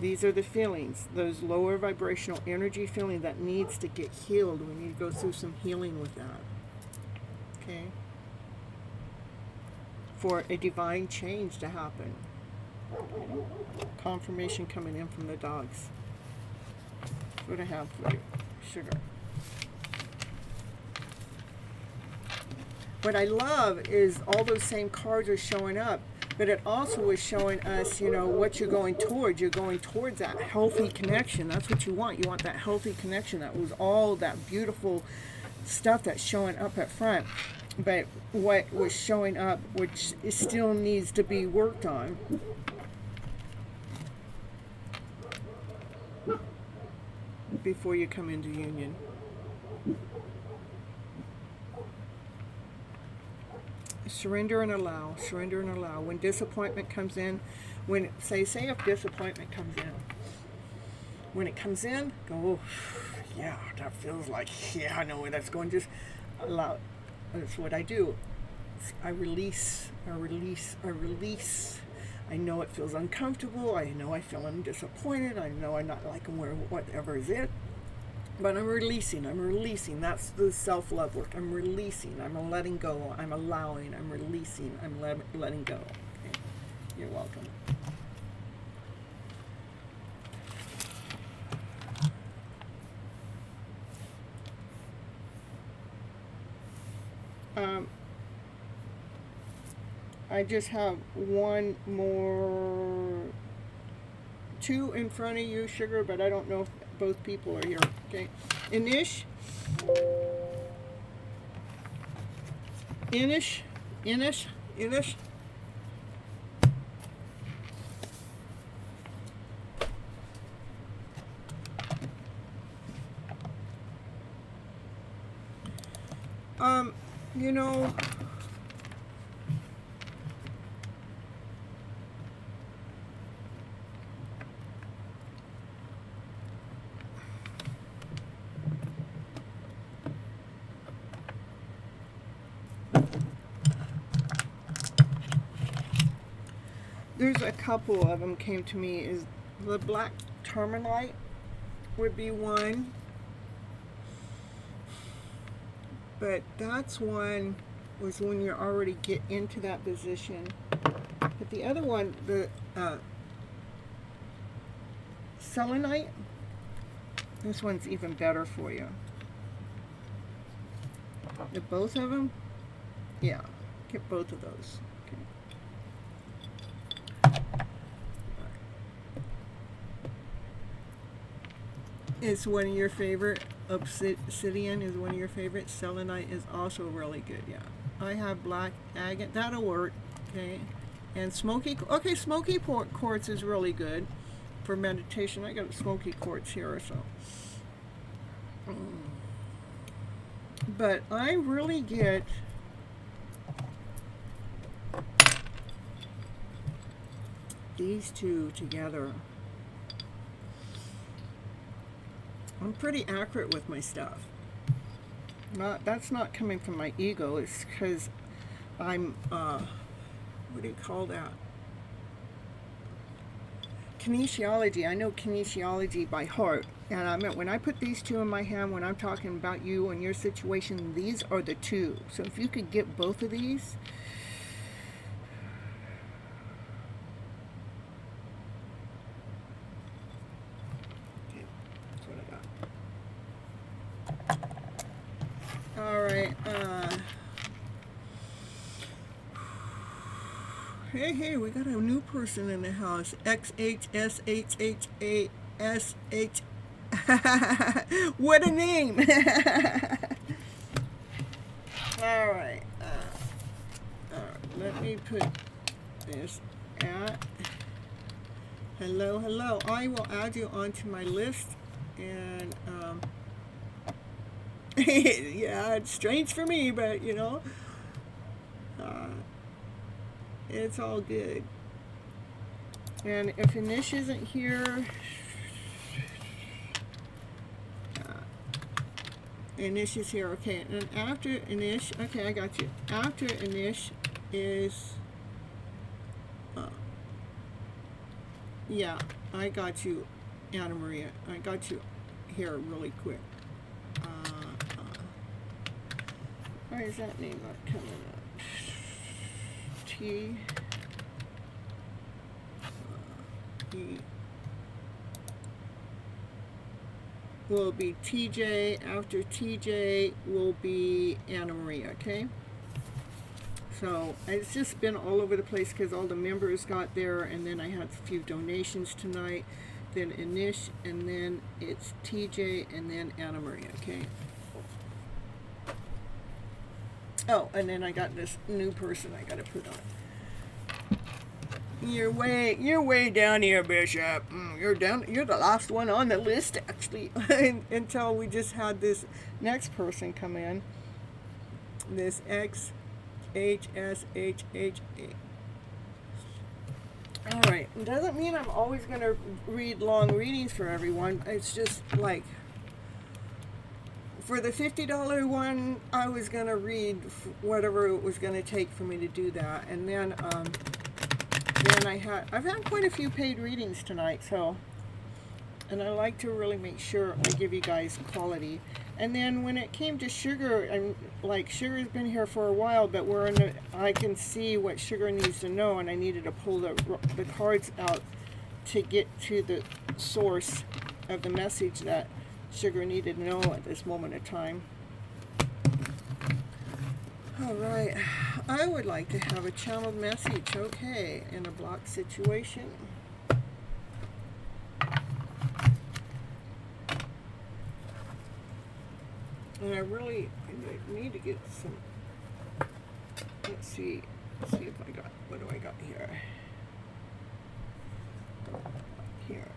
A: These are the feelings, those lower vibrational energy feeling that needs to get healed. We need to go through some healing with that. Okay? For a divine change to happen. Confirmation coming in from the dogs. That's what I have for you, sugar. What I love is all those same cards are showing up, but it also is showing us, you know, what you're going towards. You're going towards that healthy connection. That's what you want. You want that healthy connection. That was all that beautiful stuff that's showing up at front. But what was showing up, which still needs to be worked on, before you come into union. Surrender and allow. Surrender and allow. When disappointment comes in, when say if disappointment comes in, when it comes in, go, oh, yeah, that feels like, yeah, I know where that's going. Just allow it. That's what I do. I release. I release. I release. I know it feels uncomfortable. I know I feel I'm disappointed. I know I'm not liking whatever is it. But I'm releasing. I'm releasing. That's the self-love work. I'm releasing. I'm letting go. I'm allowing. I'm releasing. I'm letting go. Okay. You're welcome. I just have one more, two in front of you, sugar, but I don't know if both people are here. Okay. Inish. Inish. Inish. Inish. You know, there's a couple of them came to me. Is the black terminite would be one, but that's one was when you already get into that position. But the other one, the selenite, this one's even better for you. The both of them, yeah, get both of those. Is one of your favorite. Obsidian is one of your favorites. Selenite is also really good. Yeah, I have black agate. That'll work. Okay, and smoky. Okay, smoky quartz is really good for meditation. I got smoky quartz here, so. But I really get these two together. I'm pretty accurate with my stuff. That's not coming from my ego. It's because I'm, what do you call that? Kinesiology. I know kinesiology by heart. And I meant when I put these two in my hand, when I'm talking about you and your situation, these are the two. So if you could get both of these. Hey, we got a new person in the house. XHSHHASH. What a name! All right. Let me put this at. Hello. I will add you onto my list. And, yeah, it's strange for me, but, you know. It's all good. And if Anish isn't here, Anish is here. Okay, and after Anish, okay, I got you. After Anish is, yeah, I got you, Anna Maria. I got you here really quick. Why is that name not coming up? T. He will be TJ. After TJ will be Anna Maria, okay? So it's just been all over the place because all the members got there, and then I had a few donations tonight, then Anish, and then it's TJ, and then Anna Maria, okay? Oh, and then I got this new person I got to put on. You're way down here, Bishop. You're the last one on the list, actually, until we just had this next person come in. This XHSHHA. All right. It doesn't mean I'm always going to read long readings for everyone. It's just like, for the $50 one, I was going to read whatever it was going to take for me to do that. And then I've had quite a few paid readings tonight, so, and I like to really make sure I give you guys quality. And then when it came to Sugar, and like Sugar's been here for a while, but I can see what Sugar needs to know, and I needed to pull the cards out to get to the source of the message that Sugar needed to know at this moment of time. All right, I would like to have a channeled message, okay, in a block situation. And I need to get some, let's see if I got, what do I got here? Here.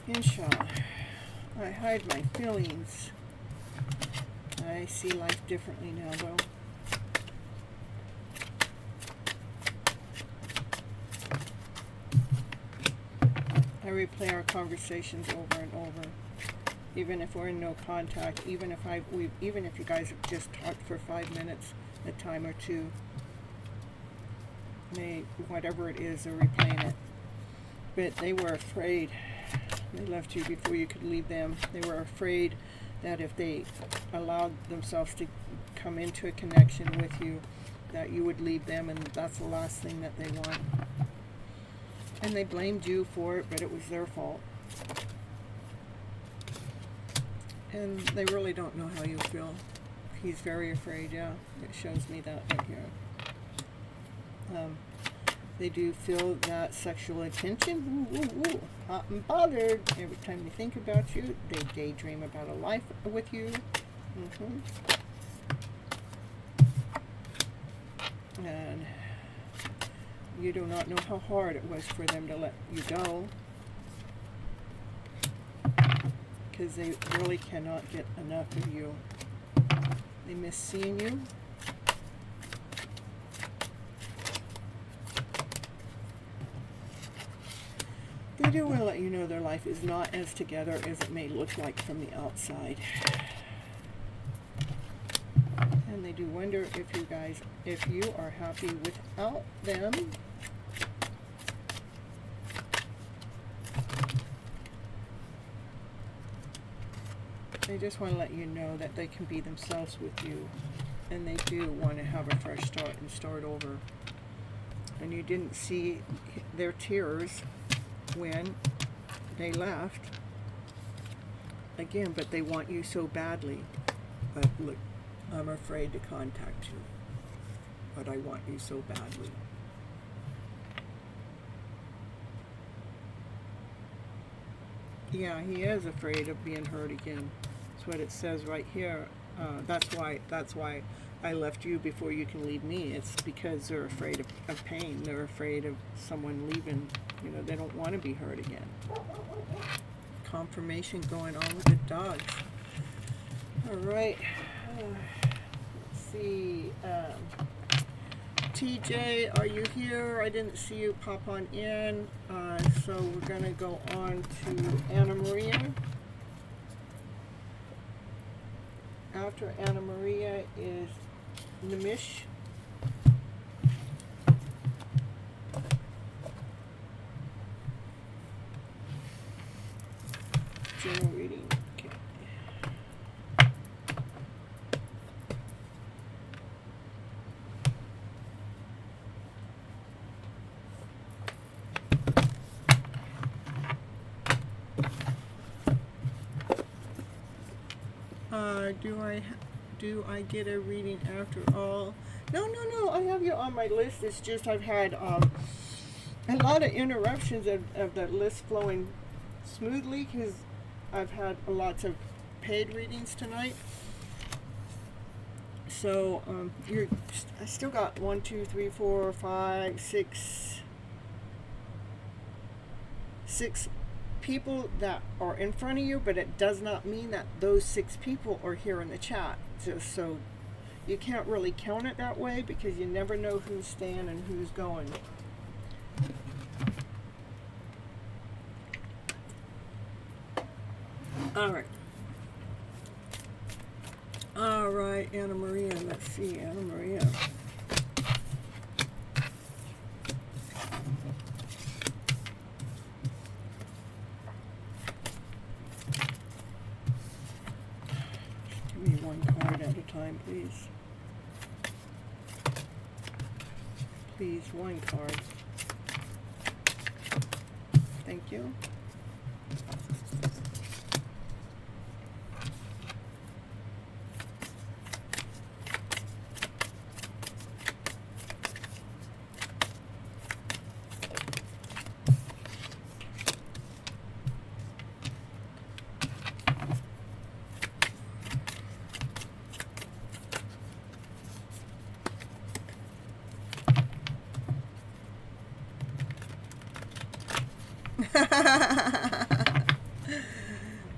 A: Inshallah, I hide my feelings. I see life differently now, though. I replay our conversations over and over, even if we're in no contact, even if you guys have just talked for 5 minutes, a time or two. Whatever it is, they're replaying it. But they were afraid. They left you before you could leave them. They were afraid that if they allowed themselves to come into a connection with you, that you would leave them, and that's the last thing that they want. And they blamed you for it, but it was their fault. And they really don't know how you feel. He's very afraid, yeah. It shows me that right here. They do feel that sexual attention, hot and bothered. Every time they think about you, they daydream about a life with you. And you do not know how hard it was for them to let you go, because they really cannot get enough of you. They miss seeing you. They do want to let you know their life is not as together as it may look like from the outside. And they do wonder if you are happy without them. They just want to let you know that they can be themselves with you. And they do want to have a fresh start and start over. And you didn't see their tears when they left. Again, but they want you so badly. But look, I'm afraid to contact you. But I want you so badly. Yeah, he is afraid of being hurt again. That's what it says right here. That's why I left you before you can leave me. It's because they're afraid of pain. They're afraid of someone leaving. You know, they don't want to be hurt again. Confirmation going on with the dogs. All right. Let's see. TJ, are you here? I didn't see you pop on in. So we're going to go on to Anna Maria. After Anna Maria is Nimish. General reading. Okay. Do I get a reading after all? No. I have you on my list. It's just I've had a lot of interruptions of the list flowing smoothly because I've had lots of paid readings tonight. So I still got 1, 2, 3, 4, 5, 6 people that are in front of you, but it does not mean that those 6 people are here in the chat. So you can't really count it that way because you never know who's staying and who's going. All right, Anna Maria. Let's see, Anna Maria. Give me one card at a time, please. Please, one card. Thank you.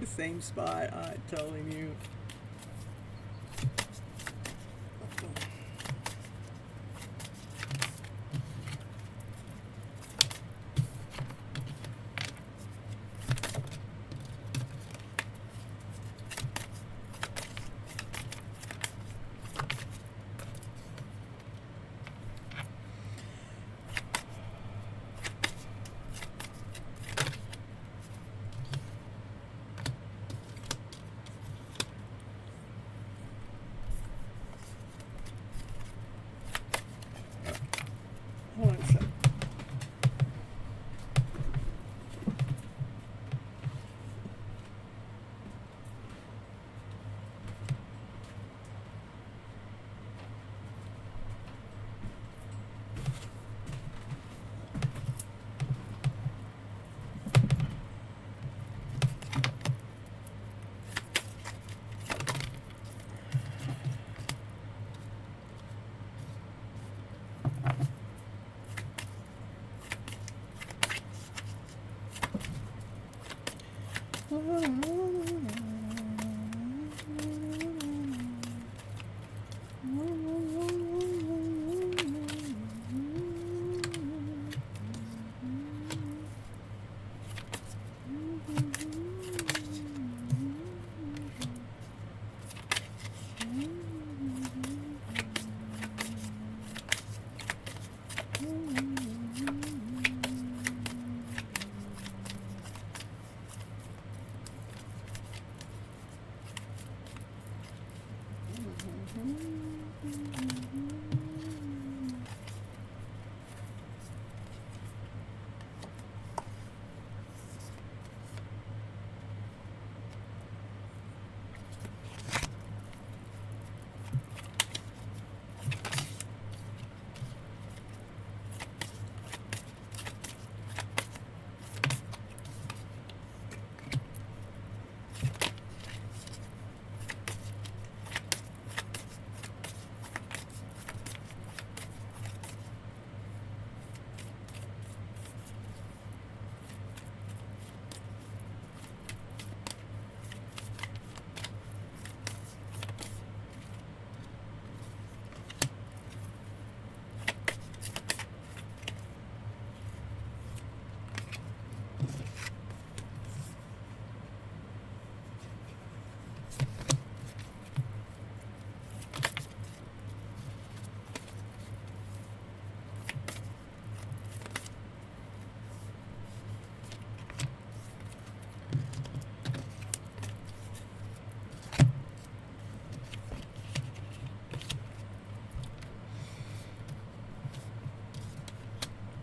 A: The same spot, I'm telling you.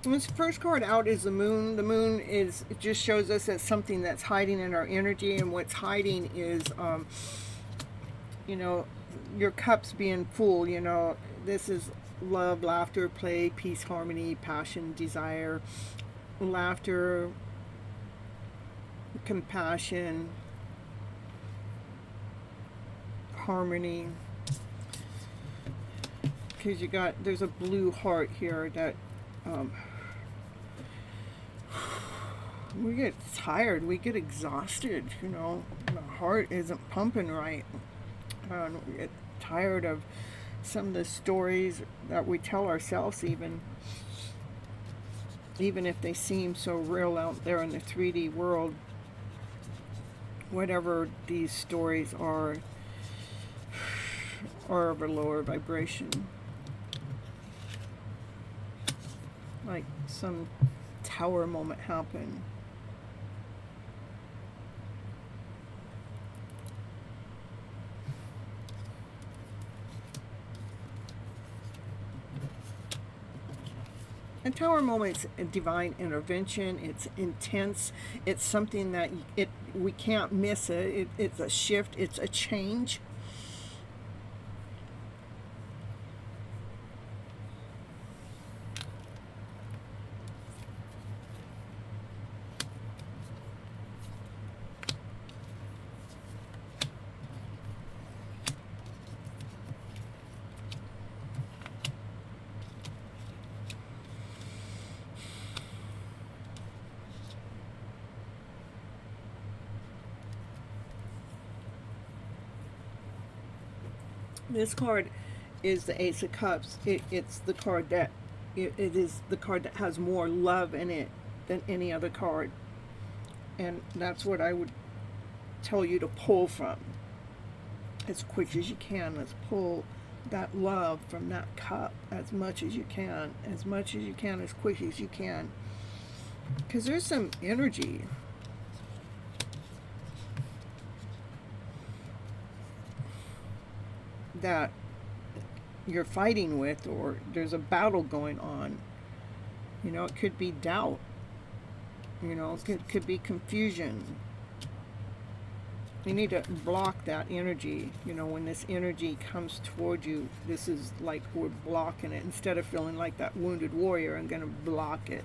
A: This first card out is the moon. The moon it just shows us as something that's hiding in our energy, and what's hiding is, you know, your cups being full. You know, this is love, laughter, play, peace, harmony, passion, desire, laughter, compassion, harmony. Because there's a blue heart here that we get tired, we get exhausted, you know, the heart isn't pumping right. We get tired of some of the stories that we tell ourselves, even if they seem so real out there in the 3D world. Whatever these stories are of a lower vibration. Like some tower moment happened. A tower moment's a divine intervention. It's intense. It's something that we can't miss it. It's a shift. It's a change. This card is the Ace of Cups. It's the card that it is the card that has more love in it than any other card, and that's what I would tell you to pull from as quick as you can. Let's pull that love from that cup as much as you can, as quick as you can, because there's some energy that you're fighting with, or there's a battle going on. You know, it could be doubt. You know, it could be confusion. You need to block that energy. You know, when this energy comes toward you, this is like we're blocking it. Instead of feeling like that wounded warrior, I'm going to block it.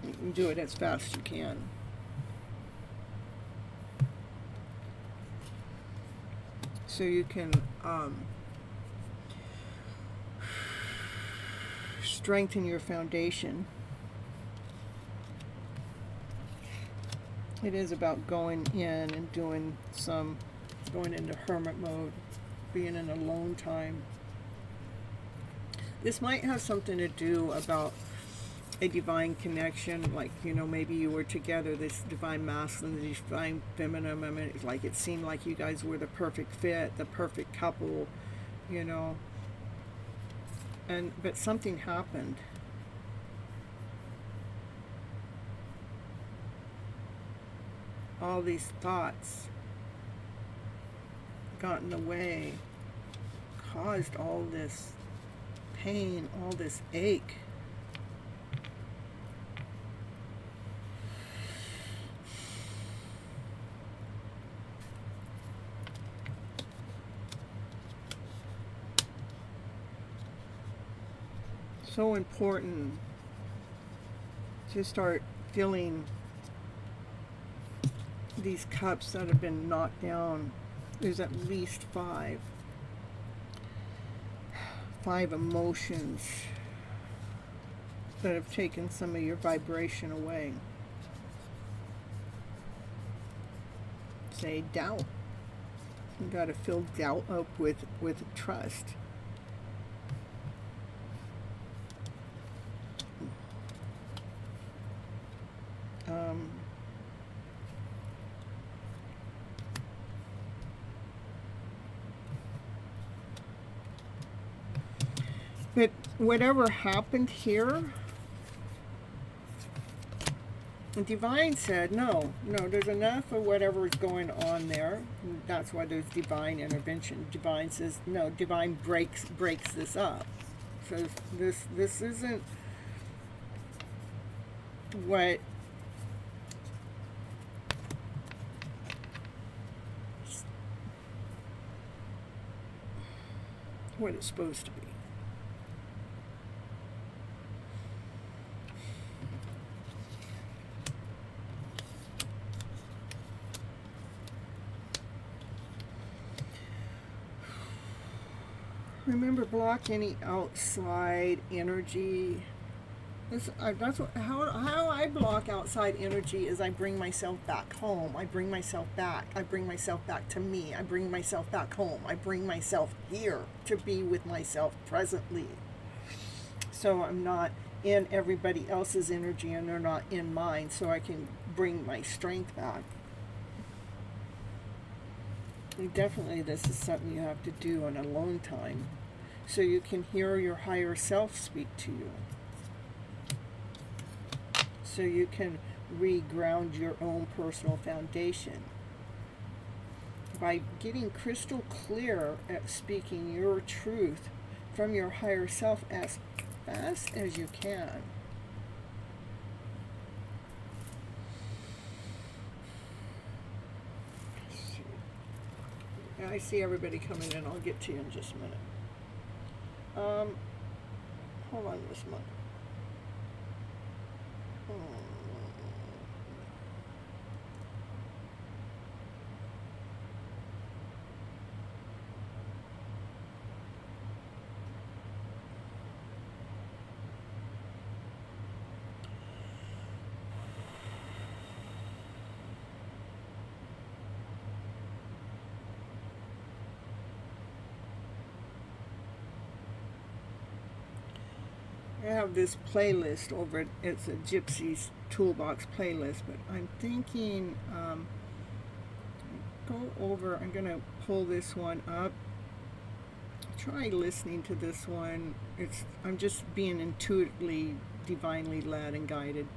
A: You can do it as fast as you can. So you can strengthen your foundation. It is about going in and going into hermit mode, being in alone time. This might have something to do about a divine connection, like, you know, maybe you were together, this divine masculine, this divine feminine. I mean, like, it seemed like you guys were the perfect fit, the perfect couple, you know, but something happened. All these thoughts got in the way, caused all this pain, all this ache. So important to start feeling these cups that have been knocked down. There's at least five emotions that have taken some of your vibration away. Say doubt. You got to fill doubt up with trust. But whatever happened here, the Divine said, no, there's enough of whatever's going on there. That's why there's divine intervention. Divine says, no, Divine breaks this up. So this isn't what it's supposed to be. Remember, block any outside energy. How I block outside energy is I bring myself back home. I bring myself back. I bring myself back to me. I bring myself back home. I bring myself here to be with myself presently. So I'm not in everybody else's energy and they're not in mine, so I can bring my strength back. And definitely this is something you have to do on alone time so you can hear your higher self speak to you. So you can reground your own personal foundation. By getting crystal clear at speaking your truth from your higher self as fast as you can. I see everybody coming in. I'll get to you in just a minute. Hold on this month. I have this playlist over, it's a Gypsy's Toolbox playlist, but I'm thinking, go over, I'm going to pull this one up. Try listening to this one. I'm just being intuitively, divinely led and guided.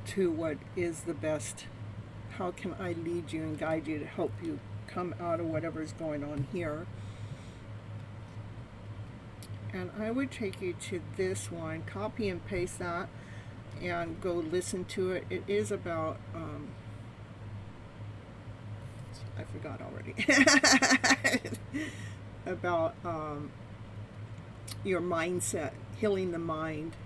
A: To what is the best. How can I lead you and guide you to help you come out of whatever's going on here? And I would take you to this one, copy and paste that, and go listen to it. It is about, I forgot already, about your mindset, healing the mind.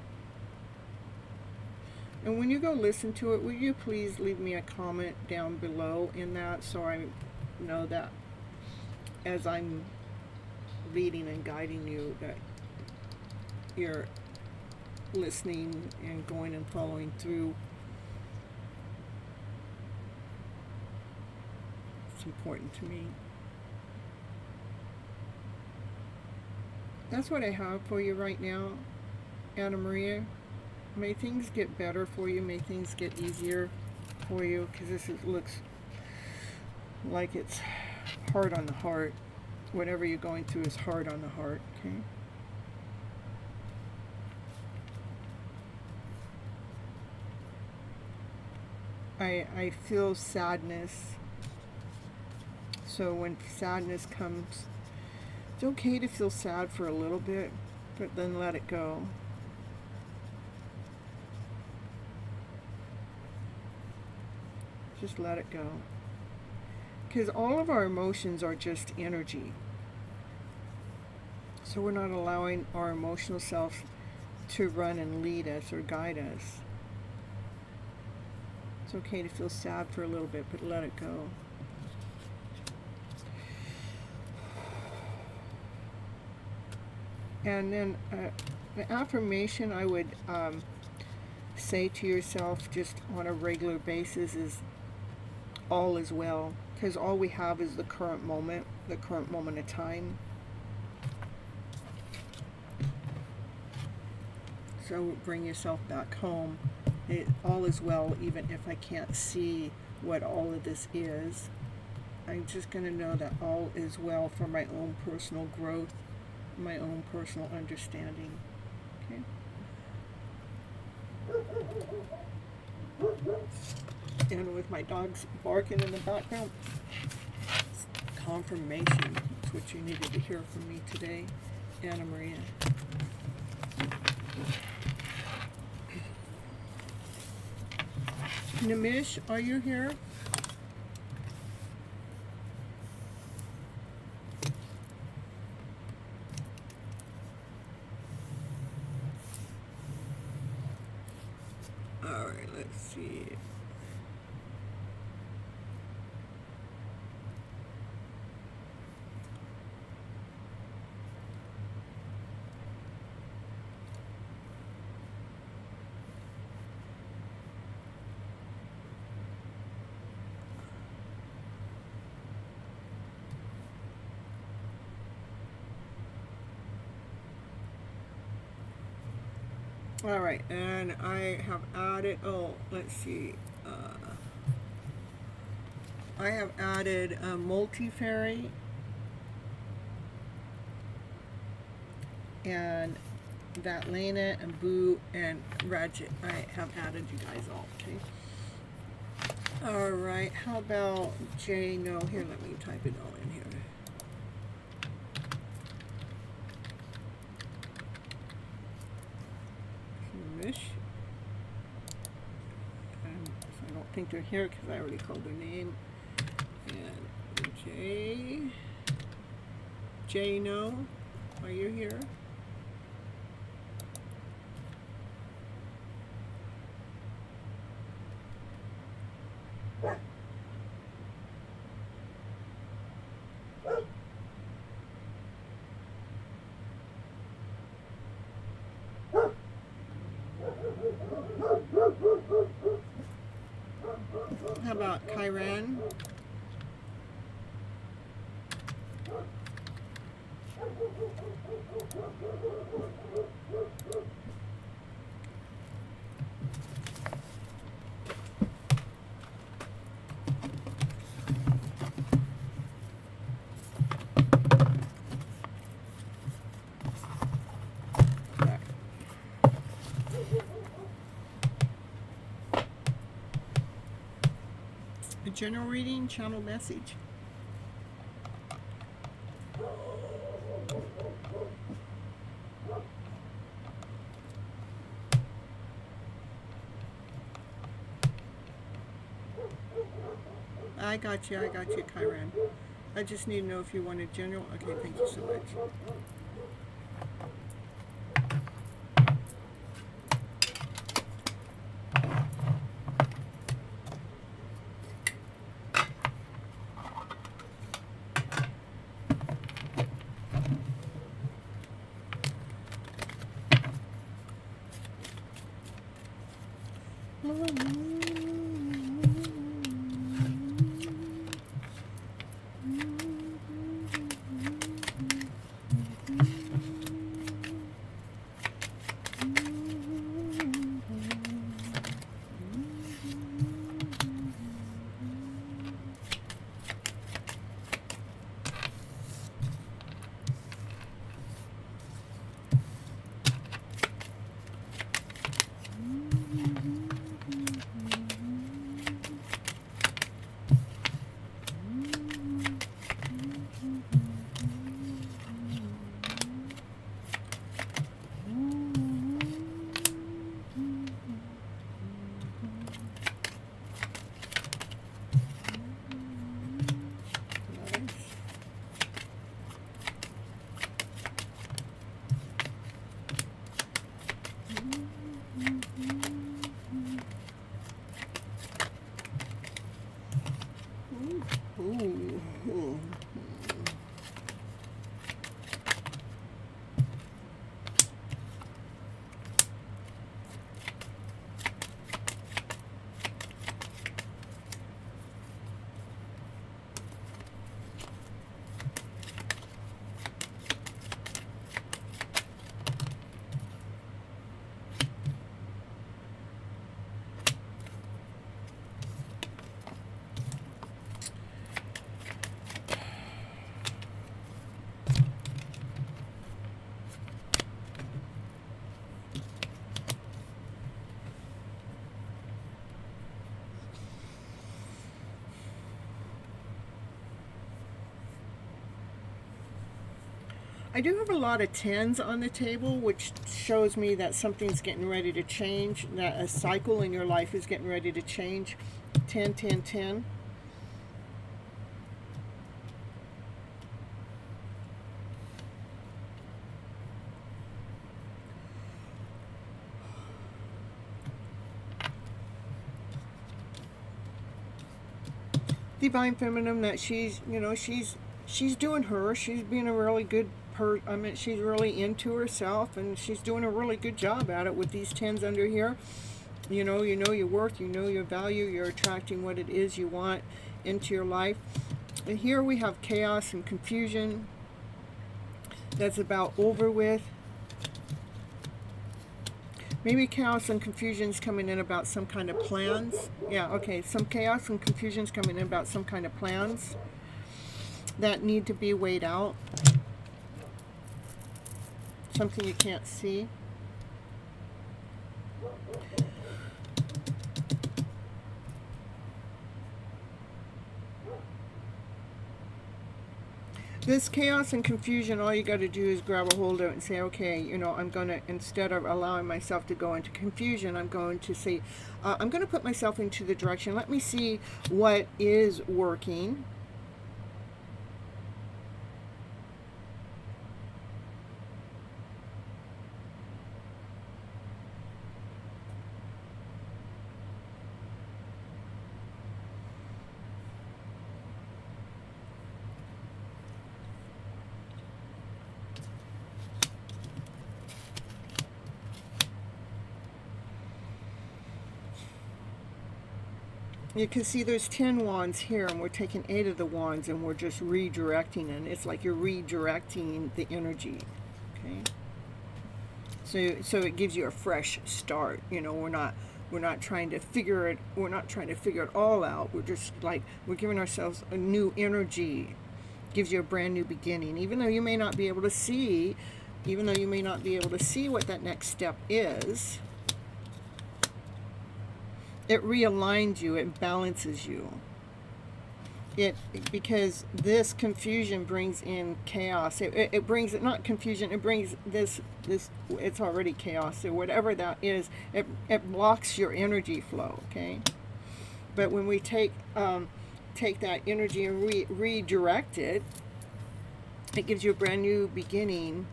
A: And when you go listen to it, will you please leave me a comment down below in that so I know that as I'm leading and guiding you that you're listening and going and following through. It's important to me. That's what I have for you right now, Anna Maria. May things get better for you. May things get easier for you, because looks like it's hard on the heart. Whatever you're going through is hard on the heart, okay? I feel sadness. So when sadness comes, it's okay to feel sad for a little bit, but then let it go. Just let it go. Because all of our emotions are just energy. So we're not allowing our emotional self to run and lead us or guide us. It's okay to feel sad for a little bit, but let it go. And then the affirmation I would say to yourself just on a regular basis is, all is well, because all we have is the current moment of time. So bring yourself back home. All is well, even if I can't see what all of this is. I'm just going to know that all is well for my own personal growth, my own personal understanding. Okay? And with my dogs barking in the background, it's confirmation. That's what you needed to hear from me today, Anna Maria. Nimish, are you here? All right, let's see. All right, and I have added, oh, let's see. I have added a multi-fairy and that Lena and Boo and Rajit. I have added you guys all, okay? All right, how about Jay? No, here, let me type it all in here. I don't think they're here because I already called their name. And Jay, no, are you here? How about Kyran? A general reading, channel message. I got you, Kyran. I just need to know if you wanted general. Okay, thank you so much. I do have a lot of 10s on the table, which shows me that something's getting ready to change, that a cycle in your life is getting ready to change. 10, 10, 10. Divine Feminine, that she's, you know, she's doing her. She's being a really good I mean, she's really into herself, and she's doing a really good job at it with these 10s under here. You know your worth, you know your value, you're attracting what it is you want into your life. And here we have chaos and confusion. That's about over with. Maybe chaos and confusion's coming in about some kind of plans. Yeah, okay, some chaos and confusion's coming in about some kind of plans that need to be weighed out. Something you can't see. This chaos and confusion, all you got to do is grab a hold of it and say, okay, you know, I'm going to, instead of allowing myself to go into confusion, I'm going to say, I'm going to put myself into the direction. Let me see what is working. You can see there's 10 wands here, and we're taking 8 of the wands and we're just redirecting, and it's like you're redirecting the energy. Okay, so it gives you a fresh start. You know, we're not trying to figure it all out. We're just like, we're giving ourselves a new energy. Gives you a brand new beginning, even though you may not be able to see what that next step is. It realigns you, it balances you. Because this confusion brings in chaos. It brings it, not confusion, it brings this it's already chaos. So whatever that is, it blocks your energy flow, okay? But when we take that energy and redirect it, it gives you a brand new beginning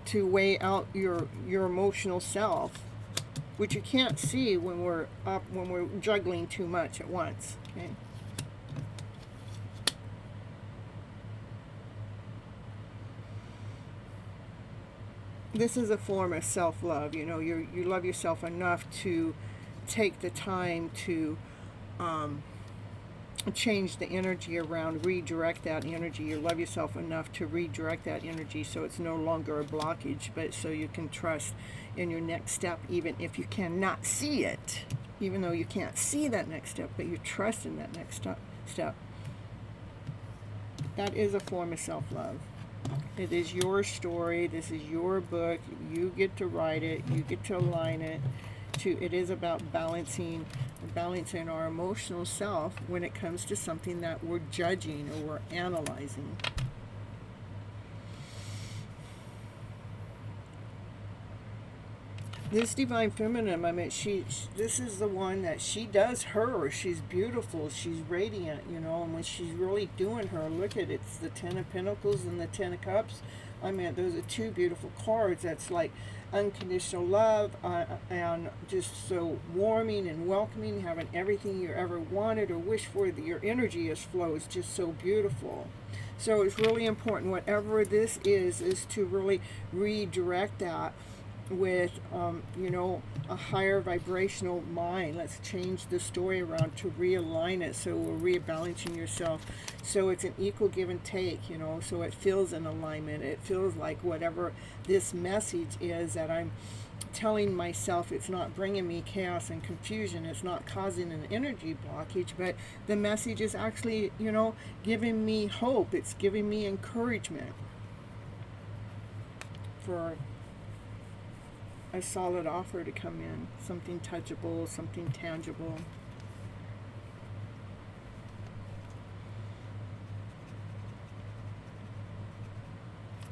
A: to weigh out your emotional self, which you can't see when we're juggling too much at once. Okay. This is a form of self-love. You know, you love yourself enough to take the time to change the energy around, redirect that energy. You love yourself enough to redirect that energy so it's no longer a blockage, but so you can trust in your next step, even if you cannot see it, even though you can't see that next step, but you trust in that next step. That is a form of self-love. It is your story. This is your book. You get to write it. You get to align it. It is about balancing our emotional self when it comes to something that we're judging or we're analyzing. This Divine Feminine, I mean, this is the one that she does her. She's beautiful. She's radiant, you know, and when she's really doing her, look at it. It's the 10 of Pentacles and the 10 of Cups. I mean, those are two beautiful cards. That's like unconditional love and just so warming and welcoming, having everything you ever wanted or wished for. Your energy flows just so beautiful. So it's really important, whatever this is to really redirect that with you know, a higher vibrational mind. Let's change the story around to realign it so we're rebalancing yourself, so it's an equal give and take, you know, so it feels in alignment. It feels like whatever this message is that I'm telling myself, it's not bringing me chaos and confusion, it's not causing an energy blockage, but the message is actually, you know, giving me hope. It's giving me encouragement for a solid offer to come in, something touchable, something tangible.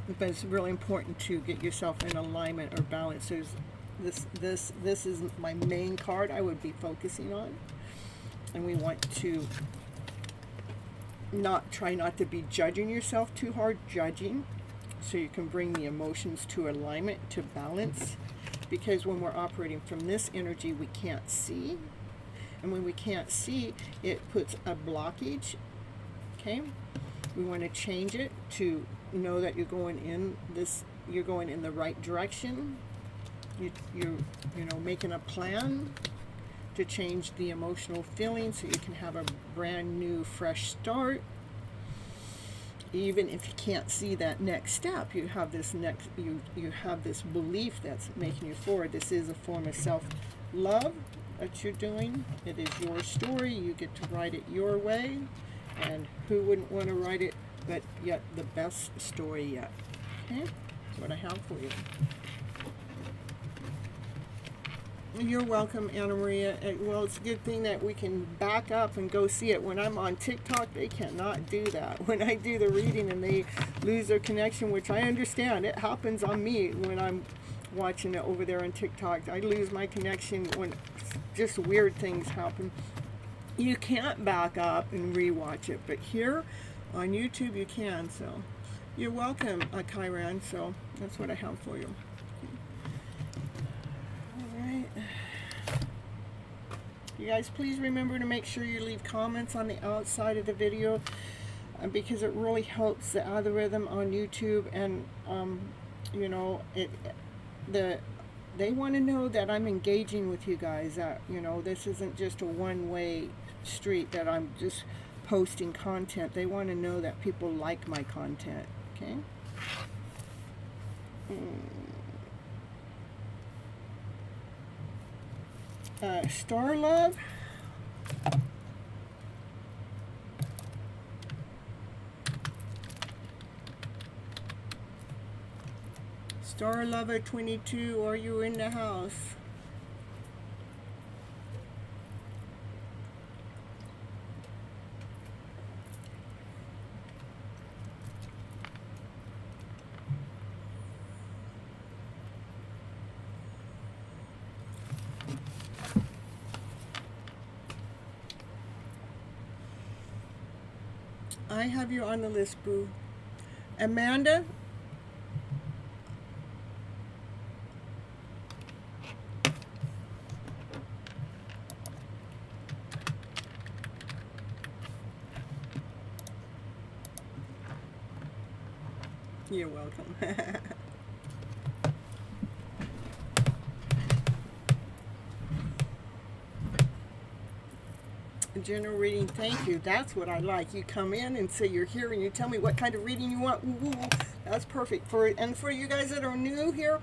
A: but it's really important to get yourself in alignment or balance. There's this is my main card I would be focusing on, and we want to try not to be judging yourself too hard, so you can bring the emotions to alignment, to balance, because when we're operating from this energy, we can't see, and when we can't see, it puts a blockage. Okay, we want to change it to know that you're going in the right direction. You're making a plan to change the emotional feeling so you can have a brand new, fresh start. Even if you can't see that next step, you have this you have this belief that's making you forward. This is a form of self-love that you're doing. It is your story. You get to write it your way, and who wouldn't want to write it but yet the best story yet? Okay, that's what I have for you. You're welcome, Anna Maria. Well, it's a good thing that we can back up and go see it. When I'm on TikTok, they cannot do that. When I do the reading and they lose their connection, which I understand, it happens on me when I'm watching it over there on TikTok. I lose my connection when just weird things happen. You can't back up and rewatch it, but here on YouTube you can. So you're welcome, Kyran. So that's what I have for you. You guys, please remember to make sure you leave comments on the outside of the video, because it really helps the algorithm on YouTube, and they want to know that I'm engaging with you guys, that this isn't just a one-way street, that I'm just posting content. They want to know that people like my content. Okay. Star Love. Star Lover 22, are you in the house? I have you on the list, boo. Amanda? You're welcome. General reading, thank you. That's what I like. You come in and say you're here and you tell me what kind of reading you want. Ooh, that's perfect. For you guys that are new here,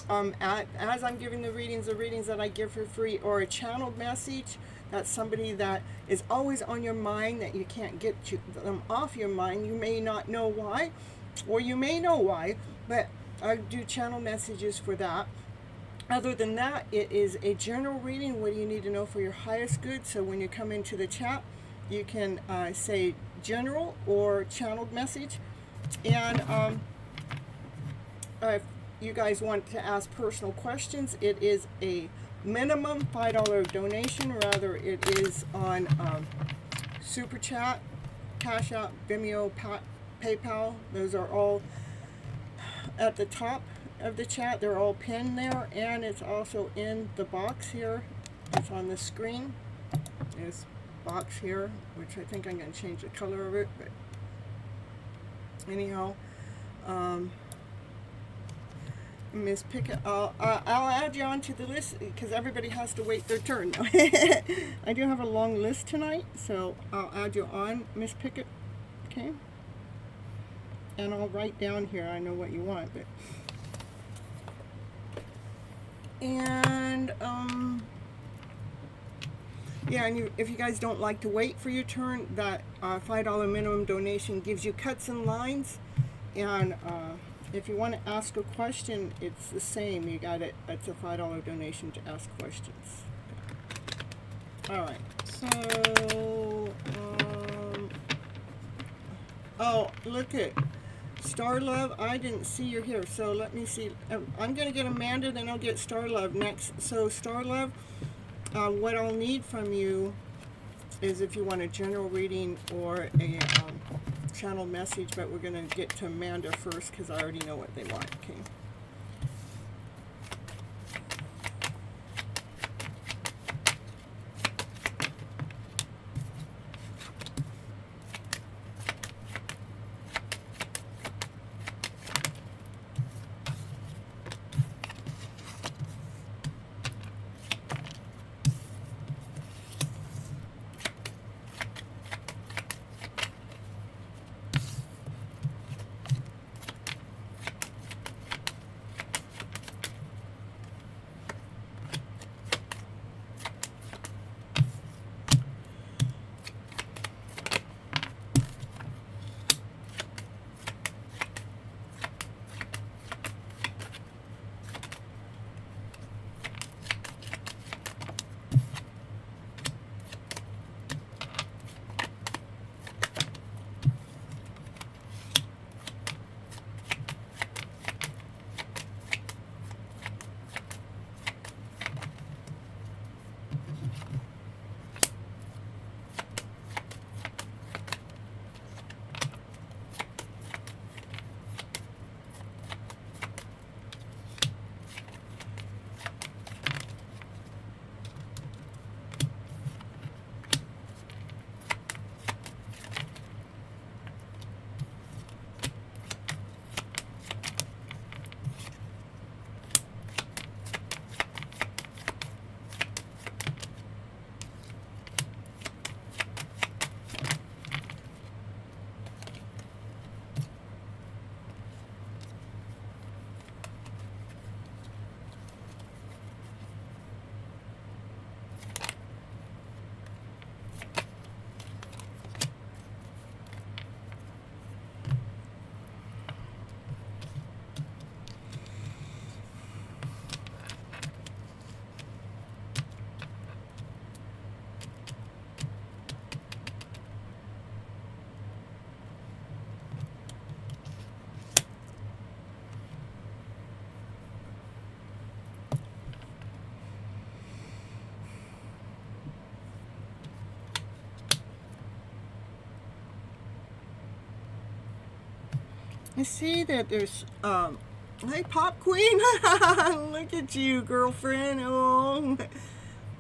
A: as I'm giving the readings that I give for free, or a channeled message, that's somebody that is always on your mind, that you can't get them off your mind. You may not know why, or you may know why, but I do channel messages for that. Other than that, it is a general reading. What do you need to know for your highest good? So when you come into the chat, you can say general or channeled message. And if you guys want to ask personal questions, it is a minimum $5 donation. Rather, it is on Super Chat, Cash App, Vimeo, PayPal. Those are all at the top of the chat. They're all pinned there, and it's also in the box here. It's on the screen. This box here, which I think I'm going to change the color of it, but anyhow, Miss Pickett, I'll add you onto the list, because everybody has to wait their turn. I do have a long list tonight, so I'll add you on, Miss Pickett. Okay, and I'll write down here. I know what you want, but. And yeah, and if you guys don't like to wait for your turn, that $5 minimum donation gives you cuts and lines. And if you want to ask a question, it's the same. You got it. It's a $5 donation to ask questions. All right. So, oh, look at Star Love, I didn't see you here, so let me see. I'm going to get Amanda, then I'll get Star Love next. So Star Love, what I'll need from you is if you want a general reading or a channel message, but we're going to get to Amanda first because I already know what they want, okay? I see that there's, hey, Pop Queen. Look at you, girlfriend. Oh.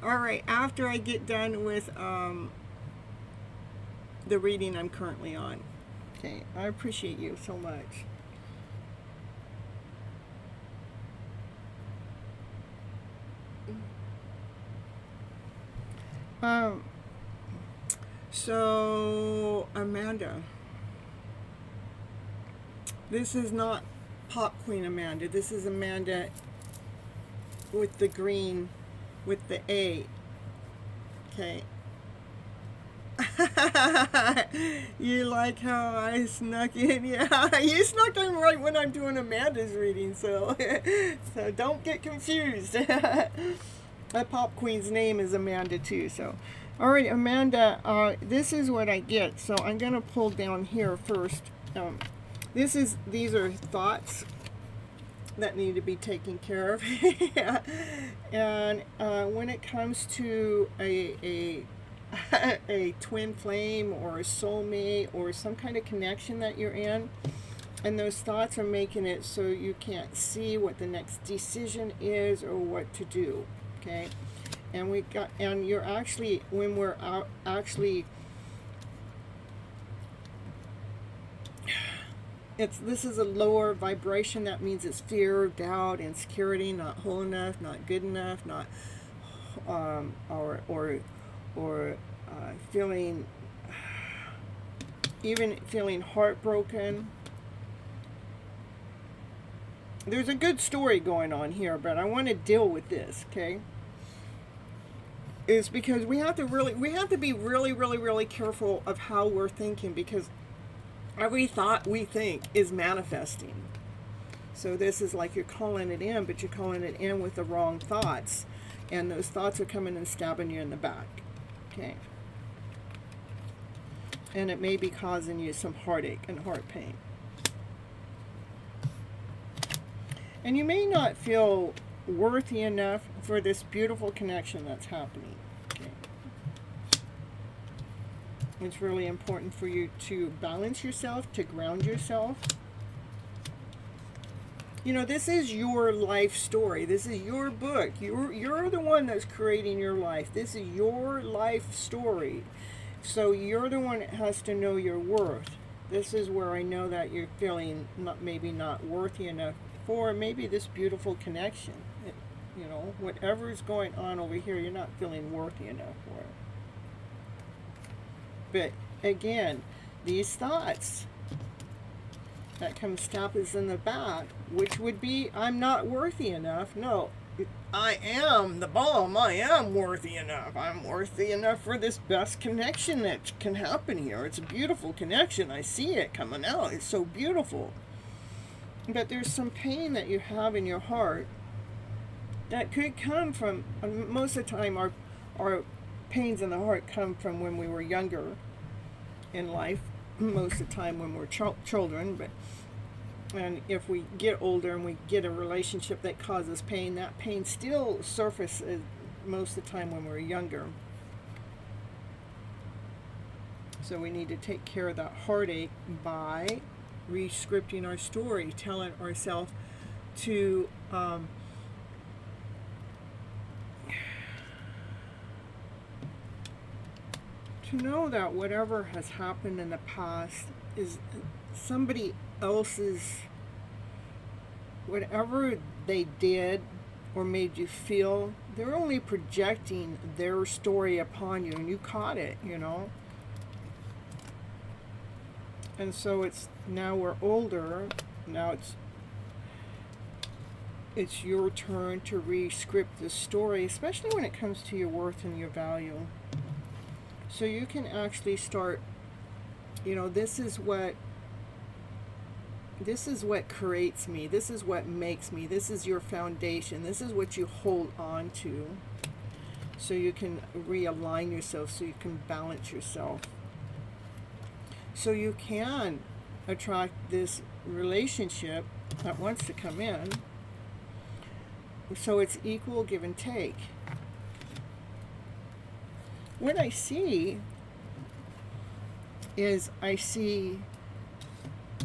A: All right, after I get done with the reading I'm currently on. Okay, I appreciate you so much. So, Amanda. This is not Pop Queen Amanda. This is Amanda with the green, with the A. Okay. You like how I snuck in? Yeah, you snuck in right when I'm doing Amanda's reading, so so don't get confused. That Pop Queen's name is Amanda too. So, all right, Amanda. This is what I get. So I'm gonna pull down here first. These are thoughts that need to be taken care of. And when it comes to a twin flame or a soulmate or some kind of connection that you're in, and those thoughts are making it so you can't see what the next decision is or what to do, okay? And you're actually, when we're out, actually, this is a lower vibration. That means it's fear, doubt, insecurity, not whole enough, not good enough, not or feeling, even feeling heartbroken. There's a good story going on here, but I want to deal with this, okay? Is because we have to be really careful of how we're thinking, because every thought we think is manifesting. So this is like you're calling it in, but you're calling it in with the wrong thoughts. And those thoughts are coming and stabbing you in the back. Okay. And it may be causing you some heartache and heart pain. And you may not feel worthy enough for this beautiful connection that's happening. Okay. It's really important for you to balance yourself, to ground yourself. You know, this is your life story. This is your book. You're the one that's creating your life. This is your life story. So you're the one that has to know your worth. This is where I know that you're feeling maybe not worthy enough for maybe this beautiful connection. You know, whatever's going on over here, you're not feeling worthy enough for it. But again, these thoughts that come stab us in the back, which would be, I'm not worthy enough. No, I am the bomb. I am worthy enough. I'm worthy enough for this best connection that can happen here. It's a beautiful connection. I see it coming out. It's so beautiful. But there's some pain that you have in your heart that could come from, most of the time our pains in the heart come from when we were younger in life, most of the time when we're children. And if we get older and we get a relationship that causes pain, that pain still surfaces most of the time when we're younger. So we need to take care of that heartache by re-scripting our story, telling ourselves to know that whatever has happened in the past is somebody else's, whatever they did or made you feel, they're only projecting their story upon you, and you caught it, you know. And so it's, now we're older, now it's your turn to re-script the story, especially when it comes to your worth and your value. So you can actually start, you know, this is what creates me. This is what makes me. This is your foundation. This is what you hold on to. So you can realign yourself, so you can balance yourself. So you can attract this relationship that wants to come in. So it's equal give and take. What I see is, I see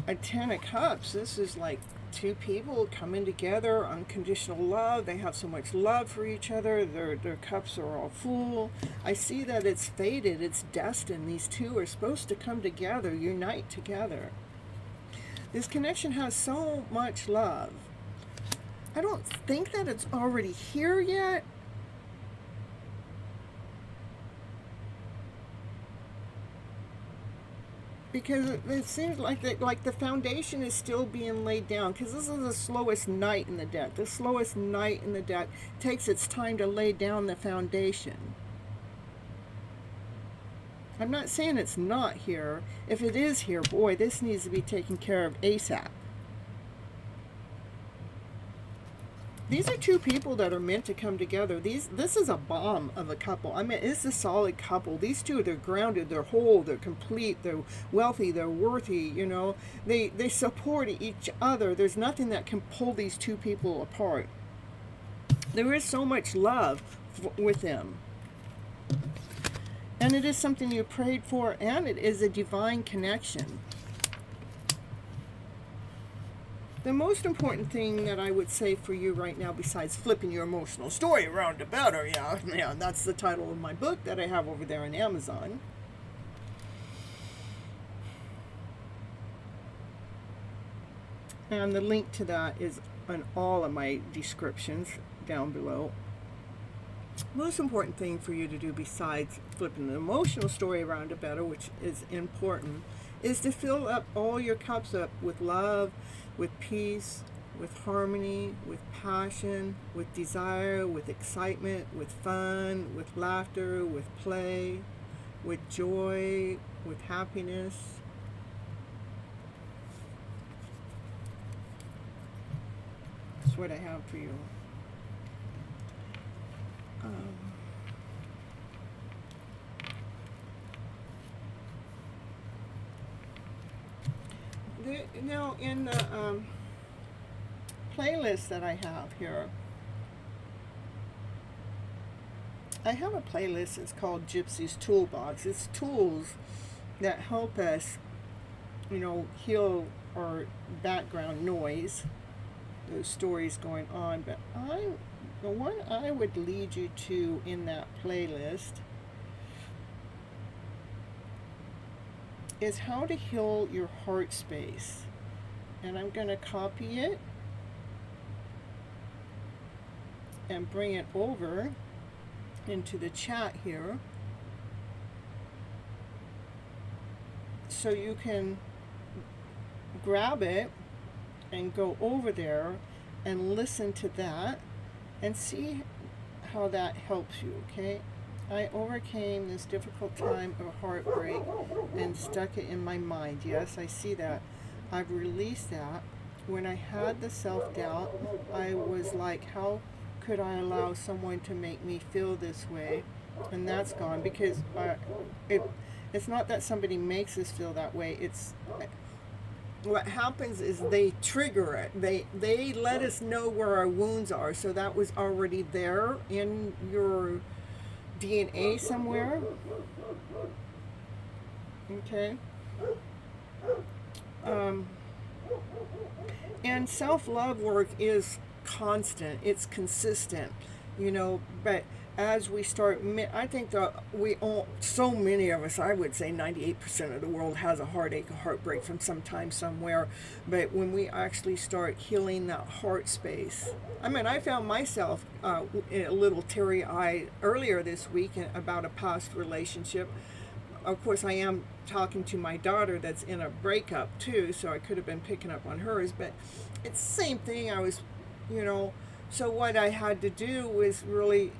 A: a 10 of cups. This is like two people coming together, unconditional love. They have so much love for each other. Their cups are all full. I see that it's fated, it's destined. These two are supposed to come together, unite together. This connection has so much love. I don't think that it's already here yet. Because it seems like the foundation is still being laid down, because this is the slowest knight in the deck. The slowest knight in the deck takes its time to lay down the foundation. I'm not saying it's not here. If it is here, boy, this needs to be taken care of ASAP. These are two people that are meant to come together. This is a bomb of a couple. I mean, it's a solid couple. These two, they're grounded, they're whole, they're complete, they're wealthy, they're worthy, you know. They support each other. There's nothing that can pull these two people apart. There is so much love with them. And it is something you prayed for, and it is a divine connection. The most important thing that I would say for you right now, besides flipping your emotional story around about her, yeah, that's the title of my book that I have over there on Amazon. And the link to that is on all of my descriptions down below. Most important thing for you to do, besides flipping the emotional story around about her, which is important, is to fill up all your cups up with love, with peace, with harmony, with passion, with desire, with excitement, with fun, with laughter, with play, with joy, with happiness. That's what I have for you. Now, in the playlist that I have here. I have a playlist. It's called Gypsy's Toolbox. It's tools that help us, heal our background noise, those stories going on. But the one I would lead you to in that playlist is how to heal your heart space. And I'm going to copy it and bring it over into the chat here so you can grab it and go over there and listen to that and see how that helps you. Okay, I overcame this difficult time of heartbreak and stuck it in my mind. Yes, I see that. I've released that. When I had the self-doubt, I was like, how could I allow someone to make me feel this way? And that's gone, because it's not that somebody makes us feel that way. It's what happens is they trigger it. They let us know where our wounds are. So that was already there in your DNA somewhere. Okay. And self-love work is constant, it's consistent, but as we start, I think that so many of us, I would say 98% of the world has a heartache, a heartbreak from some time somewhere. But when we actually start healing that heart space, I found myself a little teary-eyed earlier this week about a past relationship. Of course, I am talking to my daughter that's in a breakup too, so I could have been picking up on hers, but it's the same thing. I was, so what I had to do was really,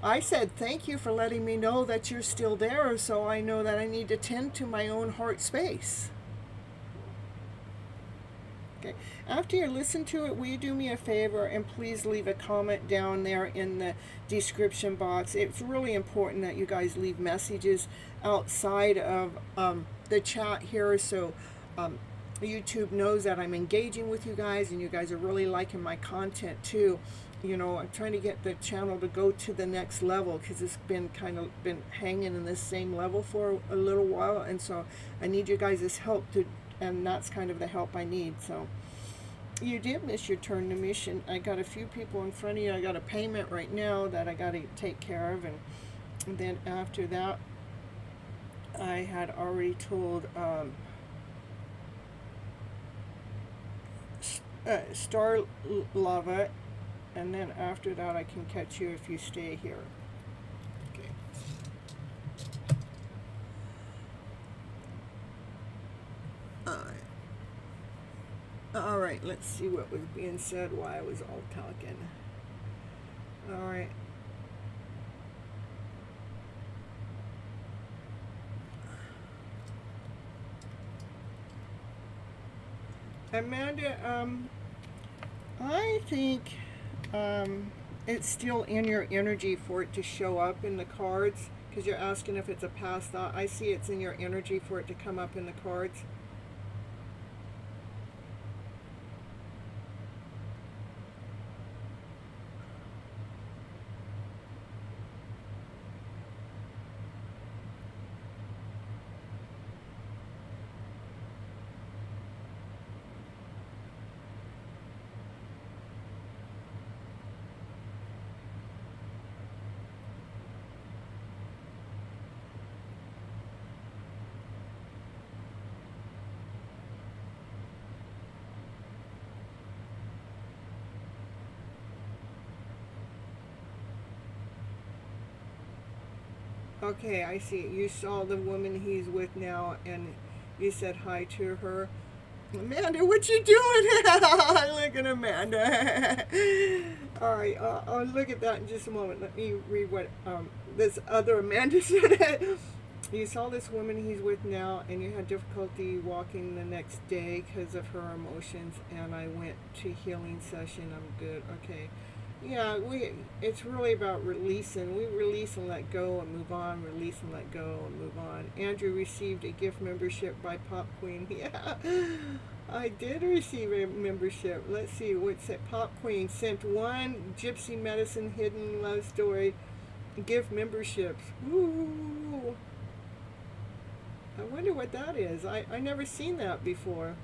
A: I said, thank you for letting me know that you're still there, so I know that I need to tend to my own heart space. Okay. After you listen to it, will you do me a favor and please leave a comment down there in the description box? It's really important that you guys leave messages outside of the chat here, so YouTube knows that I'm engaging with you guys and you guys are really liking my content too. I'm trying to get the channel to go to the next level, because it's been hanging in this same level for a little while, and so I need you guys' help and that's kind of the help I need. So you did miss your turn to mission. I got a few people in front of you. I got a payment right now that I got to take care of, and then after that I had already told Star Lava, and then after that I can catch you if you stay here. Okay. All right, let's see what was being said while I was all talking. All right. Amanda, I think it's still in your energy for it to show up in the cards, because you're asking if it's a past thought. I see it's in your energy for it to come up in the cards. Okay, I see. You saw the woman he's with now, and you said hi to her. Amanda, what you doing? Look at Amanda. All right, I'll look at that in just a moment. Let me read what this other Amanda said. You saw this woman he's with now, and you had difficulty walking the next day because of her emotions, and I went to healing session. I'm good. Okay. Yeah, it's really about releasing. We release and let go and move on, release and let go and move on. Andrew received a gift membership by Pop Queen. Yeah. I did receive a membership. Let's see, what's it? Pop Queen sent one Gypsy Medicine Hidden Love Story gift memberships. Ooh. I wonder what that is. I never seen that before.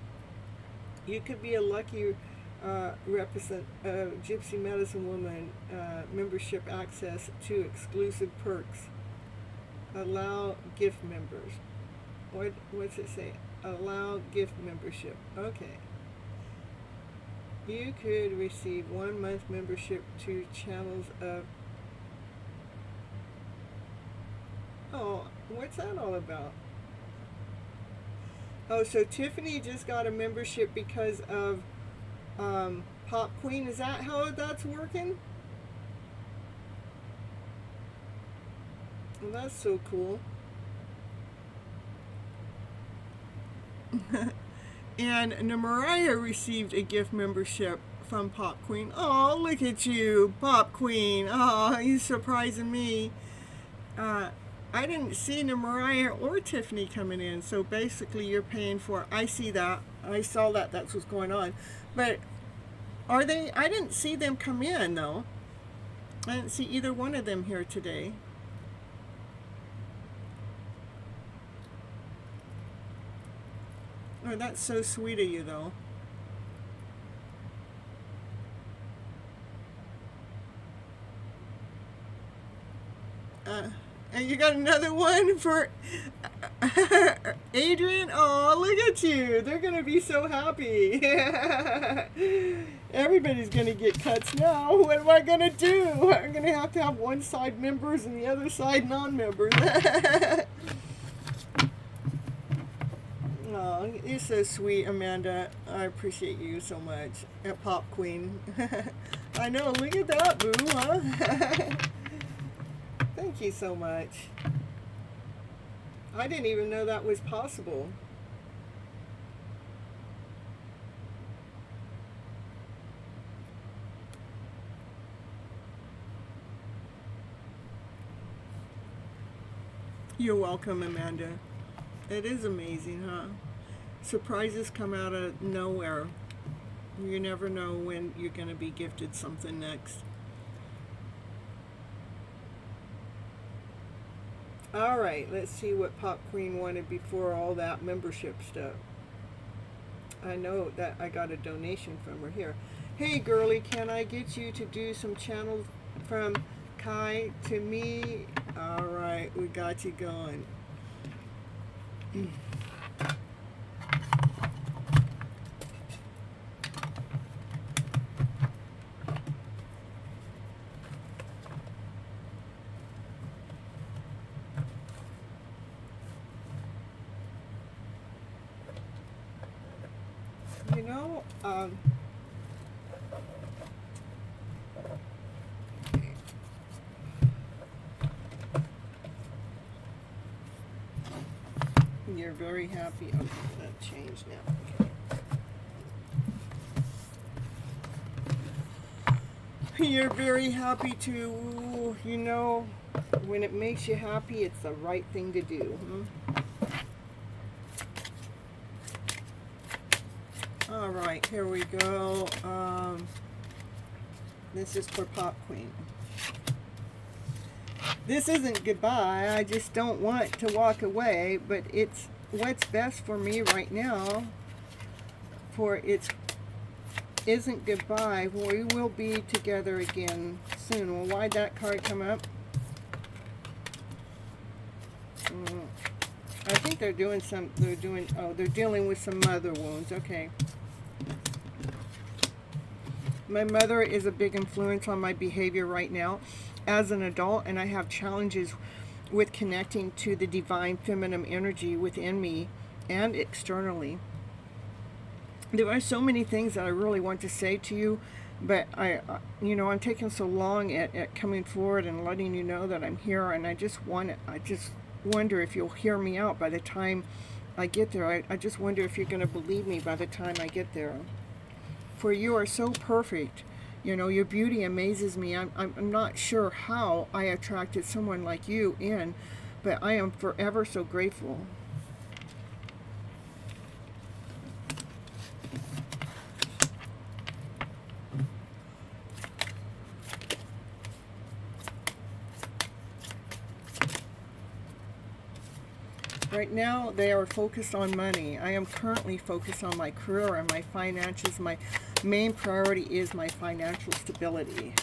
A: You could be a lucky represent Gypsy Medicine Woman membership access to exclusive perks. Allow gift members. What's it say? Allow gift membership. Okay. You could receive 1 month membership to channels of. Oh, what's that all about? Oh, so Tiffany just got a membership because of Pop Queen. Is that how that's working? Well, that's so cool. And Mariah received a gift membership from Pop Queen. Oh, look at you, Pop Queen. Oh, he's surprising me. I didn't see Mariah or Tiffany coming in, so basically you're paying for. I see that. I saw that. That's what's going on. But are they? I didn't see them come in though. I didn't see either one of them here today. Oh, that's so sweet of you, though. And you got another one for Adrian. Oh, look at you. They're going to be so happy. Everybody's going to get cuts now. What am I going to do? I'm going to have one side members and the other side non-members. Oh, you're so sweet, Amanda. I appreciate you so much. At Pop Queen. I know, look at that, boo, huh? Thank you so much. I didn't even know that was possible. You're welcome, Amanda. It is amazing, huh? Surprises come out of nowhere. You never know when you're going to be gifted something next. All right, let's see what Pop Queen wanted before all that membership stuff. I know that I got a donation from her here. Hey, girly, can I get you to do some channels from Kai to me? All right, we got you going. You know, you're very happy. Okay, that changed now. Okay. You're very happy to, you know, when it makes you happy, it's the right thing to do. All right, here we go. This is for Pop Queen. This isn't goodbye. I just don't want to walk away, but it's what's best for me right now. For it isn't goodbye. We will be together again soon. Well, why'd that card come up? I think they're doing they're dealing with some mother wounds. Okay. My mother is a big influence on my behavior right now as an adult, and I have challenges with connecting to the divine feminine energy within me and externally. There are so many things that I really want to say to you, but I'm taking so long at coming forward and letting you know that I'm here, and I just wonder if you'll hear me out by the time I get there. I just wonder if you're going to believe me by the time I get there. For you are so perfect. You know, your beauty amazes me. I'm not sure how I attracted someone like you in, but I am forever so grateful. Right now, they are focused on money. I am currently focused on my career and my finances. My main priority is my financial stability.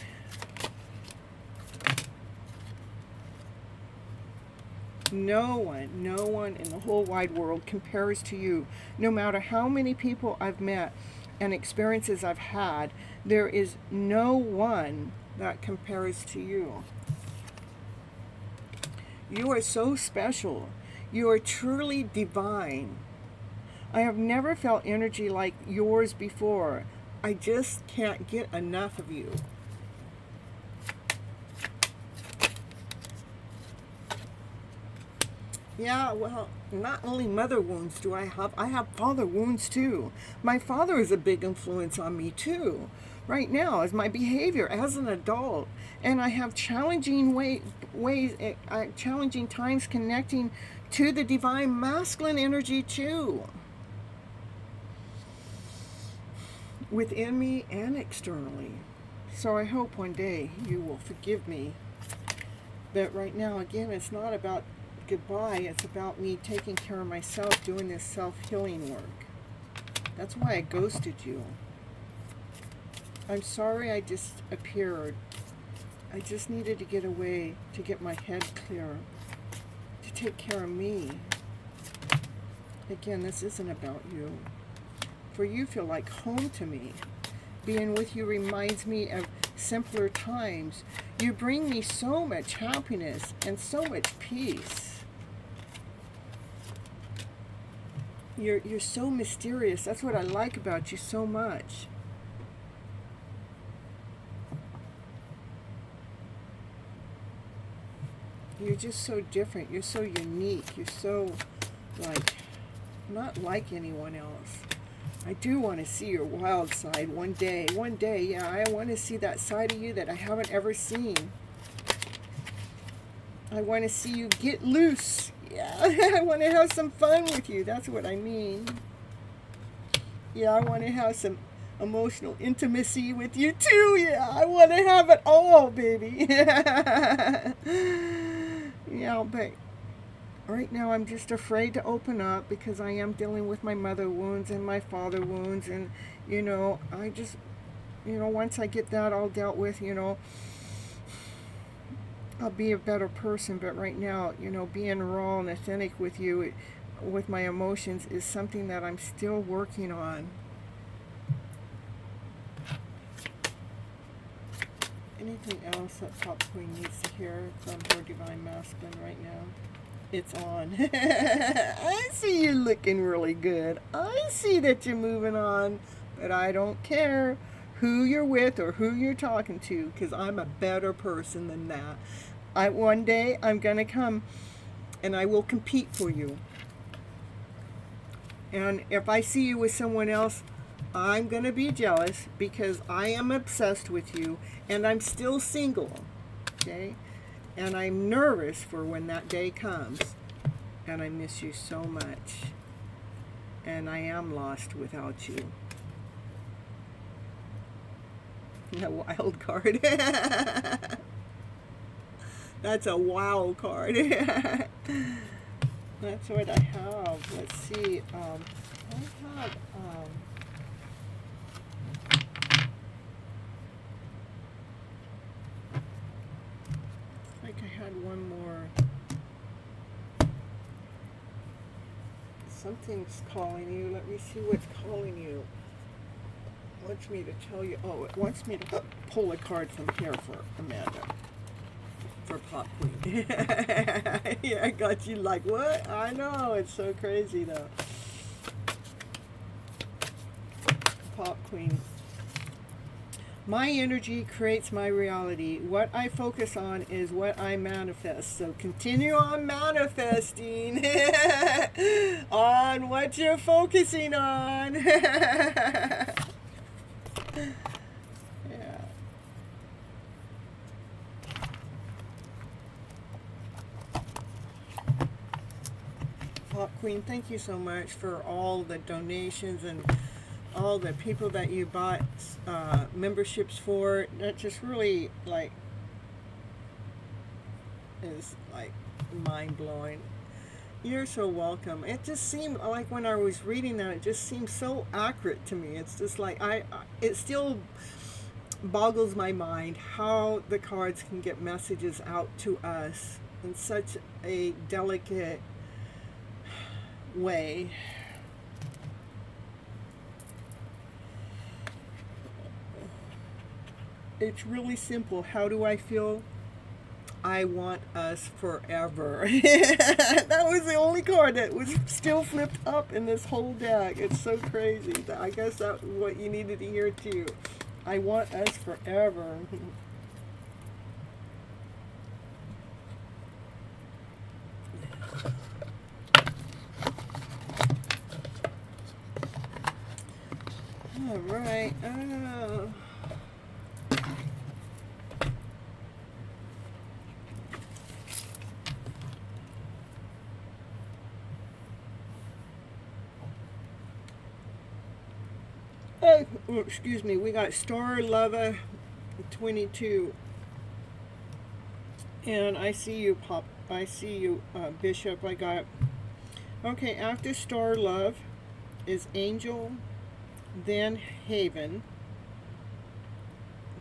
A: No one in the whole wide world compares to you. No matter how many people I've met and experiences I've had, there is no one that compares to you. You are so special. You are truly divine. I have never felt energy like yours before. I just can't get enough of you. Yeah, well, not only mother wounds do I have father wounds too. My father is a big influence on me too. Right now, as my behavior as an adult, and I have challenging challenging times connecting to the divine masculine energy too, within me and externally. So I hope one day you will forgive me. But right now, again, it's not about goodbye. It's about me taking care of myself, doing this self-healing work. That's why I ghosted you. I'm sorry I just appeared. I just needed to get away, to get my head clear, to take care of me. Again, this isn't about you. For you feel like home to me. Being with you reminds me of simpler times. You bring me so much happiness and so much peace. You're so mysterious. That's what I like about you so much. You're just so different. You're so unique. You're so, not like anyone else. I do want to see your wild side one day. One day, yeah, I want to see that side of you that I haven't ever seen. I want to see you get loose. Yeah, I want to have some fun with you. That's what I mean. Yeah, I want to have some emotional intimacy with you too. Yeah, I want to have it all, baby. Yeah, but right now I'm just afraid to open up because I am dealing with my mother wounds and my father wounds. And, I just, once I get that all dealt with, I'll be a better person. But right now, being raw and authentic with you, with my emotions, is something that I'm still working on. Anything else that Pop Queen needs to hear from her Divine Masculine right now? It's on. I see you looking really good. I see that you're moving on, but I don't care who you're with or who you're talking to, because I'm a better person than that. One day I'm going to come and I will compete for you. And if I see you with someone else, I'm going to be jealous because I am obsessed with you and I'm still single. Okay? And I'm nervous for when that day comes. And I miss you so much. And I am lost without you. A wild card. That's a wow card. That's what I have. Let's see. I have... I had one more. Something's calling you. Let me see what's calling you. It wants me to tell you. Oh, it wants me to pull a card from here for Amanda. For Pop Queen. Yeah, I got you like, what? I know, it's so crazy though. Pop Queen. My energy creates my reality. What I focus on is what I manifest. So continue on manifesting on what you're focusing on. Yeah. Pop Queen, thank you so much for all the donations and all the people that you bought memberships for. That just really is mind-blowing. You're so welcome. It just seemed like when I was reading that, it just seemed so accurate to me. It's just like it still boggles my mind how the cards can get messages out to us in such a delicate way. It's really simple. How do I feel? I want us forever. That was the only card that was still flipped up in this whole deck. It's so crazy. I guess that's what you needed to hear too. I want us forever. All right. Oh, excuse me. We got Star Lava 22. And I see you, Pop. I see you, Bishop. I got. Okay, after Star Love is Angel, then Haven,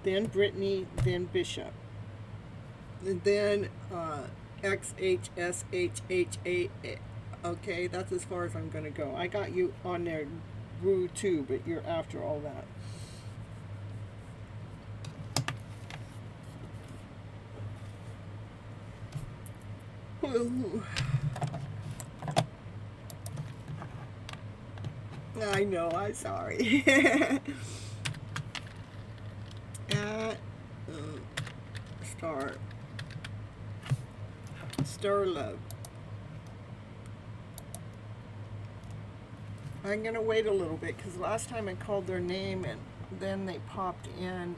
A: then Brittany, then Bishop. And then XHSHHA. Okay, that's as far as I'm going to go. I got you on there, Rue, too, but you're after all that. Ooh. I know, I'm sorry. Star Love. I'm gonna wait a little bit because last time I called their name and then they popped in.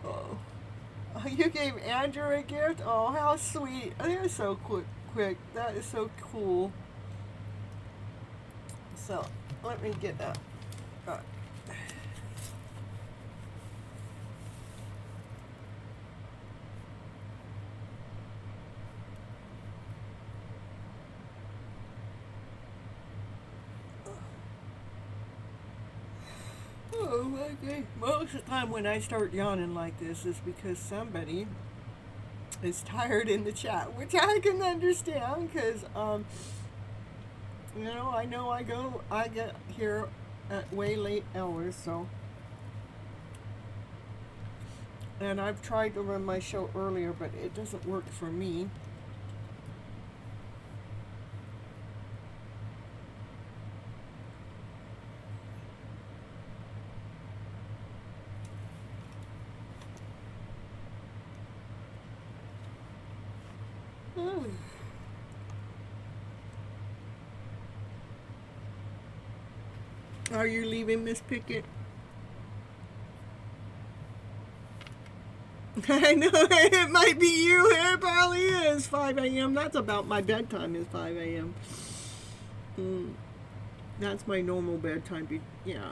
A: Oh, you gave Andrew a gift? Oh, how sweet. They're so quick. That is so cool. So, let me get that. Oh, okay. Most of the time when I start yawning like this is because somebody is tired in the chat, which I can understand because, I know I get here at way late hours, so. And I've tried to run my show earlier, but it doesn't work for me. Are you leaving, Miss Pickett? I know, it might be you. It probably is 5 a.m. That's about my bedtime is 5 a.m. That's my normal bedtime. Yeah.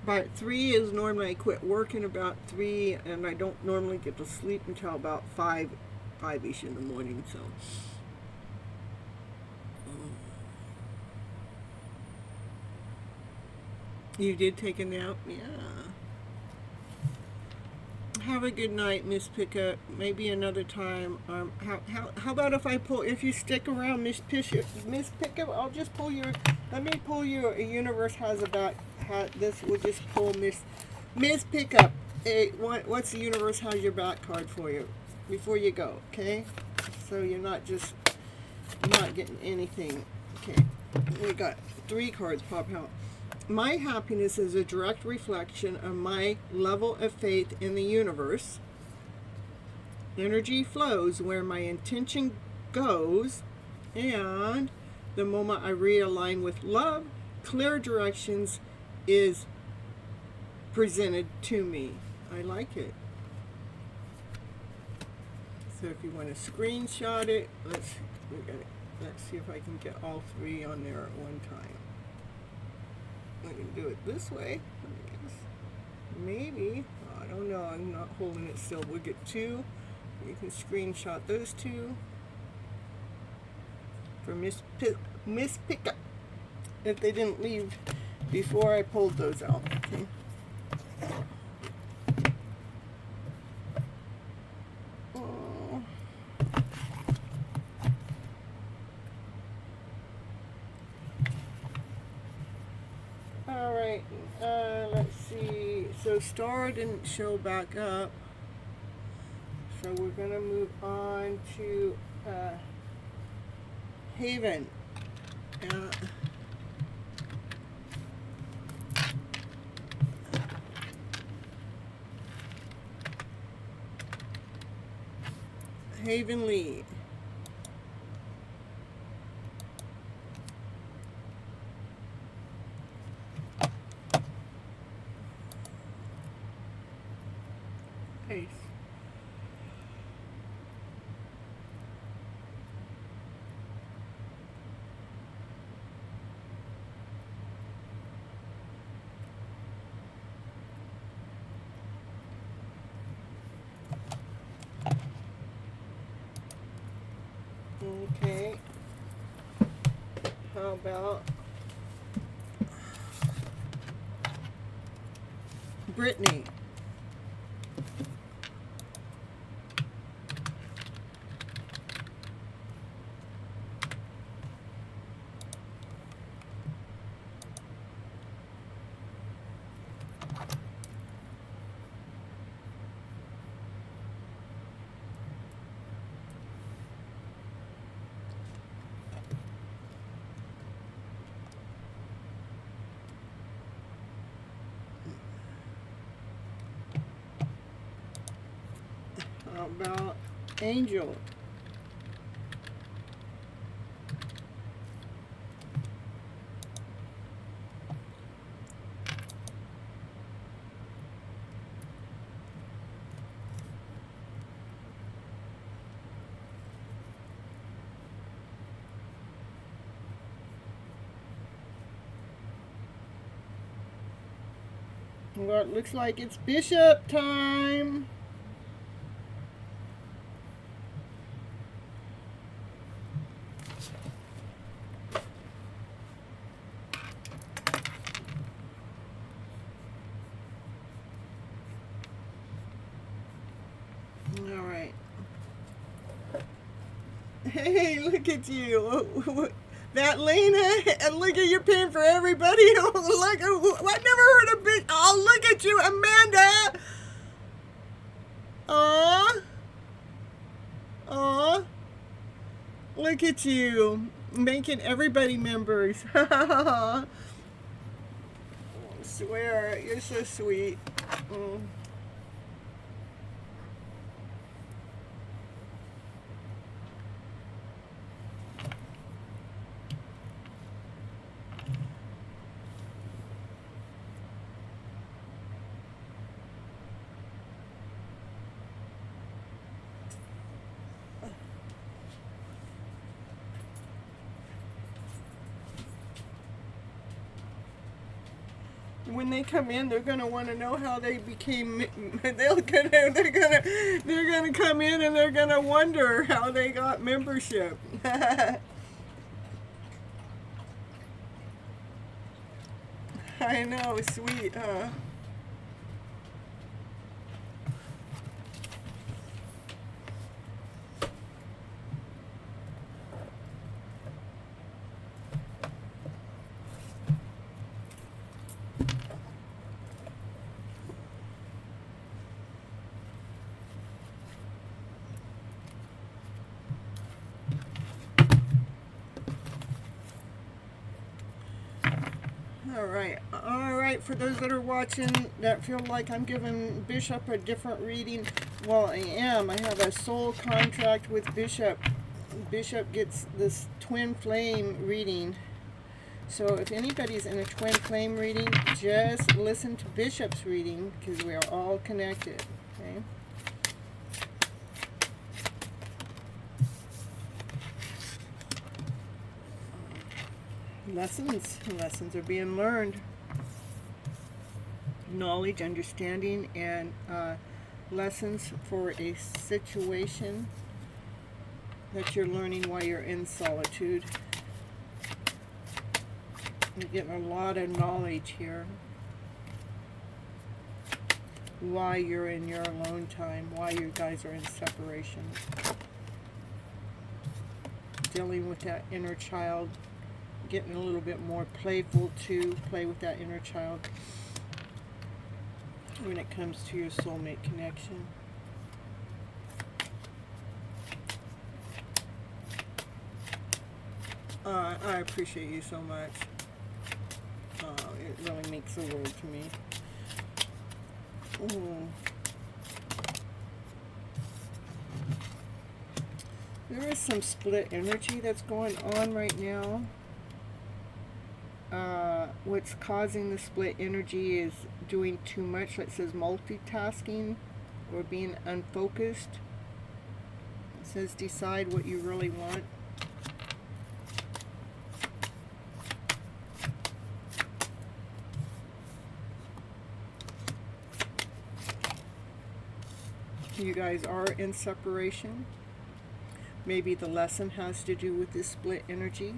A: But 3 is normally I quit working about 3, and I don't normally get to sleep until about 5-ish in the morning, so. You did take a nap? Yeah. Have a good night, Miss Pickup. Maybe another time. How about if you stick around, Miss Pickup, I'll just pull your, let me pull your universe has about, this will just pull Miss Pickup. What's the universe has your back card for you before you go, okay? So you're not getting anything. Okay, we got 3 cards pop out. My happiness is a direct reflection of my level of faith in the universe. Energy flows where my intention goes, and the moment I realign with love, clear directions is presented to me. I like it. So if you want to screenshot it, let's see if I can get all 3 on there at one time. I can do it this way, I guess. Maybe. I don't know. I'm not holding it still. We'll get 2 You can screenshot those two for Miss Pickup if they didn't leave before I pulled those out. Okay. All right. Let's see. So Star didn't show back up. So we're going to move on to Haven. Haven Lee. Ace. Okay. How about Brittany? How about Angel? Well, it looks like it's Bishop time. All right. Hey, look at you. That Lena, and look at you're paying for everybody. Look, I never heard of it. Oh, look at you, Amanda. Aw. Aw. Look at you, making everybody members. I swear, you're so sweet. Mm. When they come in, they're gonna want to know how they became. They're gonna come in and they're gonna wonder how they got membership. I know, sweet, huh? All right. For those that are watching that feel like I'm giving Bishop a different reading, well, I am. I have a soul contract with Bishop. Bishop gets this twin flame reading. So if anybody's in a twin flame reading, just listen to Bishop's reading because we are all connected. Okay. Lessons are being learned. Knowledge, understanding, and lessons for a situation that you're learning while you're in solitude. You're getting a lot of knowledge here. Why you're in your alone time, why you guys are in separation. Dealing with that inner child, getting a little bit more playful too. Play with that inner child when it comes to your soulmate connection. I appreciate you so much. It really makes the world to me. Ooh. There is some split energy that's going on right now. What's causing the split energy is doing too much. It says multitasking or being unfocused. It says decide what you really want. You guys are in separation. Maybe the lesson has to do with this split energy.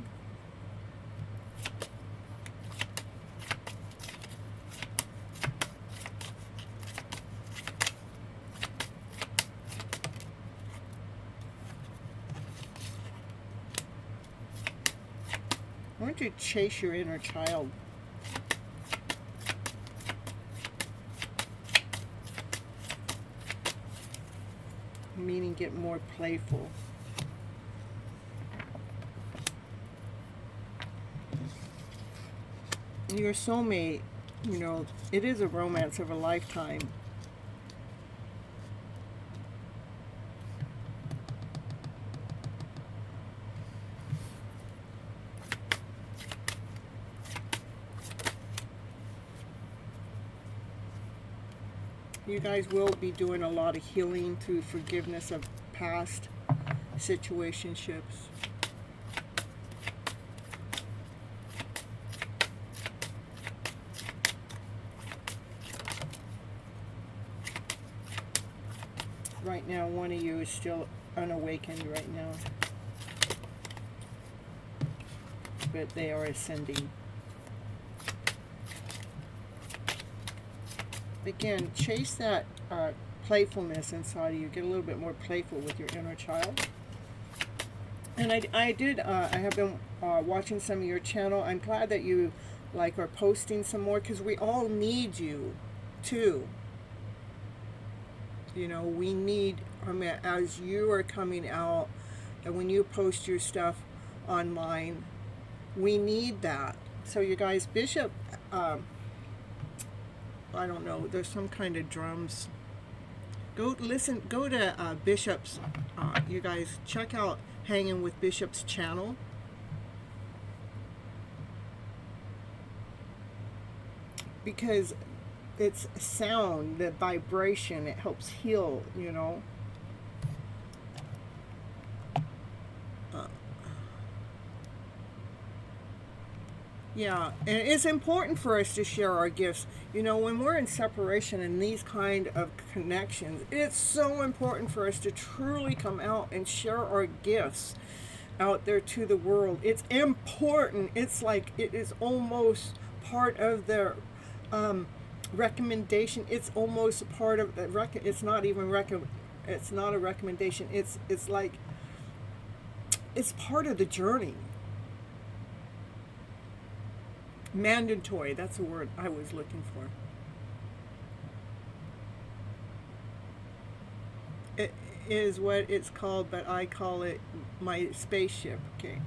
A: I want you to chase your inner child. Meaning get more playful. Your soulmate, you know, it is a romance of a lifetime. You guys will be doing a lot of healing through forgiveness of past situationships. Right now, one of you is still unawakened right now. But they are ascending. Again, chase that playfulness inside of you. Get a little bit more playful with your inner child. And I have been watching some of your channel. I'm glad that you are posting some more, because we all need you too. You know, we need, as you are coming out and when you post your stuff online, we need that. So you guys, Bishop, I don't know, there's some kind of drums. Go to Bishop's, you guys, check out Hanging with Bishop's channel. Because it's sound, the vibration, it helps heal, you know. Yeah, and it's important for us to share our gifts. You know, when we're in separation and these kind of connections, it's so important for us to truly come out and share our gifts out there to the world. It's important. It's like, it is almost part of the recommendation. It's almost part of the it's not even it's not a recommendation. It's like, it's part of the journey. Mandatory, that's the word I was looking for. It is what it's called, but I call it my spaceship. Okay.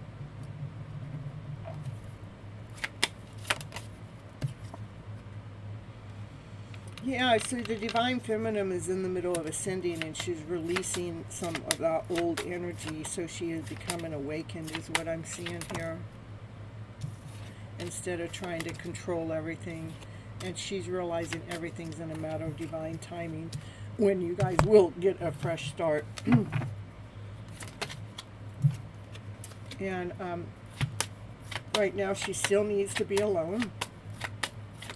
A: Yeah, so the Divine Feminine is in the middle of ascending, and she's releasing some of that old energy, so she is becoming awakened, is what I'm seeing here. Instead of trying to control everything, and she's realizing everything's in a matter of divine timing, when you guys will get a fresh start. And right now she still needs to be alone.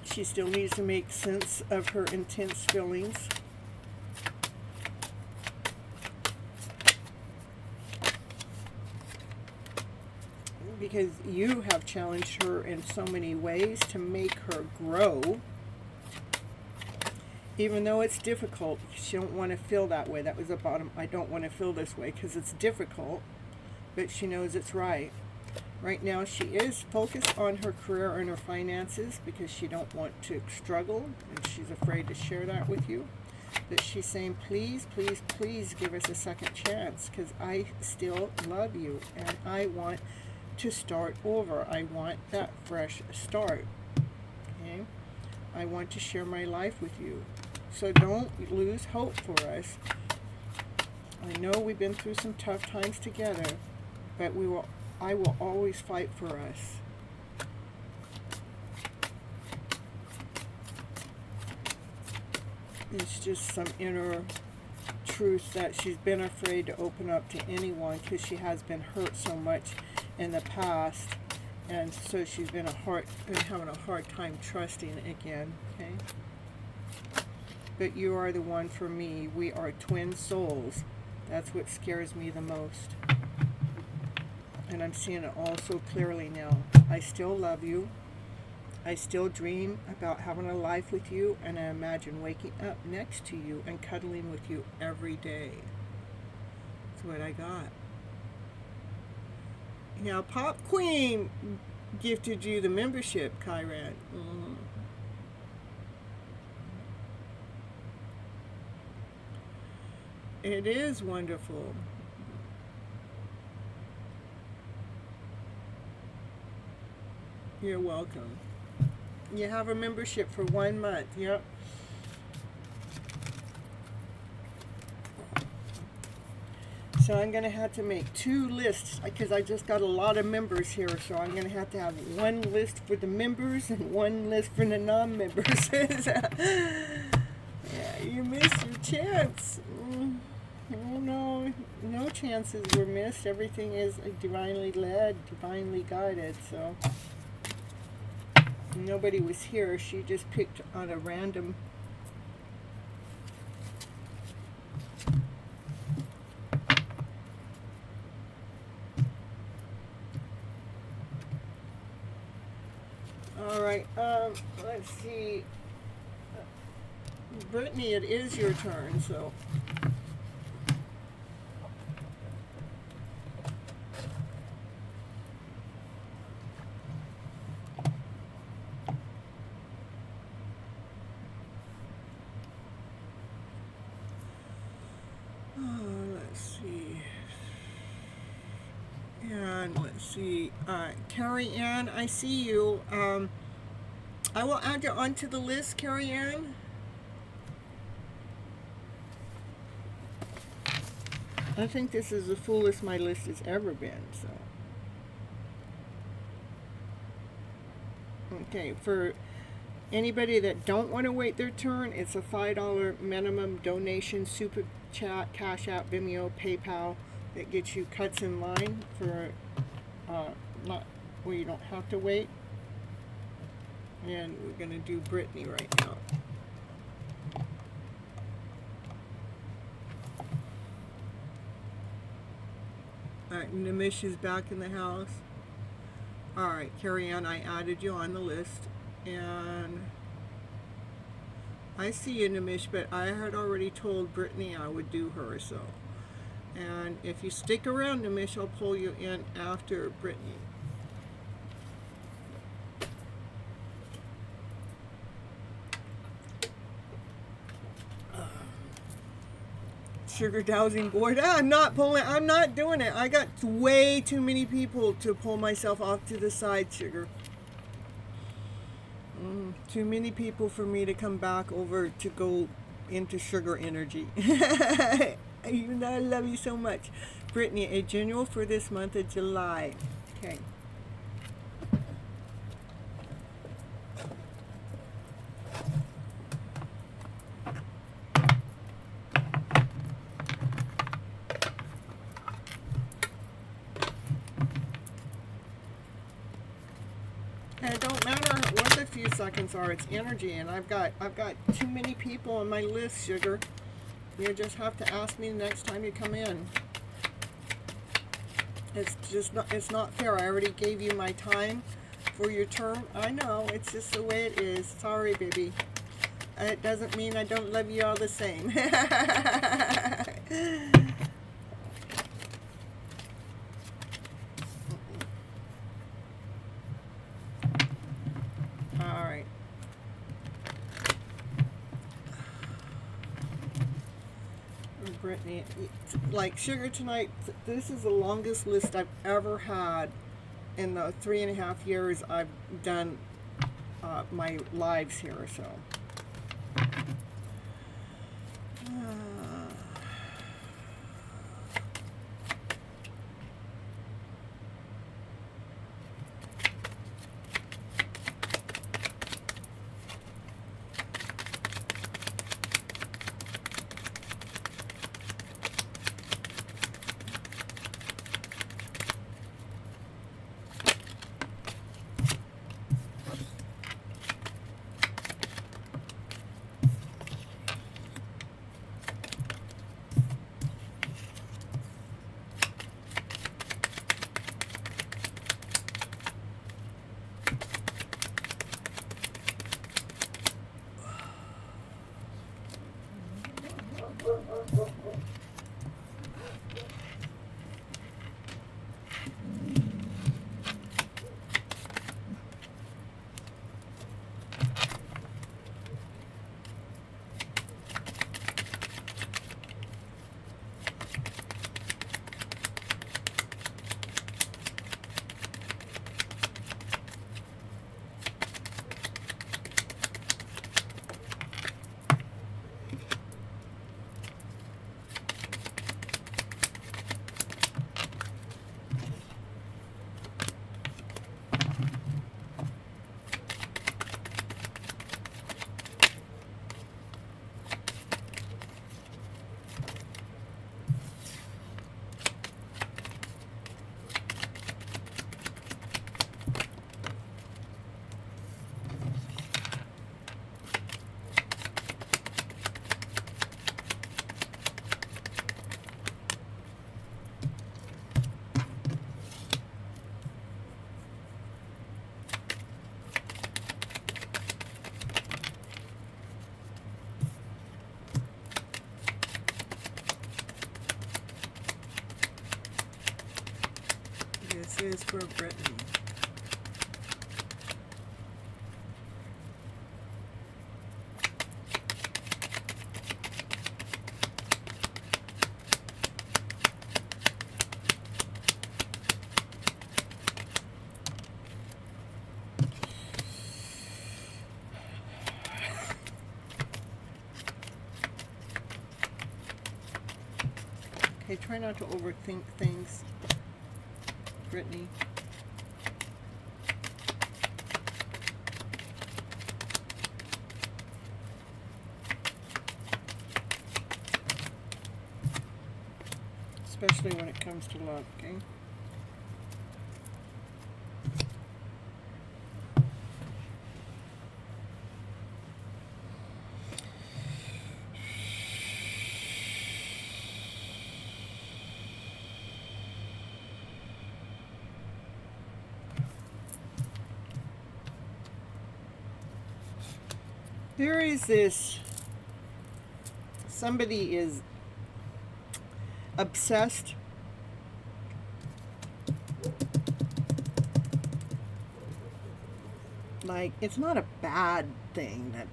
A: She still needs to make sense of her intense feelings. because you have challenged her in so many ways to make her grow. Even though it's difficult, she don't want to feel that way. That was the bottom. I don't want to feel this way because it's difficult, but she knows it's right. Right now, she is focused on her career and her finances because she don't want to struggle, and she's afraid to share that with you. But she's saying, please, please, please give us a second chance because I still love you and I want to start over. I want that fresh start. Okay? I want to share my life with you. So don't lose hope for us. I know we've been through some tough times together, but I will always fight for us. It's just some inner truth that she's been afraid to open up to anyone because she has been hurt so much in the past, and so she's been having a hard time trusting again. Okay, but you are the one for me. We are twin souls. That's what scares me the most, and I'm seeing it all so clearly now. I still love you. I still dream about having a life with you, and I imagine waking up next to you and cuddling with you every day. That's what I got. Now, Pop Queen gifted you the membership, Kyran. It is wonderful. You're welcome. You have a membership for 1 month. Yep. So I'm going to have to make 2 lists because I just got a lot of members here. So I'm going to have one list for the members and 1 list for the non-members. Yeah, you missed your chance. Oh no, no chances were missed. Everything is divinely led, divinely guided. So nobody was here. She just picked on a random. All right. Let's see. Brittany, it is your turn. So. Carrie Ann, I see you. I will add you onto the list, Carrie Ann. I think this is the fullest my list has ever been. So, okay, for anybody that don't want to wait their turn, it's a $5 minimum donation, super chat, Cash App, Vimeo, PayPal, that gets you cuts in line for not where you don't have to wait. And we're going to do Brittany right now. Alright, Nimish is back in the house. Alright, Carrie Ann, I added you on the list. And I see you, Nimish, but I had already told Brittany I would do her, so. And if you stick around, Nimish, I'll pull you in after Brittany. Sugar dowsing board. I'm not doing it. I got way too many people to pull myself off to the side, Sugar. Too many people for me to come back over to go into sugar energy. You know I love you so much. Brittany, a general for this month of July. Okay. And it don't matter what the few seconds are, it's energy, and I've got too many people on my list, Sugar. You just have to ask me the next time you come in. it's not fair. I already gave you my time for your term. I know, it's just the way it is. Sorry, baby. It doesn't mean I don't love you all the same. All right. Brittany, like Sugar Tonight, this is the longest list I've ever had in the 3.5 years I've done my lives here. So. This is for Brittany. Okay, try not to overthink things, Brittany. Especially when it comes to love, okay? There is this, somebody is obsessed like it's not a bad thing that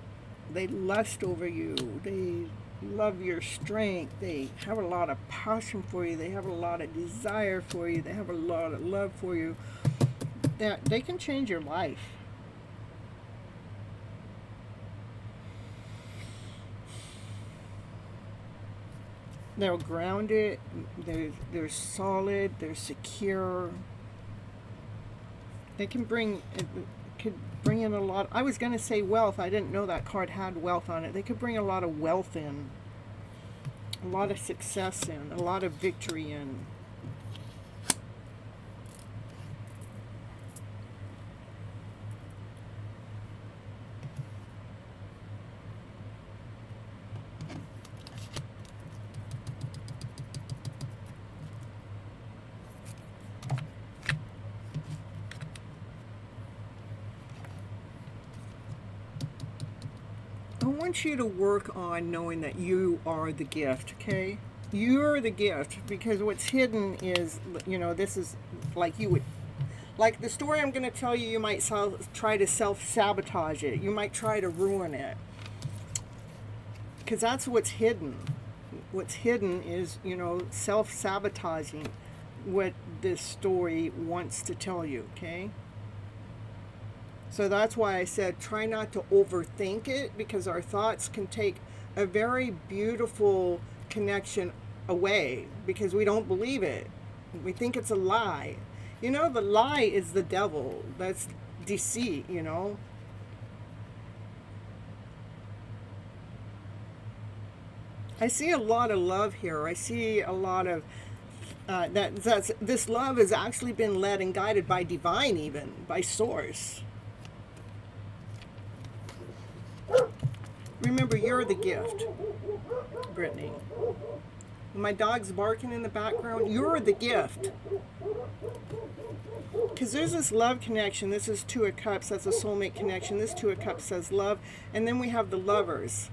A: they lust over you, they love your strength, they have a lot of passion for you, they have a lot of desire for you, they have a lot of love for you, that they can change your life. They're grounded, they're solid, they're secure. They can could bring in a lot. I was going to say wealth. I didn't know that card had wealth on it. They could bring a lot of wealth in, a lot of success in, a lot of victory in. I want you to work on knowing that you are the gift, okay? You're the gift, because what's hidden is, you know, this is like you would, like the story I'm going to tell you, you might try to self-sabotage it. You might try to ruin it. Because that's what's hidden. What's hidden is, you know, self-sabotaging what this story wants to tell you, okay? So that's why I said try not to overthink it, because our thoughts can take a very beautiful connection away because we don't believe it. We think it's a lie. You know, the lie is the devil. That's deceit, you know. I see a lot of love here. I see a lot of this love has actually been led and guided by divine, even by source. Remember, you're the gift, Brittany. My dog's barking in the background. You're the gift. Because there's this love connection. This is Two of Cups. That's a soulmate connection. This Two of Cups says love. And then we have the Lovers.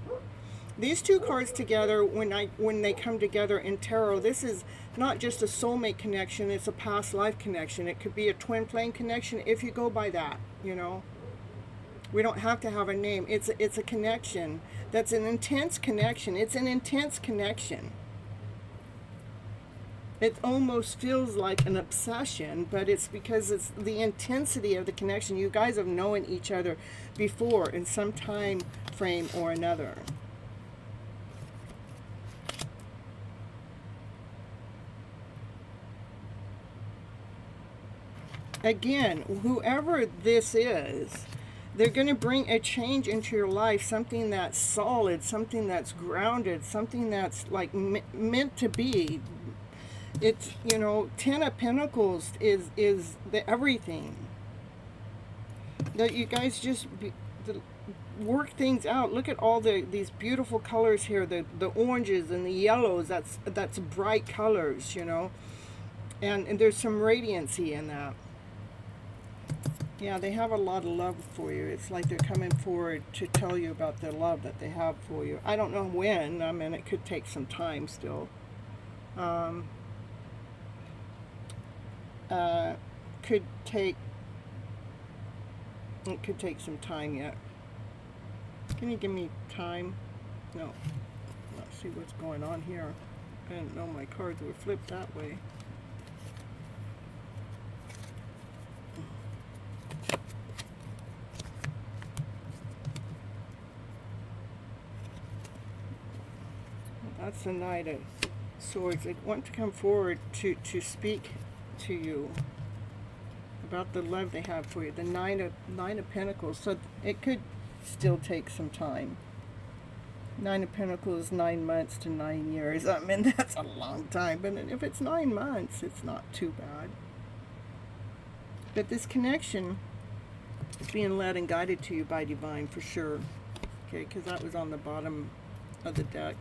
A: These two cards together, when they come together in tarot, this is not just a soulmate connection. It's a past life connection. It could be a twin flame connection if you go by that, you know. We don't have to have a name. It's a connection. That's an intense connection. It's an intense connection. It almost feels like an obsession, but it's because it's the intensity of the connection. You guys have known each other before in some time frame or another. Again, whoever this is, they're going to bring a change into your life, something that's solid, something that's grounded, something that's like meant to be. It's, you know, Ten of Pentacles is the everything. That you guys just work things out. Look at all these beautiful colors here, the oranges and the yellows. That's bright colors, you know. And there's some radiancy in that. Yeah, they have a lot of love for you. It's like they're coming forward to tell you about the love that they have for you. I don't know when. I mean, it could take some time still. It could take some time yet. Can you give me time? No. Let's see what's going on here. I didn't know my cards were flipped that way. That's the Knight of Swords. They want to come forward to speak to you about the love they have for you. The Nine of Pentacles. So it could still take some time. Nine of Pentacles, 9 months to 9 years. I mean, that's a long time. But if it's 9 months, it's not too bad. But this connection is being led and guided to you by divine for sure. Okay, because that was on the bottom of the deck.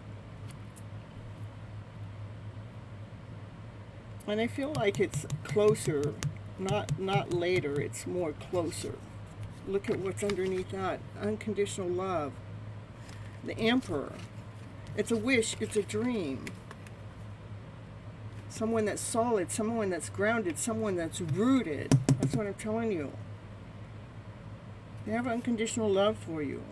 A: And I feel like it's closer, not later, it's more closer. Look at what's underneath that. Unconditional love. The Emperor. It's a wish, it's a dream. Someone that's solid, someone that's grounded, someone that's rooted. That's what I'm telling you. They have unconditional love for you.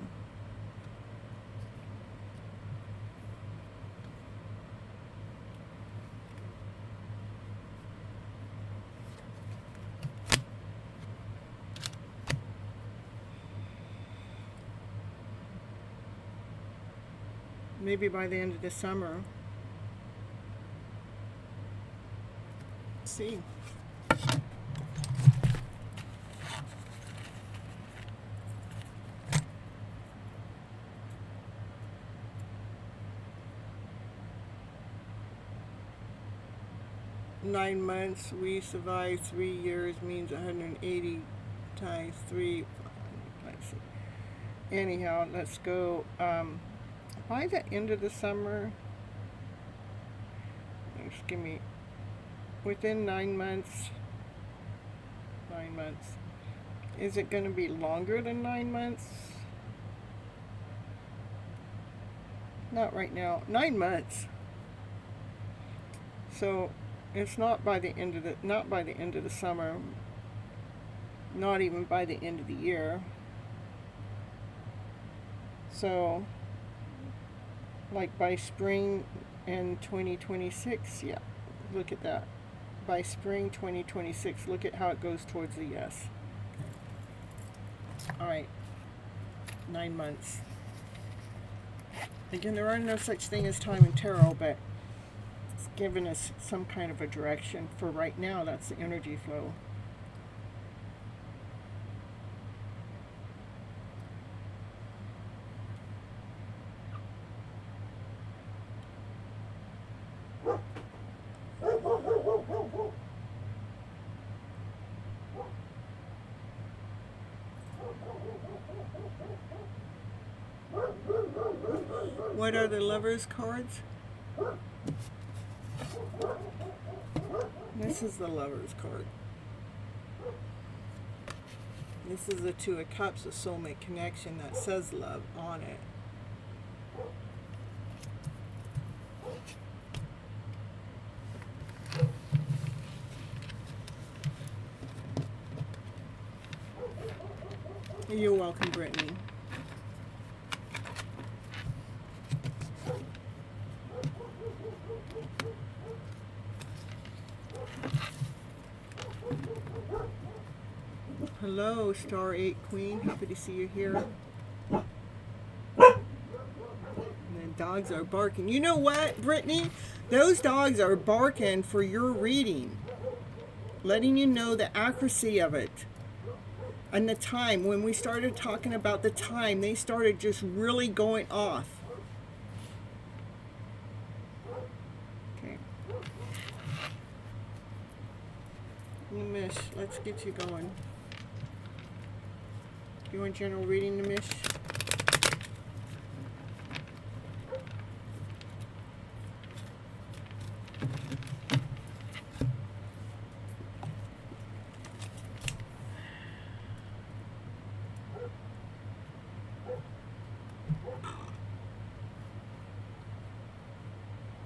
A: Maybe by the end of the summer. Let's see. Nine months, we survived 3 years, means 180 times 3. Let's see. Anyhow, let's go. By the end of the summer, just give me, within 9 months, 9 months. Is it going to be longer than 9 months? Not right now. 9 months. So it's not by the end of the summer, not even by the end of the year. So like by spring in 2026, yeah. Look at that. By spring 2026, look at how it goes towards the yes. All right. 9 months. Again, there are no such thing as time in tarot, but it's given us some kind of a direction. For right now, that's the energy flow. What are the Lovers cards? This is the Lovers card. This is the Two of Cups, a soulmate connection that says love on it. You're welcome, Brittany. Hello, Star 8 Queen. Happy to see you here. And the dogs are barking. You know what, Brittany? Those dogs are barking for your reading. Letting you know the accuracy of it. And the time. When we started talking about the time, they started just really going off. Okay. Nimish, let's get you going. You want general reading, Nimish?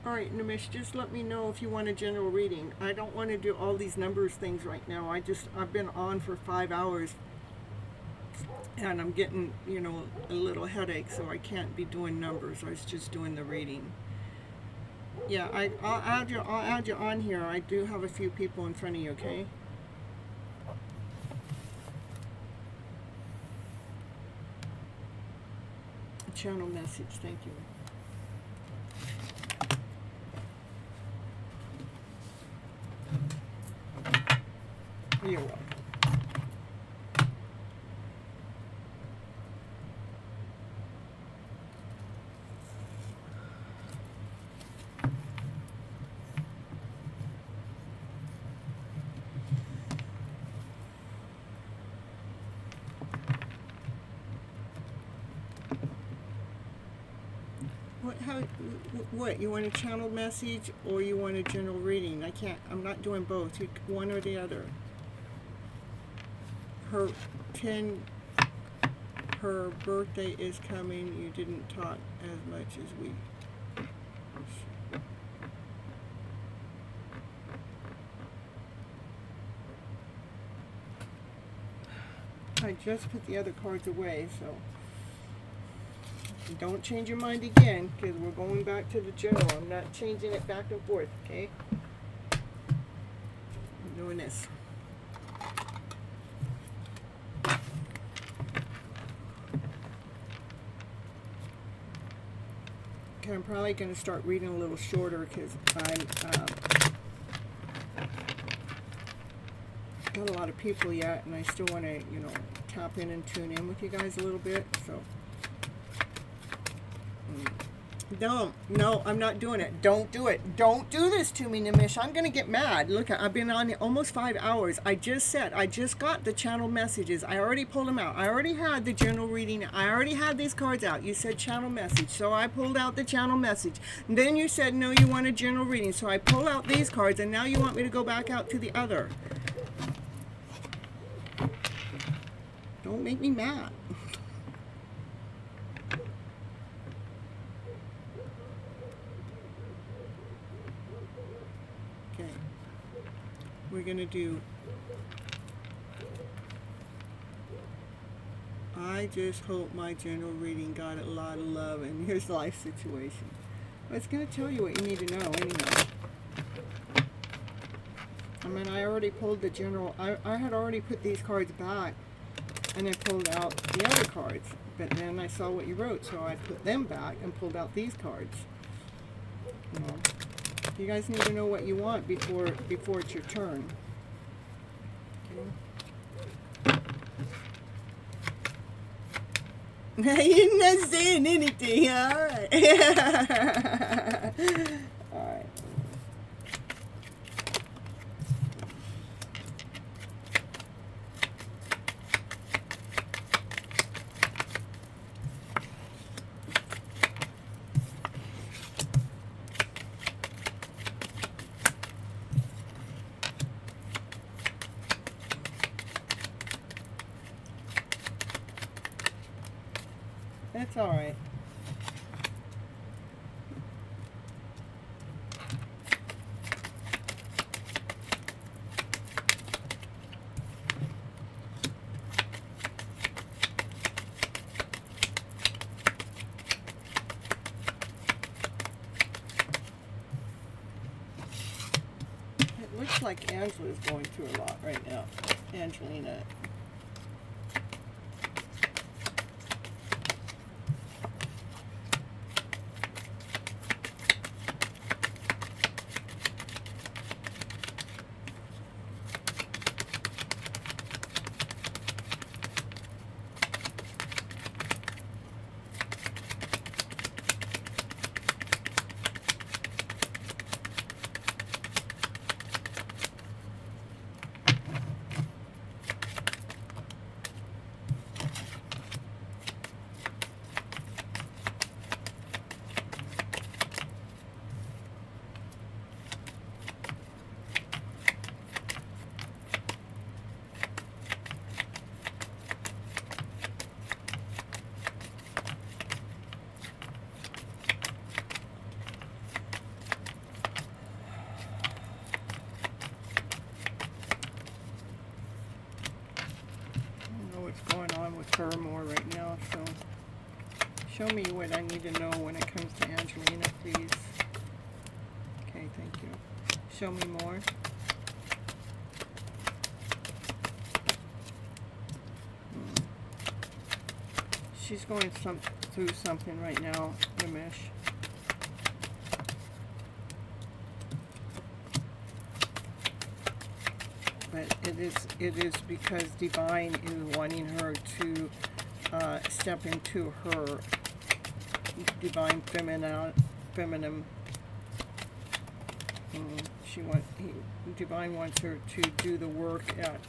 A: Alright, Nimish, just let me know if you want a general reading. I don't want to do all these numbers things right now. I've been on for 5 hours. And I'm getting, a little headache, so I can't be doing numbers. I was just doing the reading. Yeah, I'll add you on here. I do have a few people in front of you, okay? Channel message, thank you. You're welcome. What, you want a channel message or you want a general reading? I'm not doing both, one or the other. Her birthday is coming. You didn't talk as much as we. I just put the other cards away, so don't change your mind again, because we're going back to the general. I'm not changing it back and forth, okay? I'm doing this. Okay, I'm probably going to start reading a little shorter because I'm not a lot of people yet, and I still want to, tap in and tune in with you guys a little bit, so. No, I'm not doing it. Don't do it. Don't do this to me, Nimish. I'm going to get mad. Look, I've been on almost 5 hours. I just got the channel messages. I already pulled them out. I already had the general reading. I already had these cards out. You said channel message, so I pulled out the channel message. And then you said, no, you want a general reading, so I pull out these cards, and now you want me to go back out to the other. Don't make me mad. we going to do? I just hope my general reading got a lot of love in his life situation. Well, it's going to tell you what you need to know anyhow. I mean, I already pulled the general. I had already put these cards back, and I pulled out the other cards. But then I saw what you wrote, so I put them back and pulled out these cards. You know, you guys need to know what you want before it's your turn. Okay. You're not saying anything. All right. All right. That's all right. It looks like Angela's going through a lot right now. Angelina. Going on with her more right now, so show me what I need to know when it comes to Angelina, please. Okay, thank you. Show me more. She's going through something right now, Ramesh. But it is because Divine is wanting her to step into her divine feminine. Divine wants her to do the work at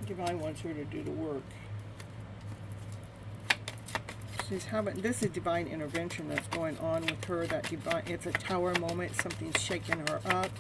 A: Divine wants her to do the work. This is divine intervention that's going on with her. That divine, it's a tower moment. Something's shaking her up.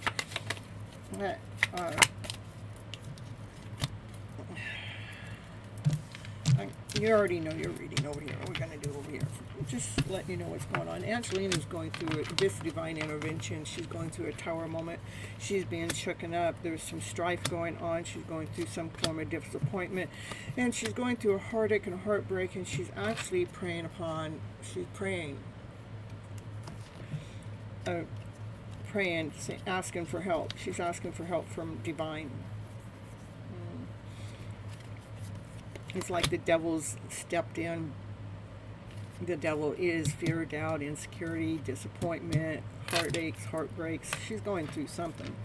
A: You already know you're reading over here. What we're going to do over here. Just let you know what's going on. Angelina's going through this divine intervention. She's going through a tower moment. She's being shooken up. There's some strife going on. She's going through some form of disappointment. And she's going through a heartache and a heartbreak. And she's actually praying, asking for help. She's asking for help from Divine. It's like the devil's stepped in. The devil is fear, doubt, insecurity, disappointment, heartaches, heartbreaks. She's going through something.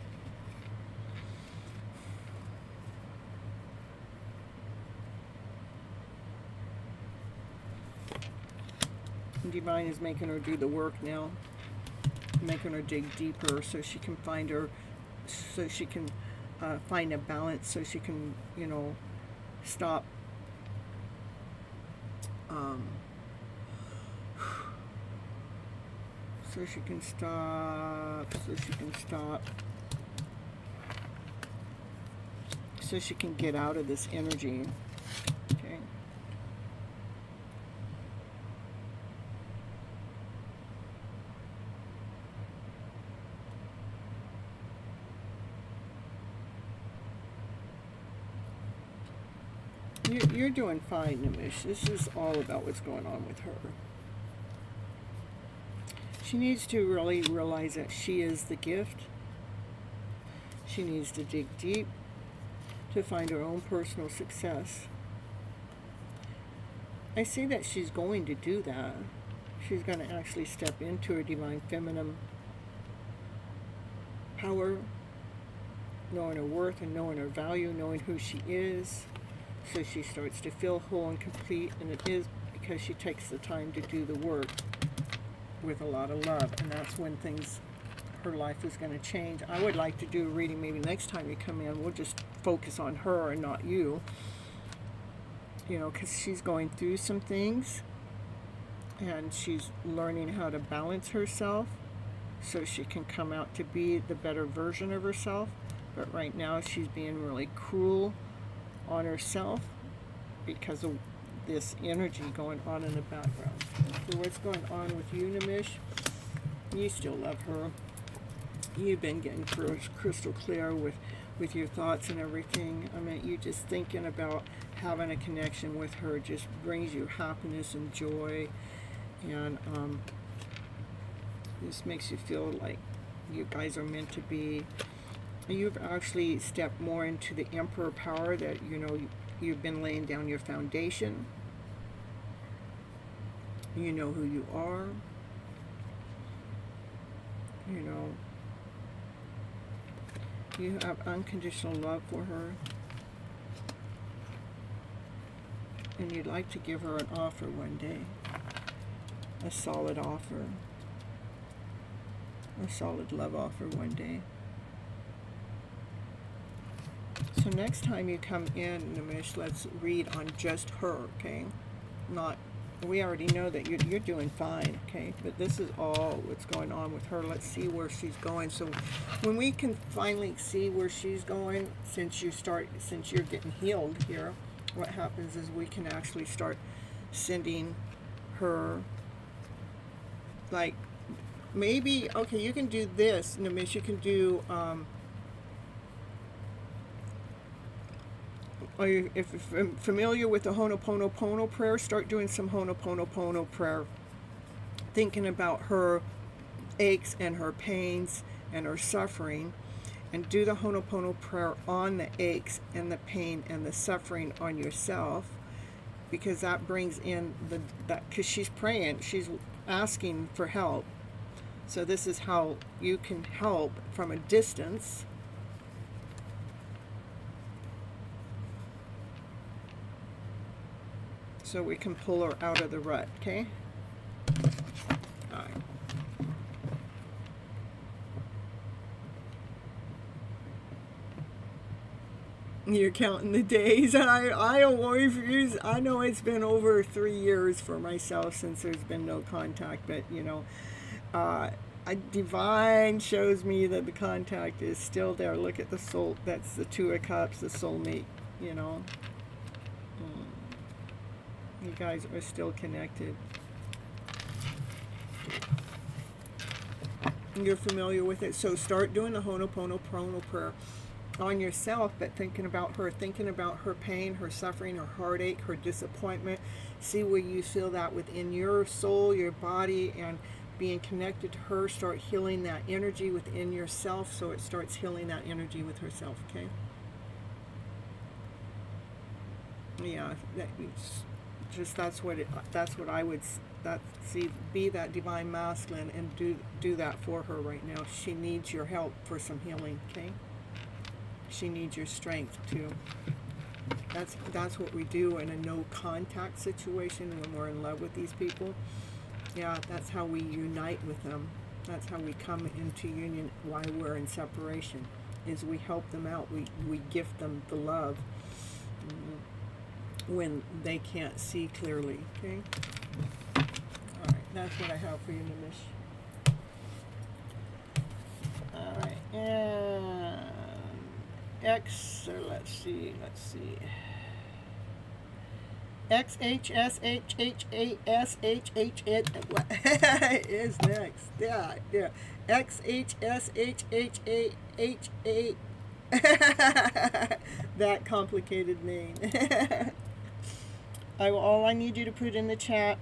A: Divine is making her do the work now, making her dig deeper so she can find find a balance, so she can, stop so she can get out of this energy. Okay. You're doing fine, Nimish. This is all about what's going on with her. She needs to really realize that she is the gift. She needs to dig deep to find her own personal success. I see that she's going to do that. She's going to actually step into her divine feminine power, knowing her worth and knowing her value, knowing who she is. So she starts to feel whole and complete, and it is because she takes the time to do the work with a lot of love, and that's when her life is going to change. I would like to do a reading maybe next time you come in. We'll just focus on her and not you, because she's going through some things, and she's learning how to balance herself so she can come out to be the better version of herself. But right now she's being really cruel on herself because of this energy going on in the background. So what's going on with you, Nimish? You still love her. You've been getting crystal clear with your thoughts and everything. I mean, you just thinking about having a connection with her just brings you happiness and joy, and this makes you feel like you guys are meant to be. You've actually stepped more into the Emperor power, that you've been laying down your foundation. You know who you are. You have unconditional love for her, and you'd like to give her an offer one day, a solid offer, a solid love offer one day. So next time you come in, Nimish, let's read on just her, okay? We already know that you're doing fine, okay? But this is all what's going on with her. Let's see where she's going. So when we can finally see where she's going, since you're getting healed here, what happens is we can actually start sending her, like, maybe, okay, you can do this, Nimish. You can do, if you're familiar with the Ho'oponopono prayer, start doing some Ho'oponopono prayer, thinking about her aches and her pains and her suffering, and do the Ho'oponopono prayer on the aches and the pain and the suffering on yourself, because that brings in because she's praying, she's asking for help. So this is how you can help from a distance. So we can pull her out of the rut, okay? All right. You're counting the days. I always use, I know it's been over 3 years for myself since there's been no contact, but divine shows me that the contact is still there. Look at the soul, that's the Two of Cups, the soulmate, You guys are still connected. You're familiar with it, so start doing the Ho'oponopono prayer on yourself, but thinking about her pain, her suffering, her heartache, her disappointment. See where you feel that within your soul, your body, and being connected to her. Start healing that energy within yourself, so it starts healing that energy with herself, okay? Yeah, that's what I would see. Be that divine masculine and do that for her right now. She needs your help for some healing, okay? She needs your strength too. That's what we do in a no contact situation when we're in love with these people. Yeah, that's how we unite with them. That's how we come into union while we're in separation, is we help them out. We gift them the love when they can't see clearly, okay? All right, that's what I have for you, Nimish. All right, and let's see. XHSHHASHHS is next. Yeah. XHSHHHHA. That complicated name. All I need you to put in the chat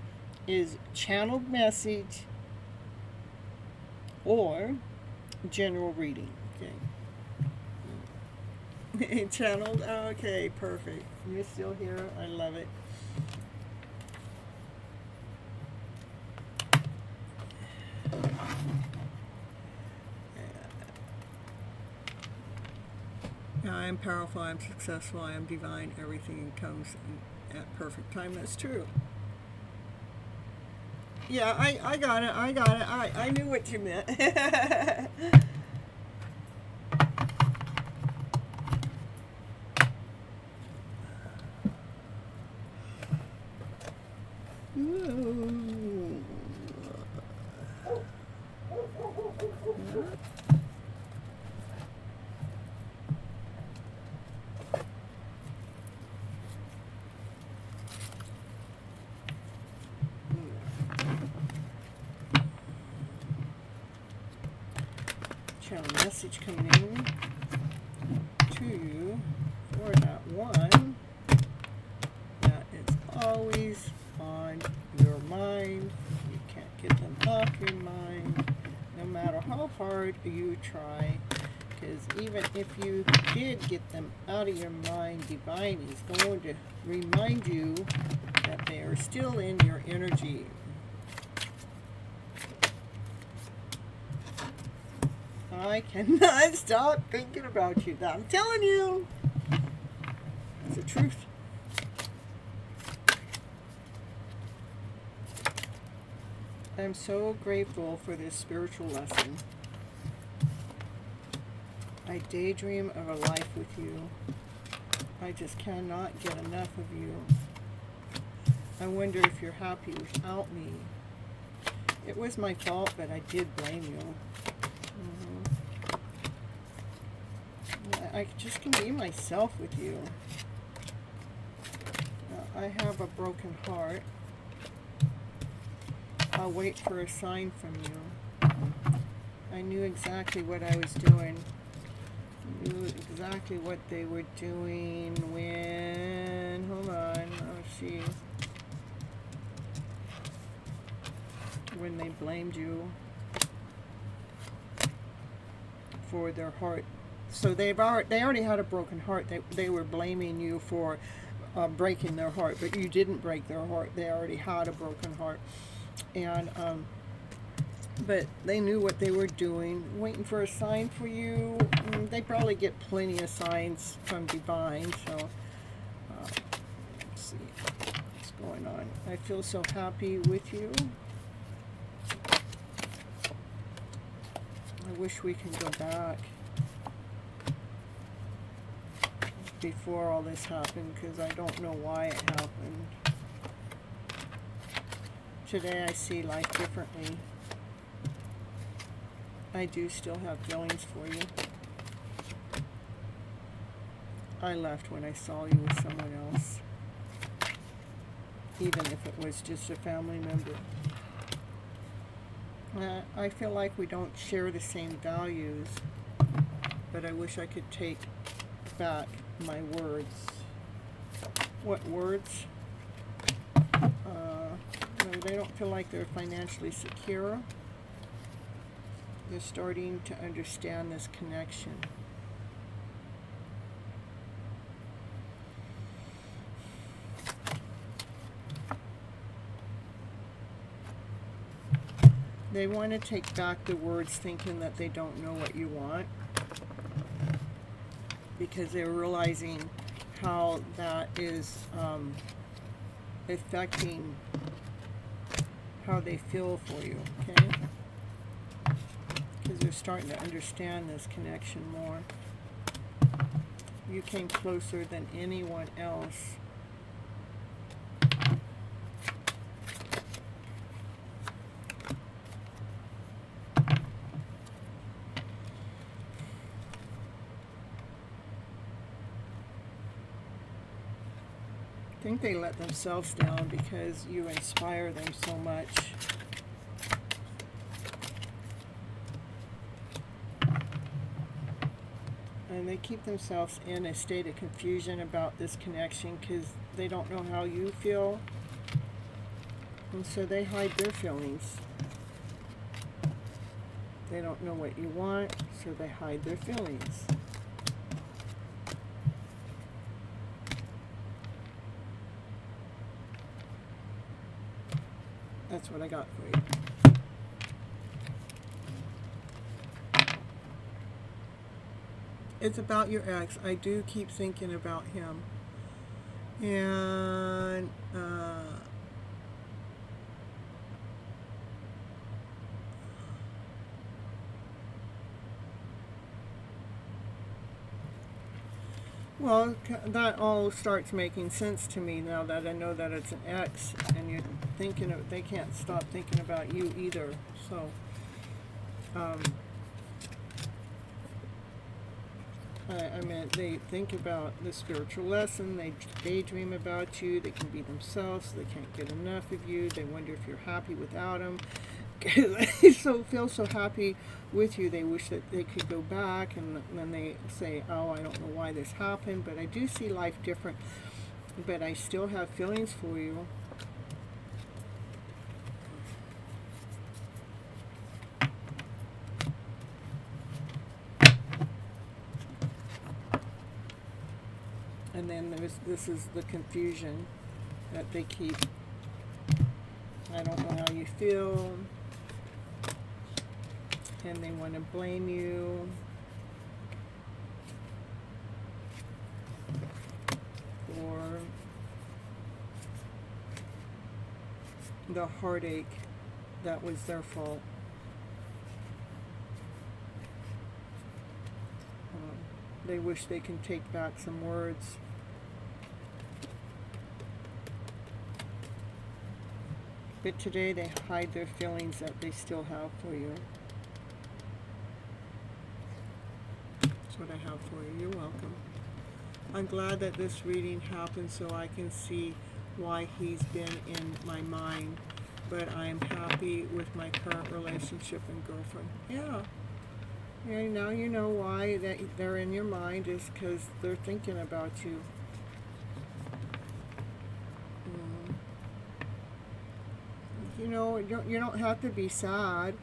A: is channeled message or general reading. Okay. Channeled. Okay, perfect. You're still here. I love it. I am powerful, I am successful, I am divine, everything comes at perfect time. That's true. Yeah, I got it, I knew what you meant. Channel message coming in to you for that one that is always on your mind. You can't get them off your mind no matter how hard you try, because even if you did get them out of your mind, divine is going to remind you that they are still in your energy. I cannot stop thinking about you. I'm telling you. It's the truth. I'm so grateful for this spiritual lesson. I daydream of a life with you. I just cannot get enough of you. I wonder if you're happy without me. It was my fault, but I did blame you. I just can be myself with you. I have a broken heart. I'll wait for a sign from you. I knew exactly what I was doing. I knew exactly what they were doing when... Hold on. Oh, see. When they blamed you for their heart. So they already had a broken heart. They were blaming you for breaking their heart, but you didn't break their heart. They already had a broken heart, and but they knew what they were doing, waiting for a sign for you. They probably get plenty of signs from divine. So let's see what's going on. I feel so happy with you. I wish we can go back before all this happened, because I don't know why it happened. Today I see life differently. I do still have feelings for you. I left when I saw you with someone else, even if it was just a family member. I feel like we don't share the same values, but I wish I could take back my words. What words? They don't feel like they're financially secure. They're starting to understand this connection. They want to take back the words, thinking that they don't know what you want, because they're realizing how that is affecting how they feel for you, okay? Because they're starting to understand this connection more. You came closer than anyone else. I think they let themselves down because you inspire them so much. And they keep themselves in a state of confusion about this connection because they don't know how you feel. And so they hide their feelings. They don't know what you want, so they hide their feelings. That's what I got for you. It's about your ex. I do keep thinking about him. And well, that all starts making sense to me now that I know that it's an ex, and you're thinking of, they can't stop thinking about you either. So, I mean, they think about the spiritual lesson, they daydream about you, they can be themselves, they can't get enough of you, they wonder if you're happy without them. They feel so happy with you, they wish that they could go back, and then they say, oh, I don't know why this happened, but I do see life different, but I still have feelings for you. And then this is the confusion that they keep. I don't know how you feel. And they want to blame you for the heartache that was their fault. They wish they can take back some words. But today they hide their feelings that they still have for you. That's what I have for you. You're welcome. I'm glad that this reading happened so I can see why he's been in my mind. But I'm happy with my current relationship and girlfriend. Yeah. And now you know why that they're in your mind is because they're thinking about you. You know, you don't have to be sad.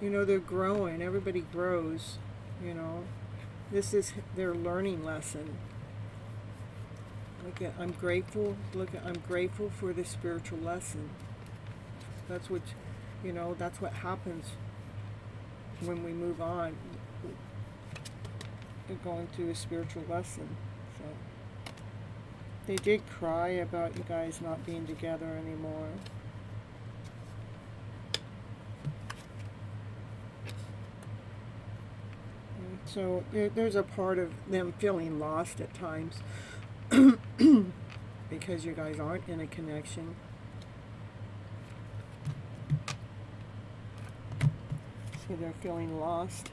A: You know, they're growing. Everybody grows, you know. This is their learning lesson. Look at, I'm grateful. Look at, I'm grateful for the spiritual lesson. That's what, you know, that's what happens when we move on. We're going through a spiritual lesson. So they did cry about you guys not being together anymore. So there's a part of them feeling lost at times because you guys aren't in a connection. So they're feeling lost.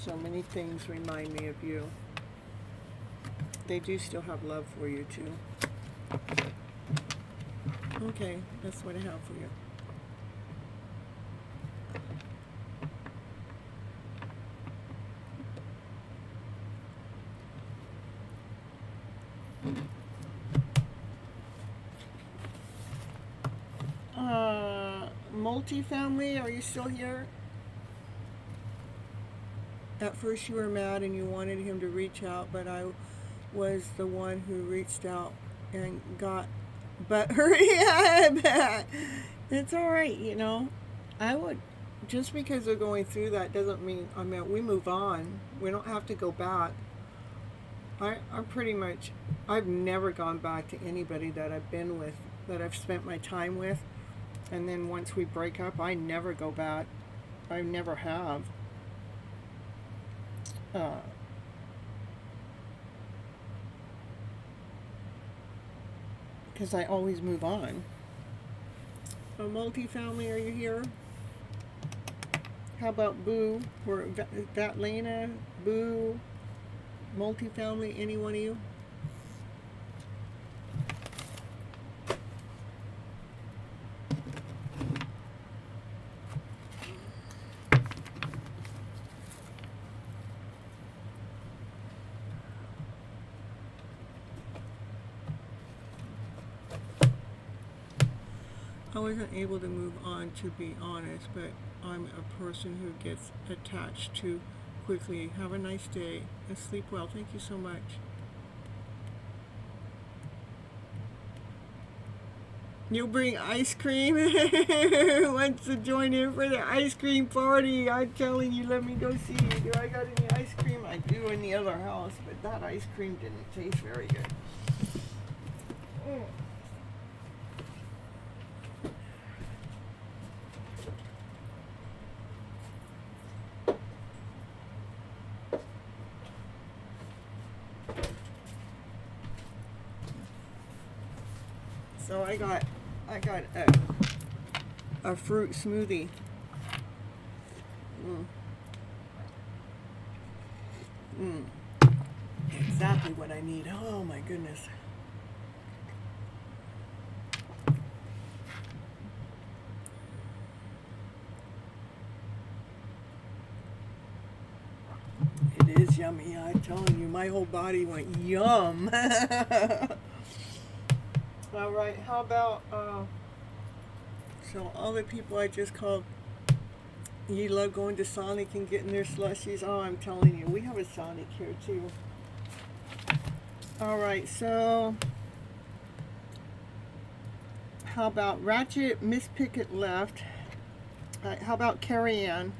A: So many things remind me of you. They do still have love for you too. Okay, that's what I have for you. Multifamily, are you still here? At first you were mad and you wanted him to reach out, but I was the one who reached out and got butthurt. Yeah, I bet. It's alright, you know. I would, just because they're going through that doesn't mean, I mean, we move on. We don't have to go back. I'm pretty much, I've never gone back to anybody that I've been with, that I've spent my time with. And then once we break up, I never go back. I never have. Because I always move on. A multifamily, are you here? How about Boo? Or Vatlana, Boo, multifamily, any one of you? I wasn't able to move on, to be honest, but I'm a person who gets attached too quickly. Have a nice day and sleep well. Thank you so much. You bring ice cream? Who wants to join in for the ice cream party? I'm telling you, let me go see. Do I got any ice cream? I do in the other house, but that ice cream didn't taste very good. So I got a fruit smoothie. Exactly what I need. Oh my goodness. It is yummy. I'm telling you, my whole body went yum. All right, how about, so all the people I just called, you love going to Sonic and getting their slushies. Oh, I'm telling you, we have a Sonic here too. All right, so how about Ratchet? Miss Pickett left. How about Carrie Ann?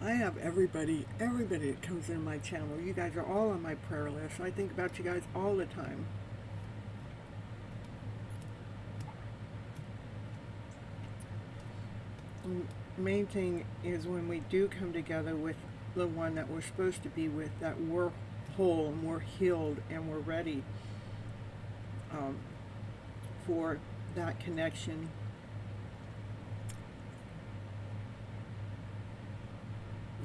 A: I have everybody that comes in my channel. You guys are all on my prayer list. I think about you guys all the time. Main thing is when we do come together with the one that we're supposed to be with, that we're whole and we're healed and we're ready for that connection.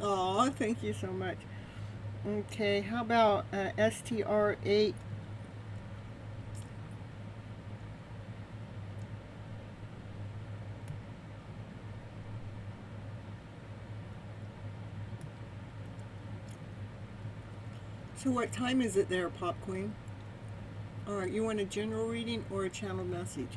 A: Oh, thank you so much. Okay, how about STR8? So what time is it there, Pop Queen? All right, you want a general reading or a channel message?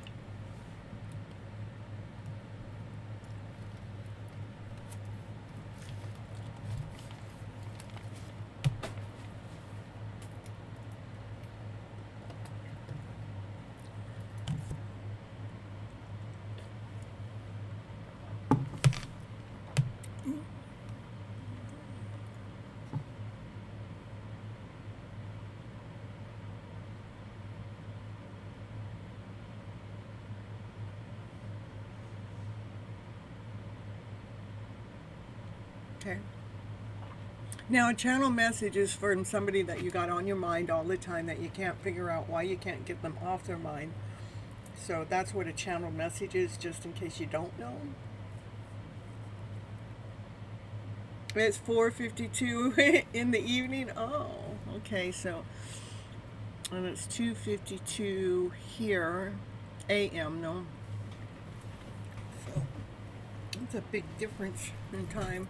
A: Okay. Now, a channel message is from somebody that you got on your mind all the time that you can't figure out why you can't get them off their mind. So that's what a channel message is, just in case you don't know. It's 4:52 in the evening. Oh, okay. So, and it's 2:52 here, a.m. No. So it's a big difference in time.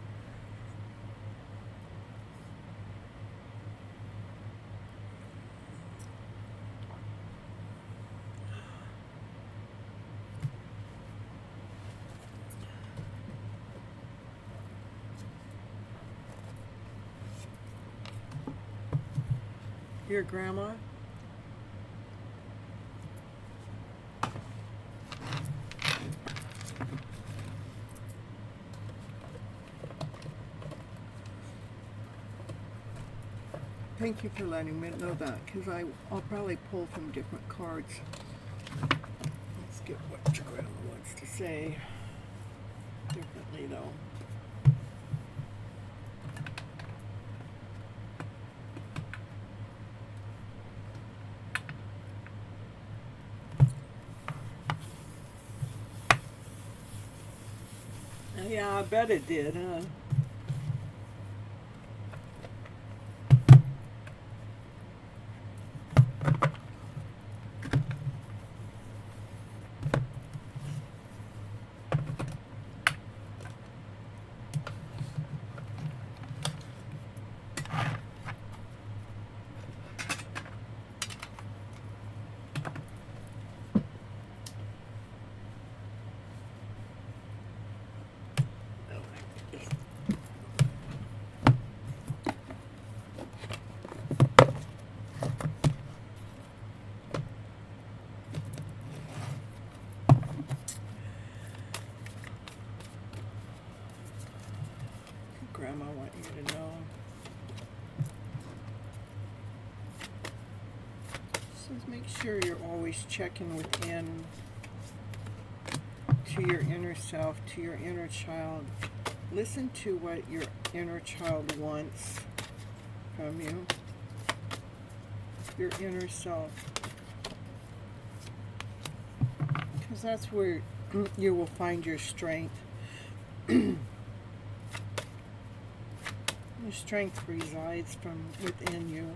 A: Your grandma? Thank you for letting me know that, because I'll probably pull from different cards. Let's get what your grandma wants to say differently, though. Yeah, I bet it did, huh? Just make sure you're always checking within to your inner self, to your inner child. Listen to what your inner child wants from you. Your inner self. Because that's where you will find your strength. Your strength resides from within you.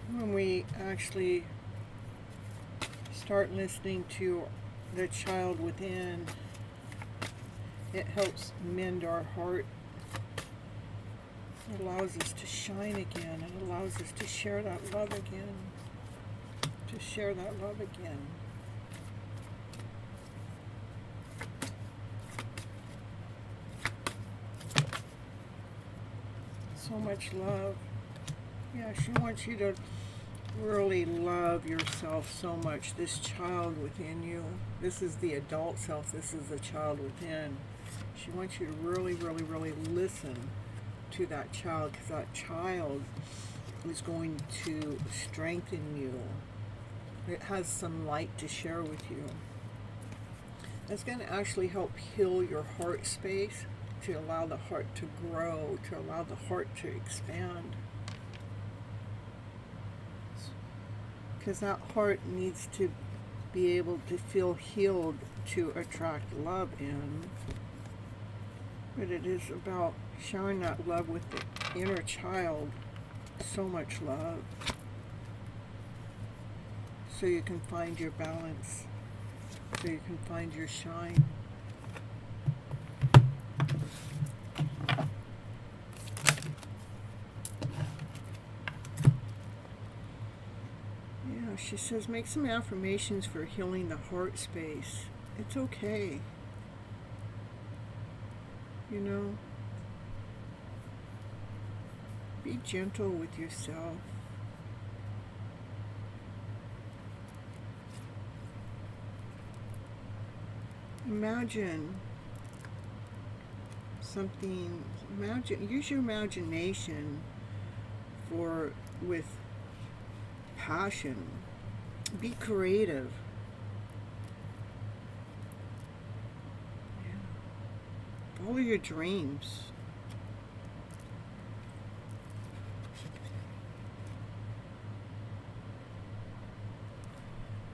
A: When we actually start listening to the child within, it helps mend our heart. It allows us to shine again. It allows us to share that love again. To share that love again. So much love. Yeah, she wants you to really love yourself so much. This child within you. This is the adult self. This is the child within. She wants you to really, really, really listen to that child, because that child is going to strengthen you. It has some light to share with you. It's going to actually help heal your heart space, to allow the heart to grow, to allow the heart to expand. Because that heart needs to be able to feel healed to attract love in. But it is about sharing that love with the inner child. So much love. So you can find your balance. So you can find your shine. Yeah, she says make some affirmations for healing the heart space. It's okay. You know? Be gentle with yourself. Imagine something, use your imagination with passion. Be creative. Yeah. Follow your dreams.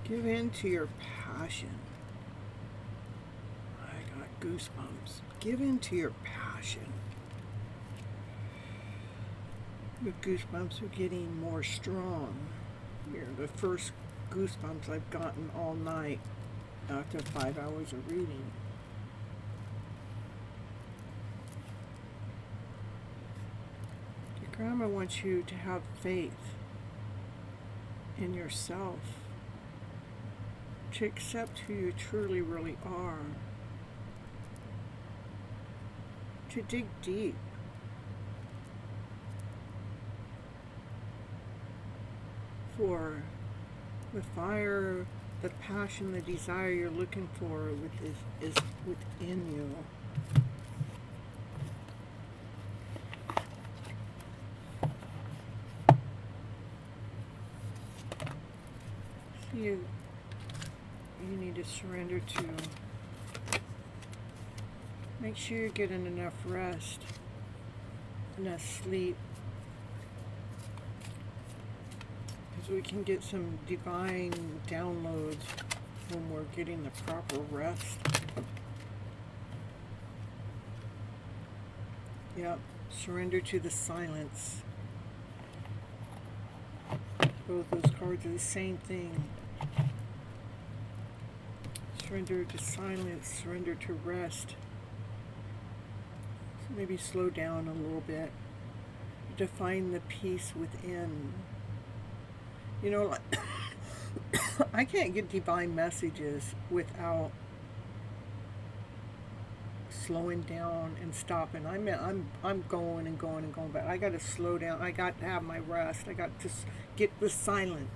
A: Give in to your passion. I got goosebumps. Give in to your passion. The goosebumps are getting more strong. Here, the first goosebumps I've gotten all night after 5 hours of reading. Your grandma wants you to have faith in yourself, to accept who you truly really are, to dig deep, for the fire, the passion, the desire you're looking for is within you. So you need to surrender to. Make sure you're getting enough rest, enough sleep, because we can get some divine downloads when we're getting the proper rest. Yep, surrender to the silence. Both those cards are the same thing. Surrender to silence, surrender to rest. So maybe slow down a little bit to find the peace within. You know, like I can't get divine messages without slowing down and stopping. I'm going and going and going, but I got to slow down. I got to have my rest. I got to get the silent.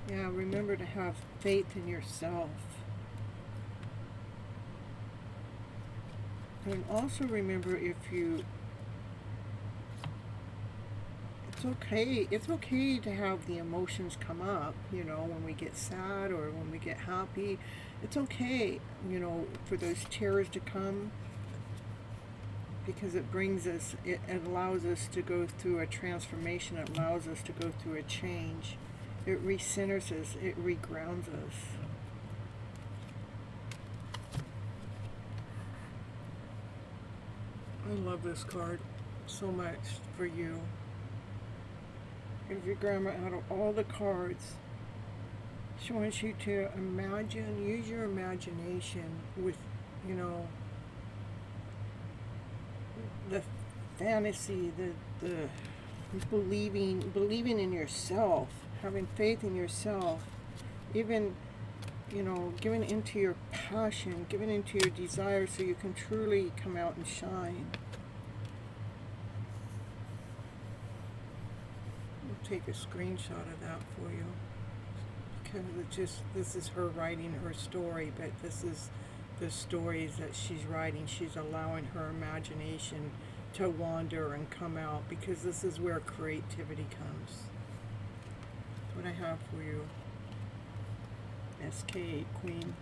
A: Yeah, remember to have faith in yourself. And also remember, it's okay to have the emotions come up, when we get sad or when we get happy. It's okay, for those tears to come, because it allows us to go through a transformation. It allows us to go through a change. It recenters us. It regrounds us. I love this card so much for you. If your grandma, out of all the cards, she wants you to use your imagination with, the fantasy, the believing in yourself, having faith in yourself, even, giving into your passion, giving into your desire so you can truly come out and shine. I'll take a screenshot of that for you, because this is her writing her story, but this is the stories that she's writing. She's allowing her imagination to wander and come out, because this is where creativity comes. That's what I have for you. SK Queen.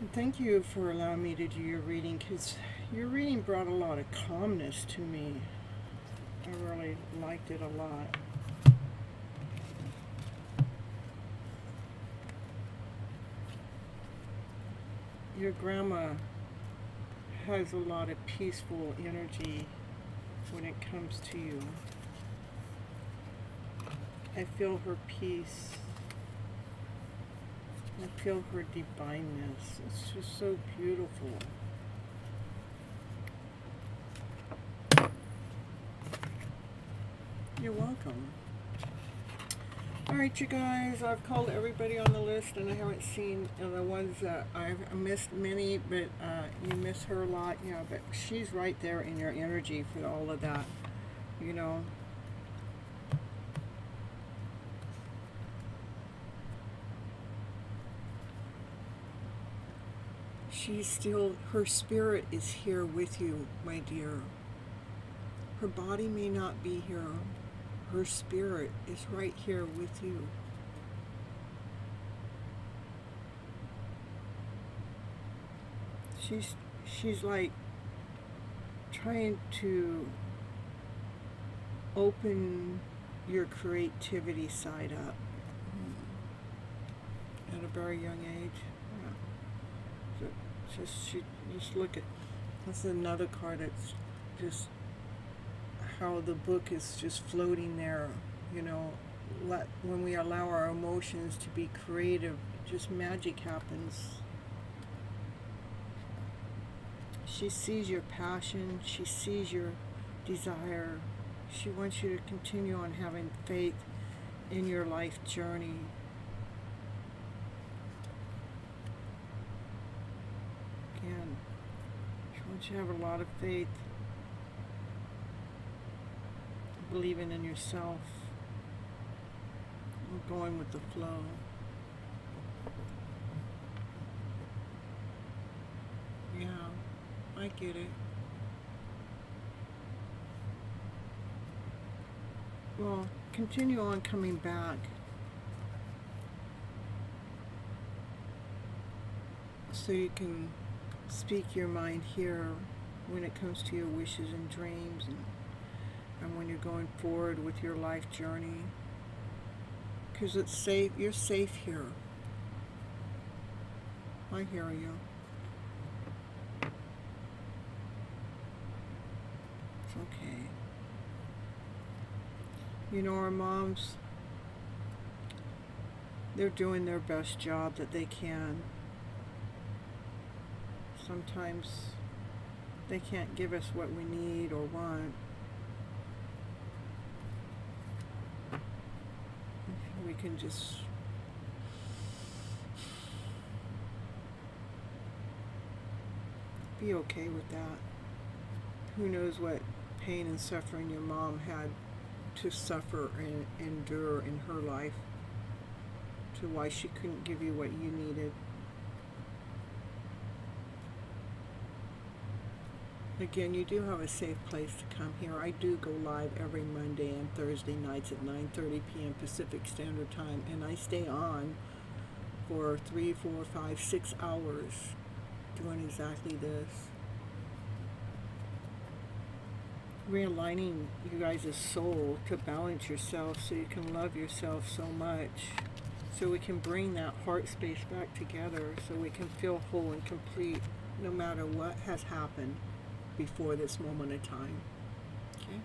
A: And thank you for allowing me to do your reading, because your reading brought a lot of calmness to me. I really liked it a lot. Your grandma has a lot of peaceful energy when it comes to you. I feel her peace. I feel her divineness. It's just so beautiful. You're welcome. Alright, you guys, I've called everybody on the list, and I haven't seen the ones that I've missed many, but you miss her a lot, but she's right there in your energy for all of that, her spirit is here with you, my dear. Her body may not be here. Her spirit is right here with you. She's like trying to open your creativity side up at a very young age. Yeah. So just look at, that's another card that's just how the book is just floating there, when we allow our emotions to be creative, just magic happens. She sees your passion, she sees your desire, she wants you to continue on having faith in your life journey. Again, she wants you to have a lot of faith, believing in yourself, and going with the flow. Yeah, I get it. Well, continue on coming back, so you can speak your mind here when it comes to your wishes and dreams, and when you're going forward with your life journey, because it's safe. You're safe here. I hear you. It's okay. Our moms, they're doing their best job that they can. Sometimes they can't give us what we need or want. We can just be okay with that. Who knows what pain and suffering your mom had to suffer and endure in her life, to why she couldn't give you what you needed. Again, you do have a safe place to come here. I do go live every Monday and Thursday nights at 9:30 p.m. Pacific Standard Time, and I stay on for 3, 4, 5, 6 hours doing exactly this. Realigning you guys' soul to balance yourself so you can love yourself so much, so we can bring that heart space back together, so we can feel whole and complete no matter what has happened before this moment of time. Okay?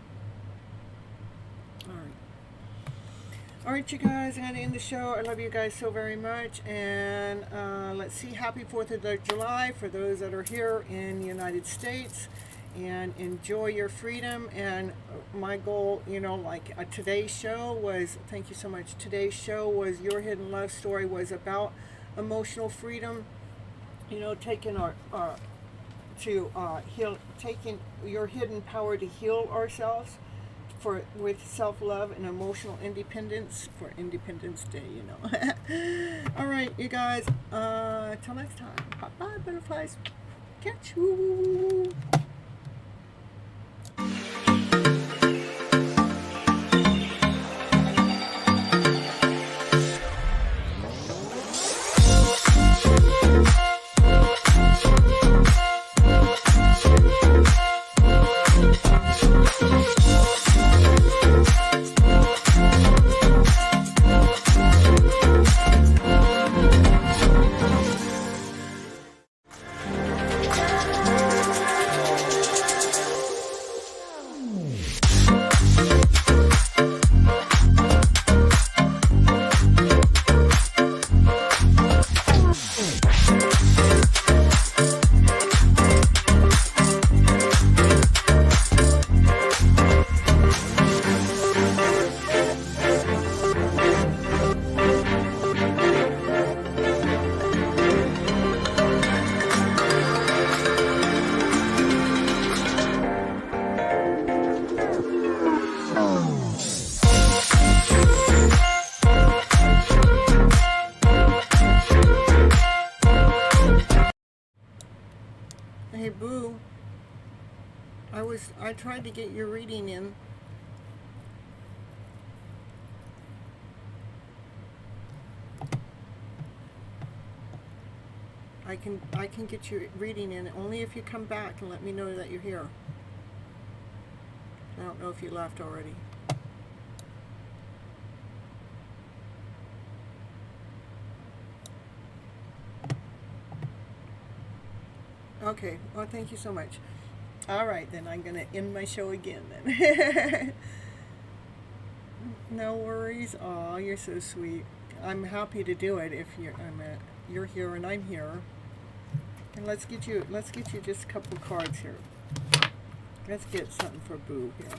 A: Alright, you guys, I'm going to end the show. I love you guys so very much. And let's see, happy 4th of July for those that are here in the United States. And enjoy your freedom. And my goal, you know, like today's show was, thank you so much, today's show was Your Hidden Love Story, was about emotional freedom. You know, taking heal, taking your hidden power to heal ourselves with self-love and emotional independence for Independence Day, you know. All right, you guys, till next time. Bye-bye, butterflies. Catch you. Hey, Boo. I tried to get your reading in. I can get your reading in only if you come back and let me know that you're here. I don't know if you left already. Okay, well, thank you so much. All right, then I'm going to end my show again then. No worries. Aw, you're so sweet. I'm happy to do it if you're here and I'm here. And let's get you just a couple cards here. Let's get something for Boo here.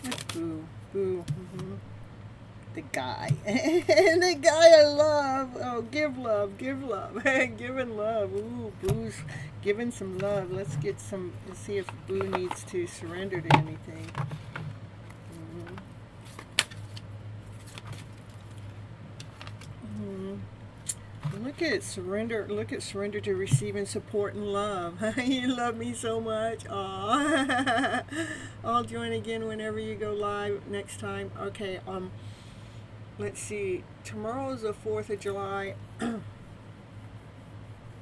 A: What's Boo? Boo. The guy. The guy I love. Oh, give love. Giving love. Ooh, Boo's giving some love. Let's see if Boo needs to surrender to anything. Look at surrender to receiving support and love. You love me so much. Aww. I'll join again whenever you go live next time. Okay, let's see. Tomorrow's the 4th of July.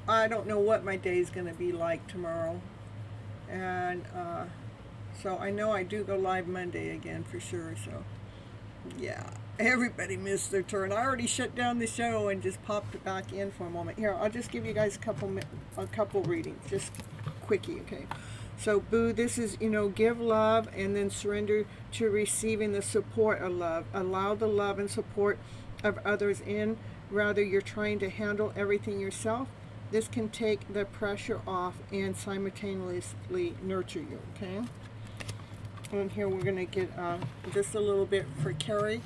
A: I don't know what my day is going to be like tomorrow. And so I know I do go live Monday again for sure. So, yeah. Everybody missed their turn. I already shut down the show and just popped it back in for a moment. Here, I'll just give you guys a couple readings, just quickie, okay? So, Boo, this is, give love and then surrender to receiving the support of love. Allow the love and support of others in. Rather, you're trying to handle everything yourself. This can take the pressure off and simultaneously nurture you, okay? And here we're going to get just a little bit for Carrie.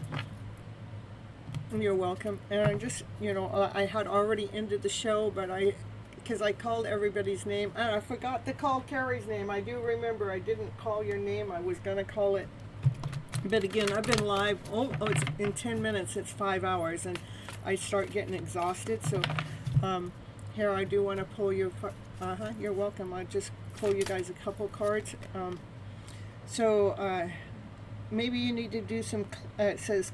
A: You're welcome. And I just, I had already ended the show, but because I called everybody's name, and I forgot to call Carrie's name. I do remember I didn't call your name. I was going to call it But again, I've been live, it's in 10 minutes, it's 5 hours, and I start getting exhausted. So here I do want to pull your, you're welcome. I just pull you guys a couple cards. Maybe you need to do some, it says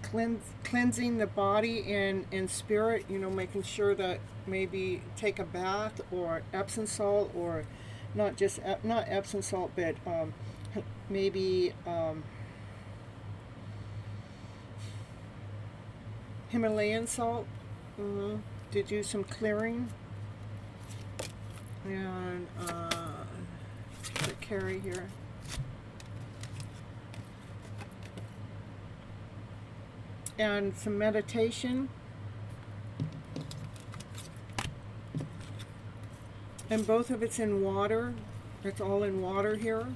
A: cleansing the body and spirit, you know, making sure that maybe take a bath or Epsom salt, or not just, not Epsom salt, but maybe Himalayan salt, to do some clearing. And carry here. And some meditation. And both of it's in water. It's all in water here.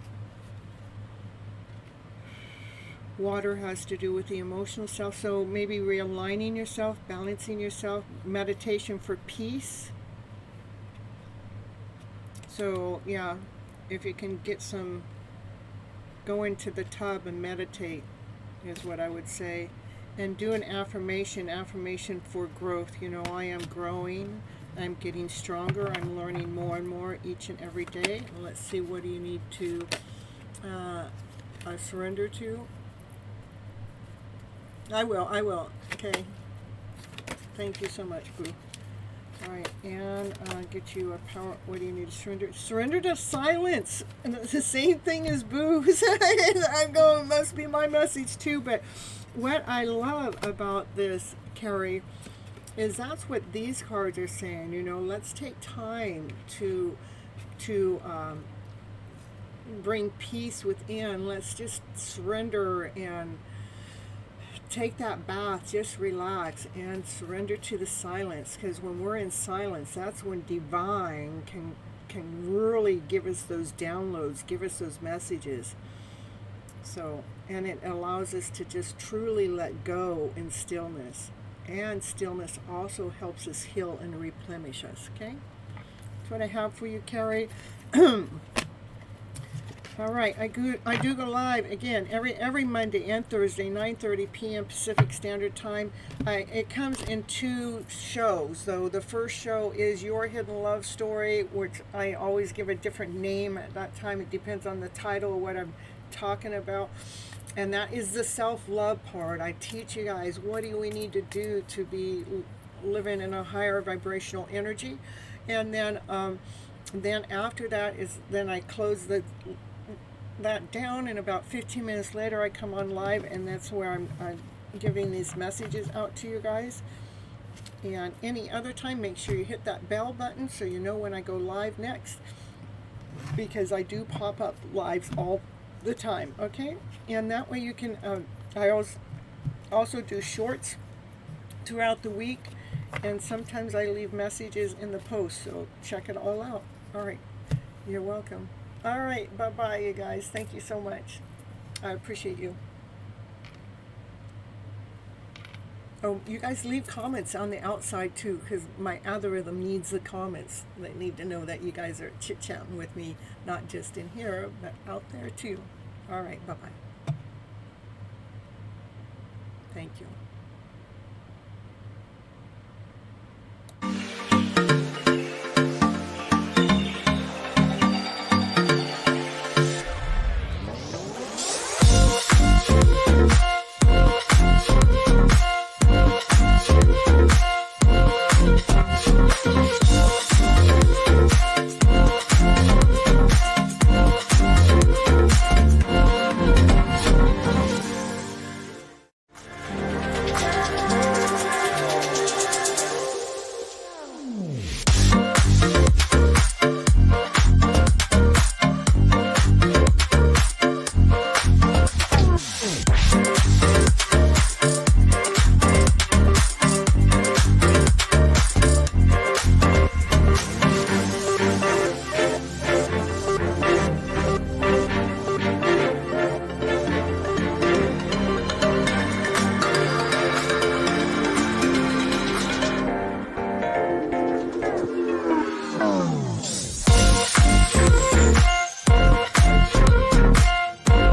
A: Water has to do with the emotional self, so maybe realigning yourself, balancing yourself, meditation for peace. So yeah, if you can get some, go into the tub and meditate is what I would say. And do an affirmation for growth. You know, I am growing, I'm getting stronger, I'm learning more and more each and every day. Let's see, what do you need to surrender to? I will. Okay. Thank you so much, Boo. All right, and get you a power. What do you need to surrender? Surrender to silence. And it's the same thing as Boo's. I'm going, must be my message too. But what I love about this, Carrie, is that's what these cards are saying. You know, let's take time to bring peace within. Let's just surrender and take that bath, just relax and surrender to the silence, because when we're in silence, that's when divine can really give us those downloads, give us those messages. So, and it allows us to just truly let go in stillness, and stillness also helps us heal and replenish us. Okay, that's what I have for you, Carrie. All right, I do go live again every Monday and Thursday, 9:30 p.m. Pacific Standard Time. It comes in 2 shows, though. The first show is Your Hidden Love Story, which I always give a different name at that time. It depends on the title of what I'm talking about. And that is the self-love part. I teach you guys what do we need to do to be living in a higher vibrational energy. And then after that is, then I close that down, and about 15 minutes later I come on live, and that's where I'm giving these messages out to you guys. And any other time, make sure you hit that bell button so you know when I go live next, because I do pop up lives all the time. Okay, and that way you can I also do shorts throughout the week, and sometimes I leave messages in the post, so check it all out. All right, you're welcome. All right, bye-bye, you guys. Thank you so much. I appreciate you. Oh, you guys leave comments on the outside, too, because my algorithm needs the comments. They need to know that you guys are chit-chatting with me, not just in here, but out there, too. All right, bye-bye. Thank you.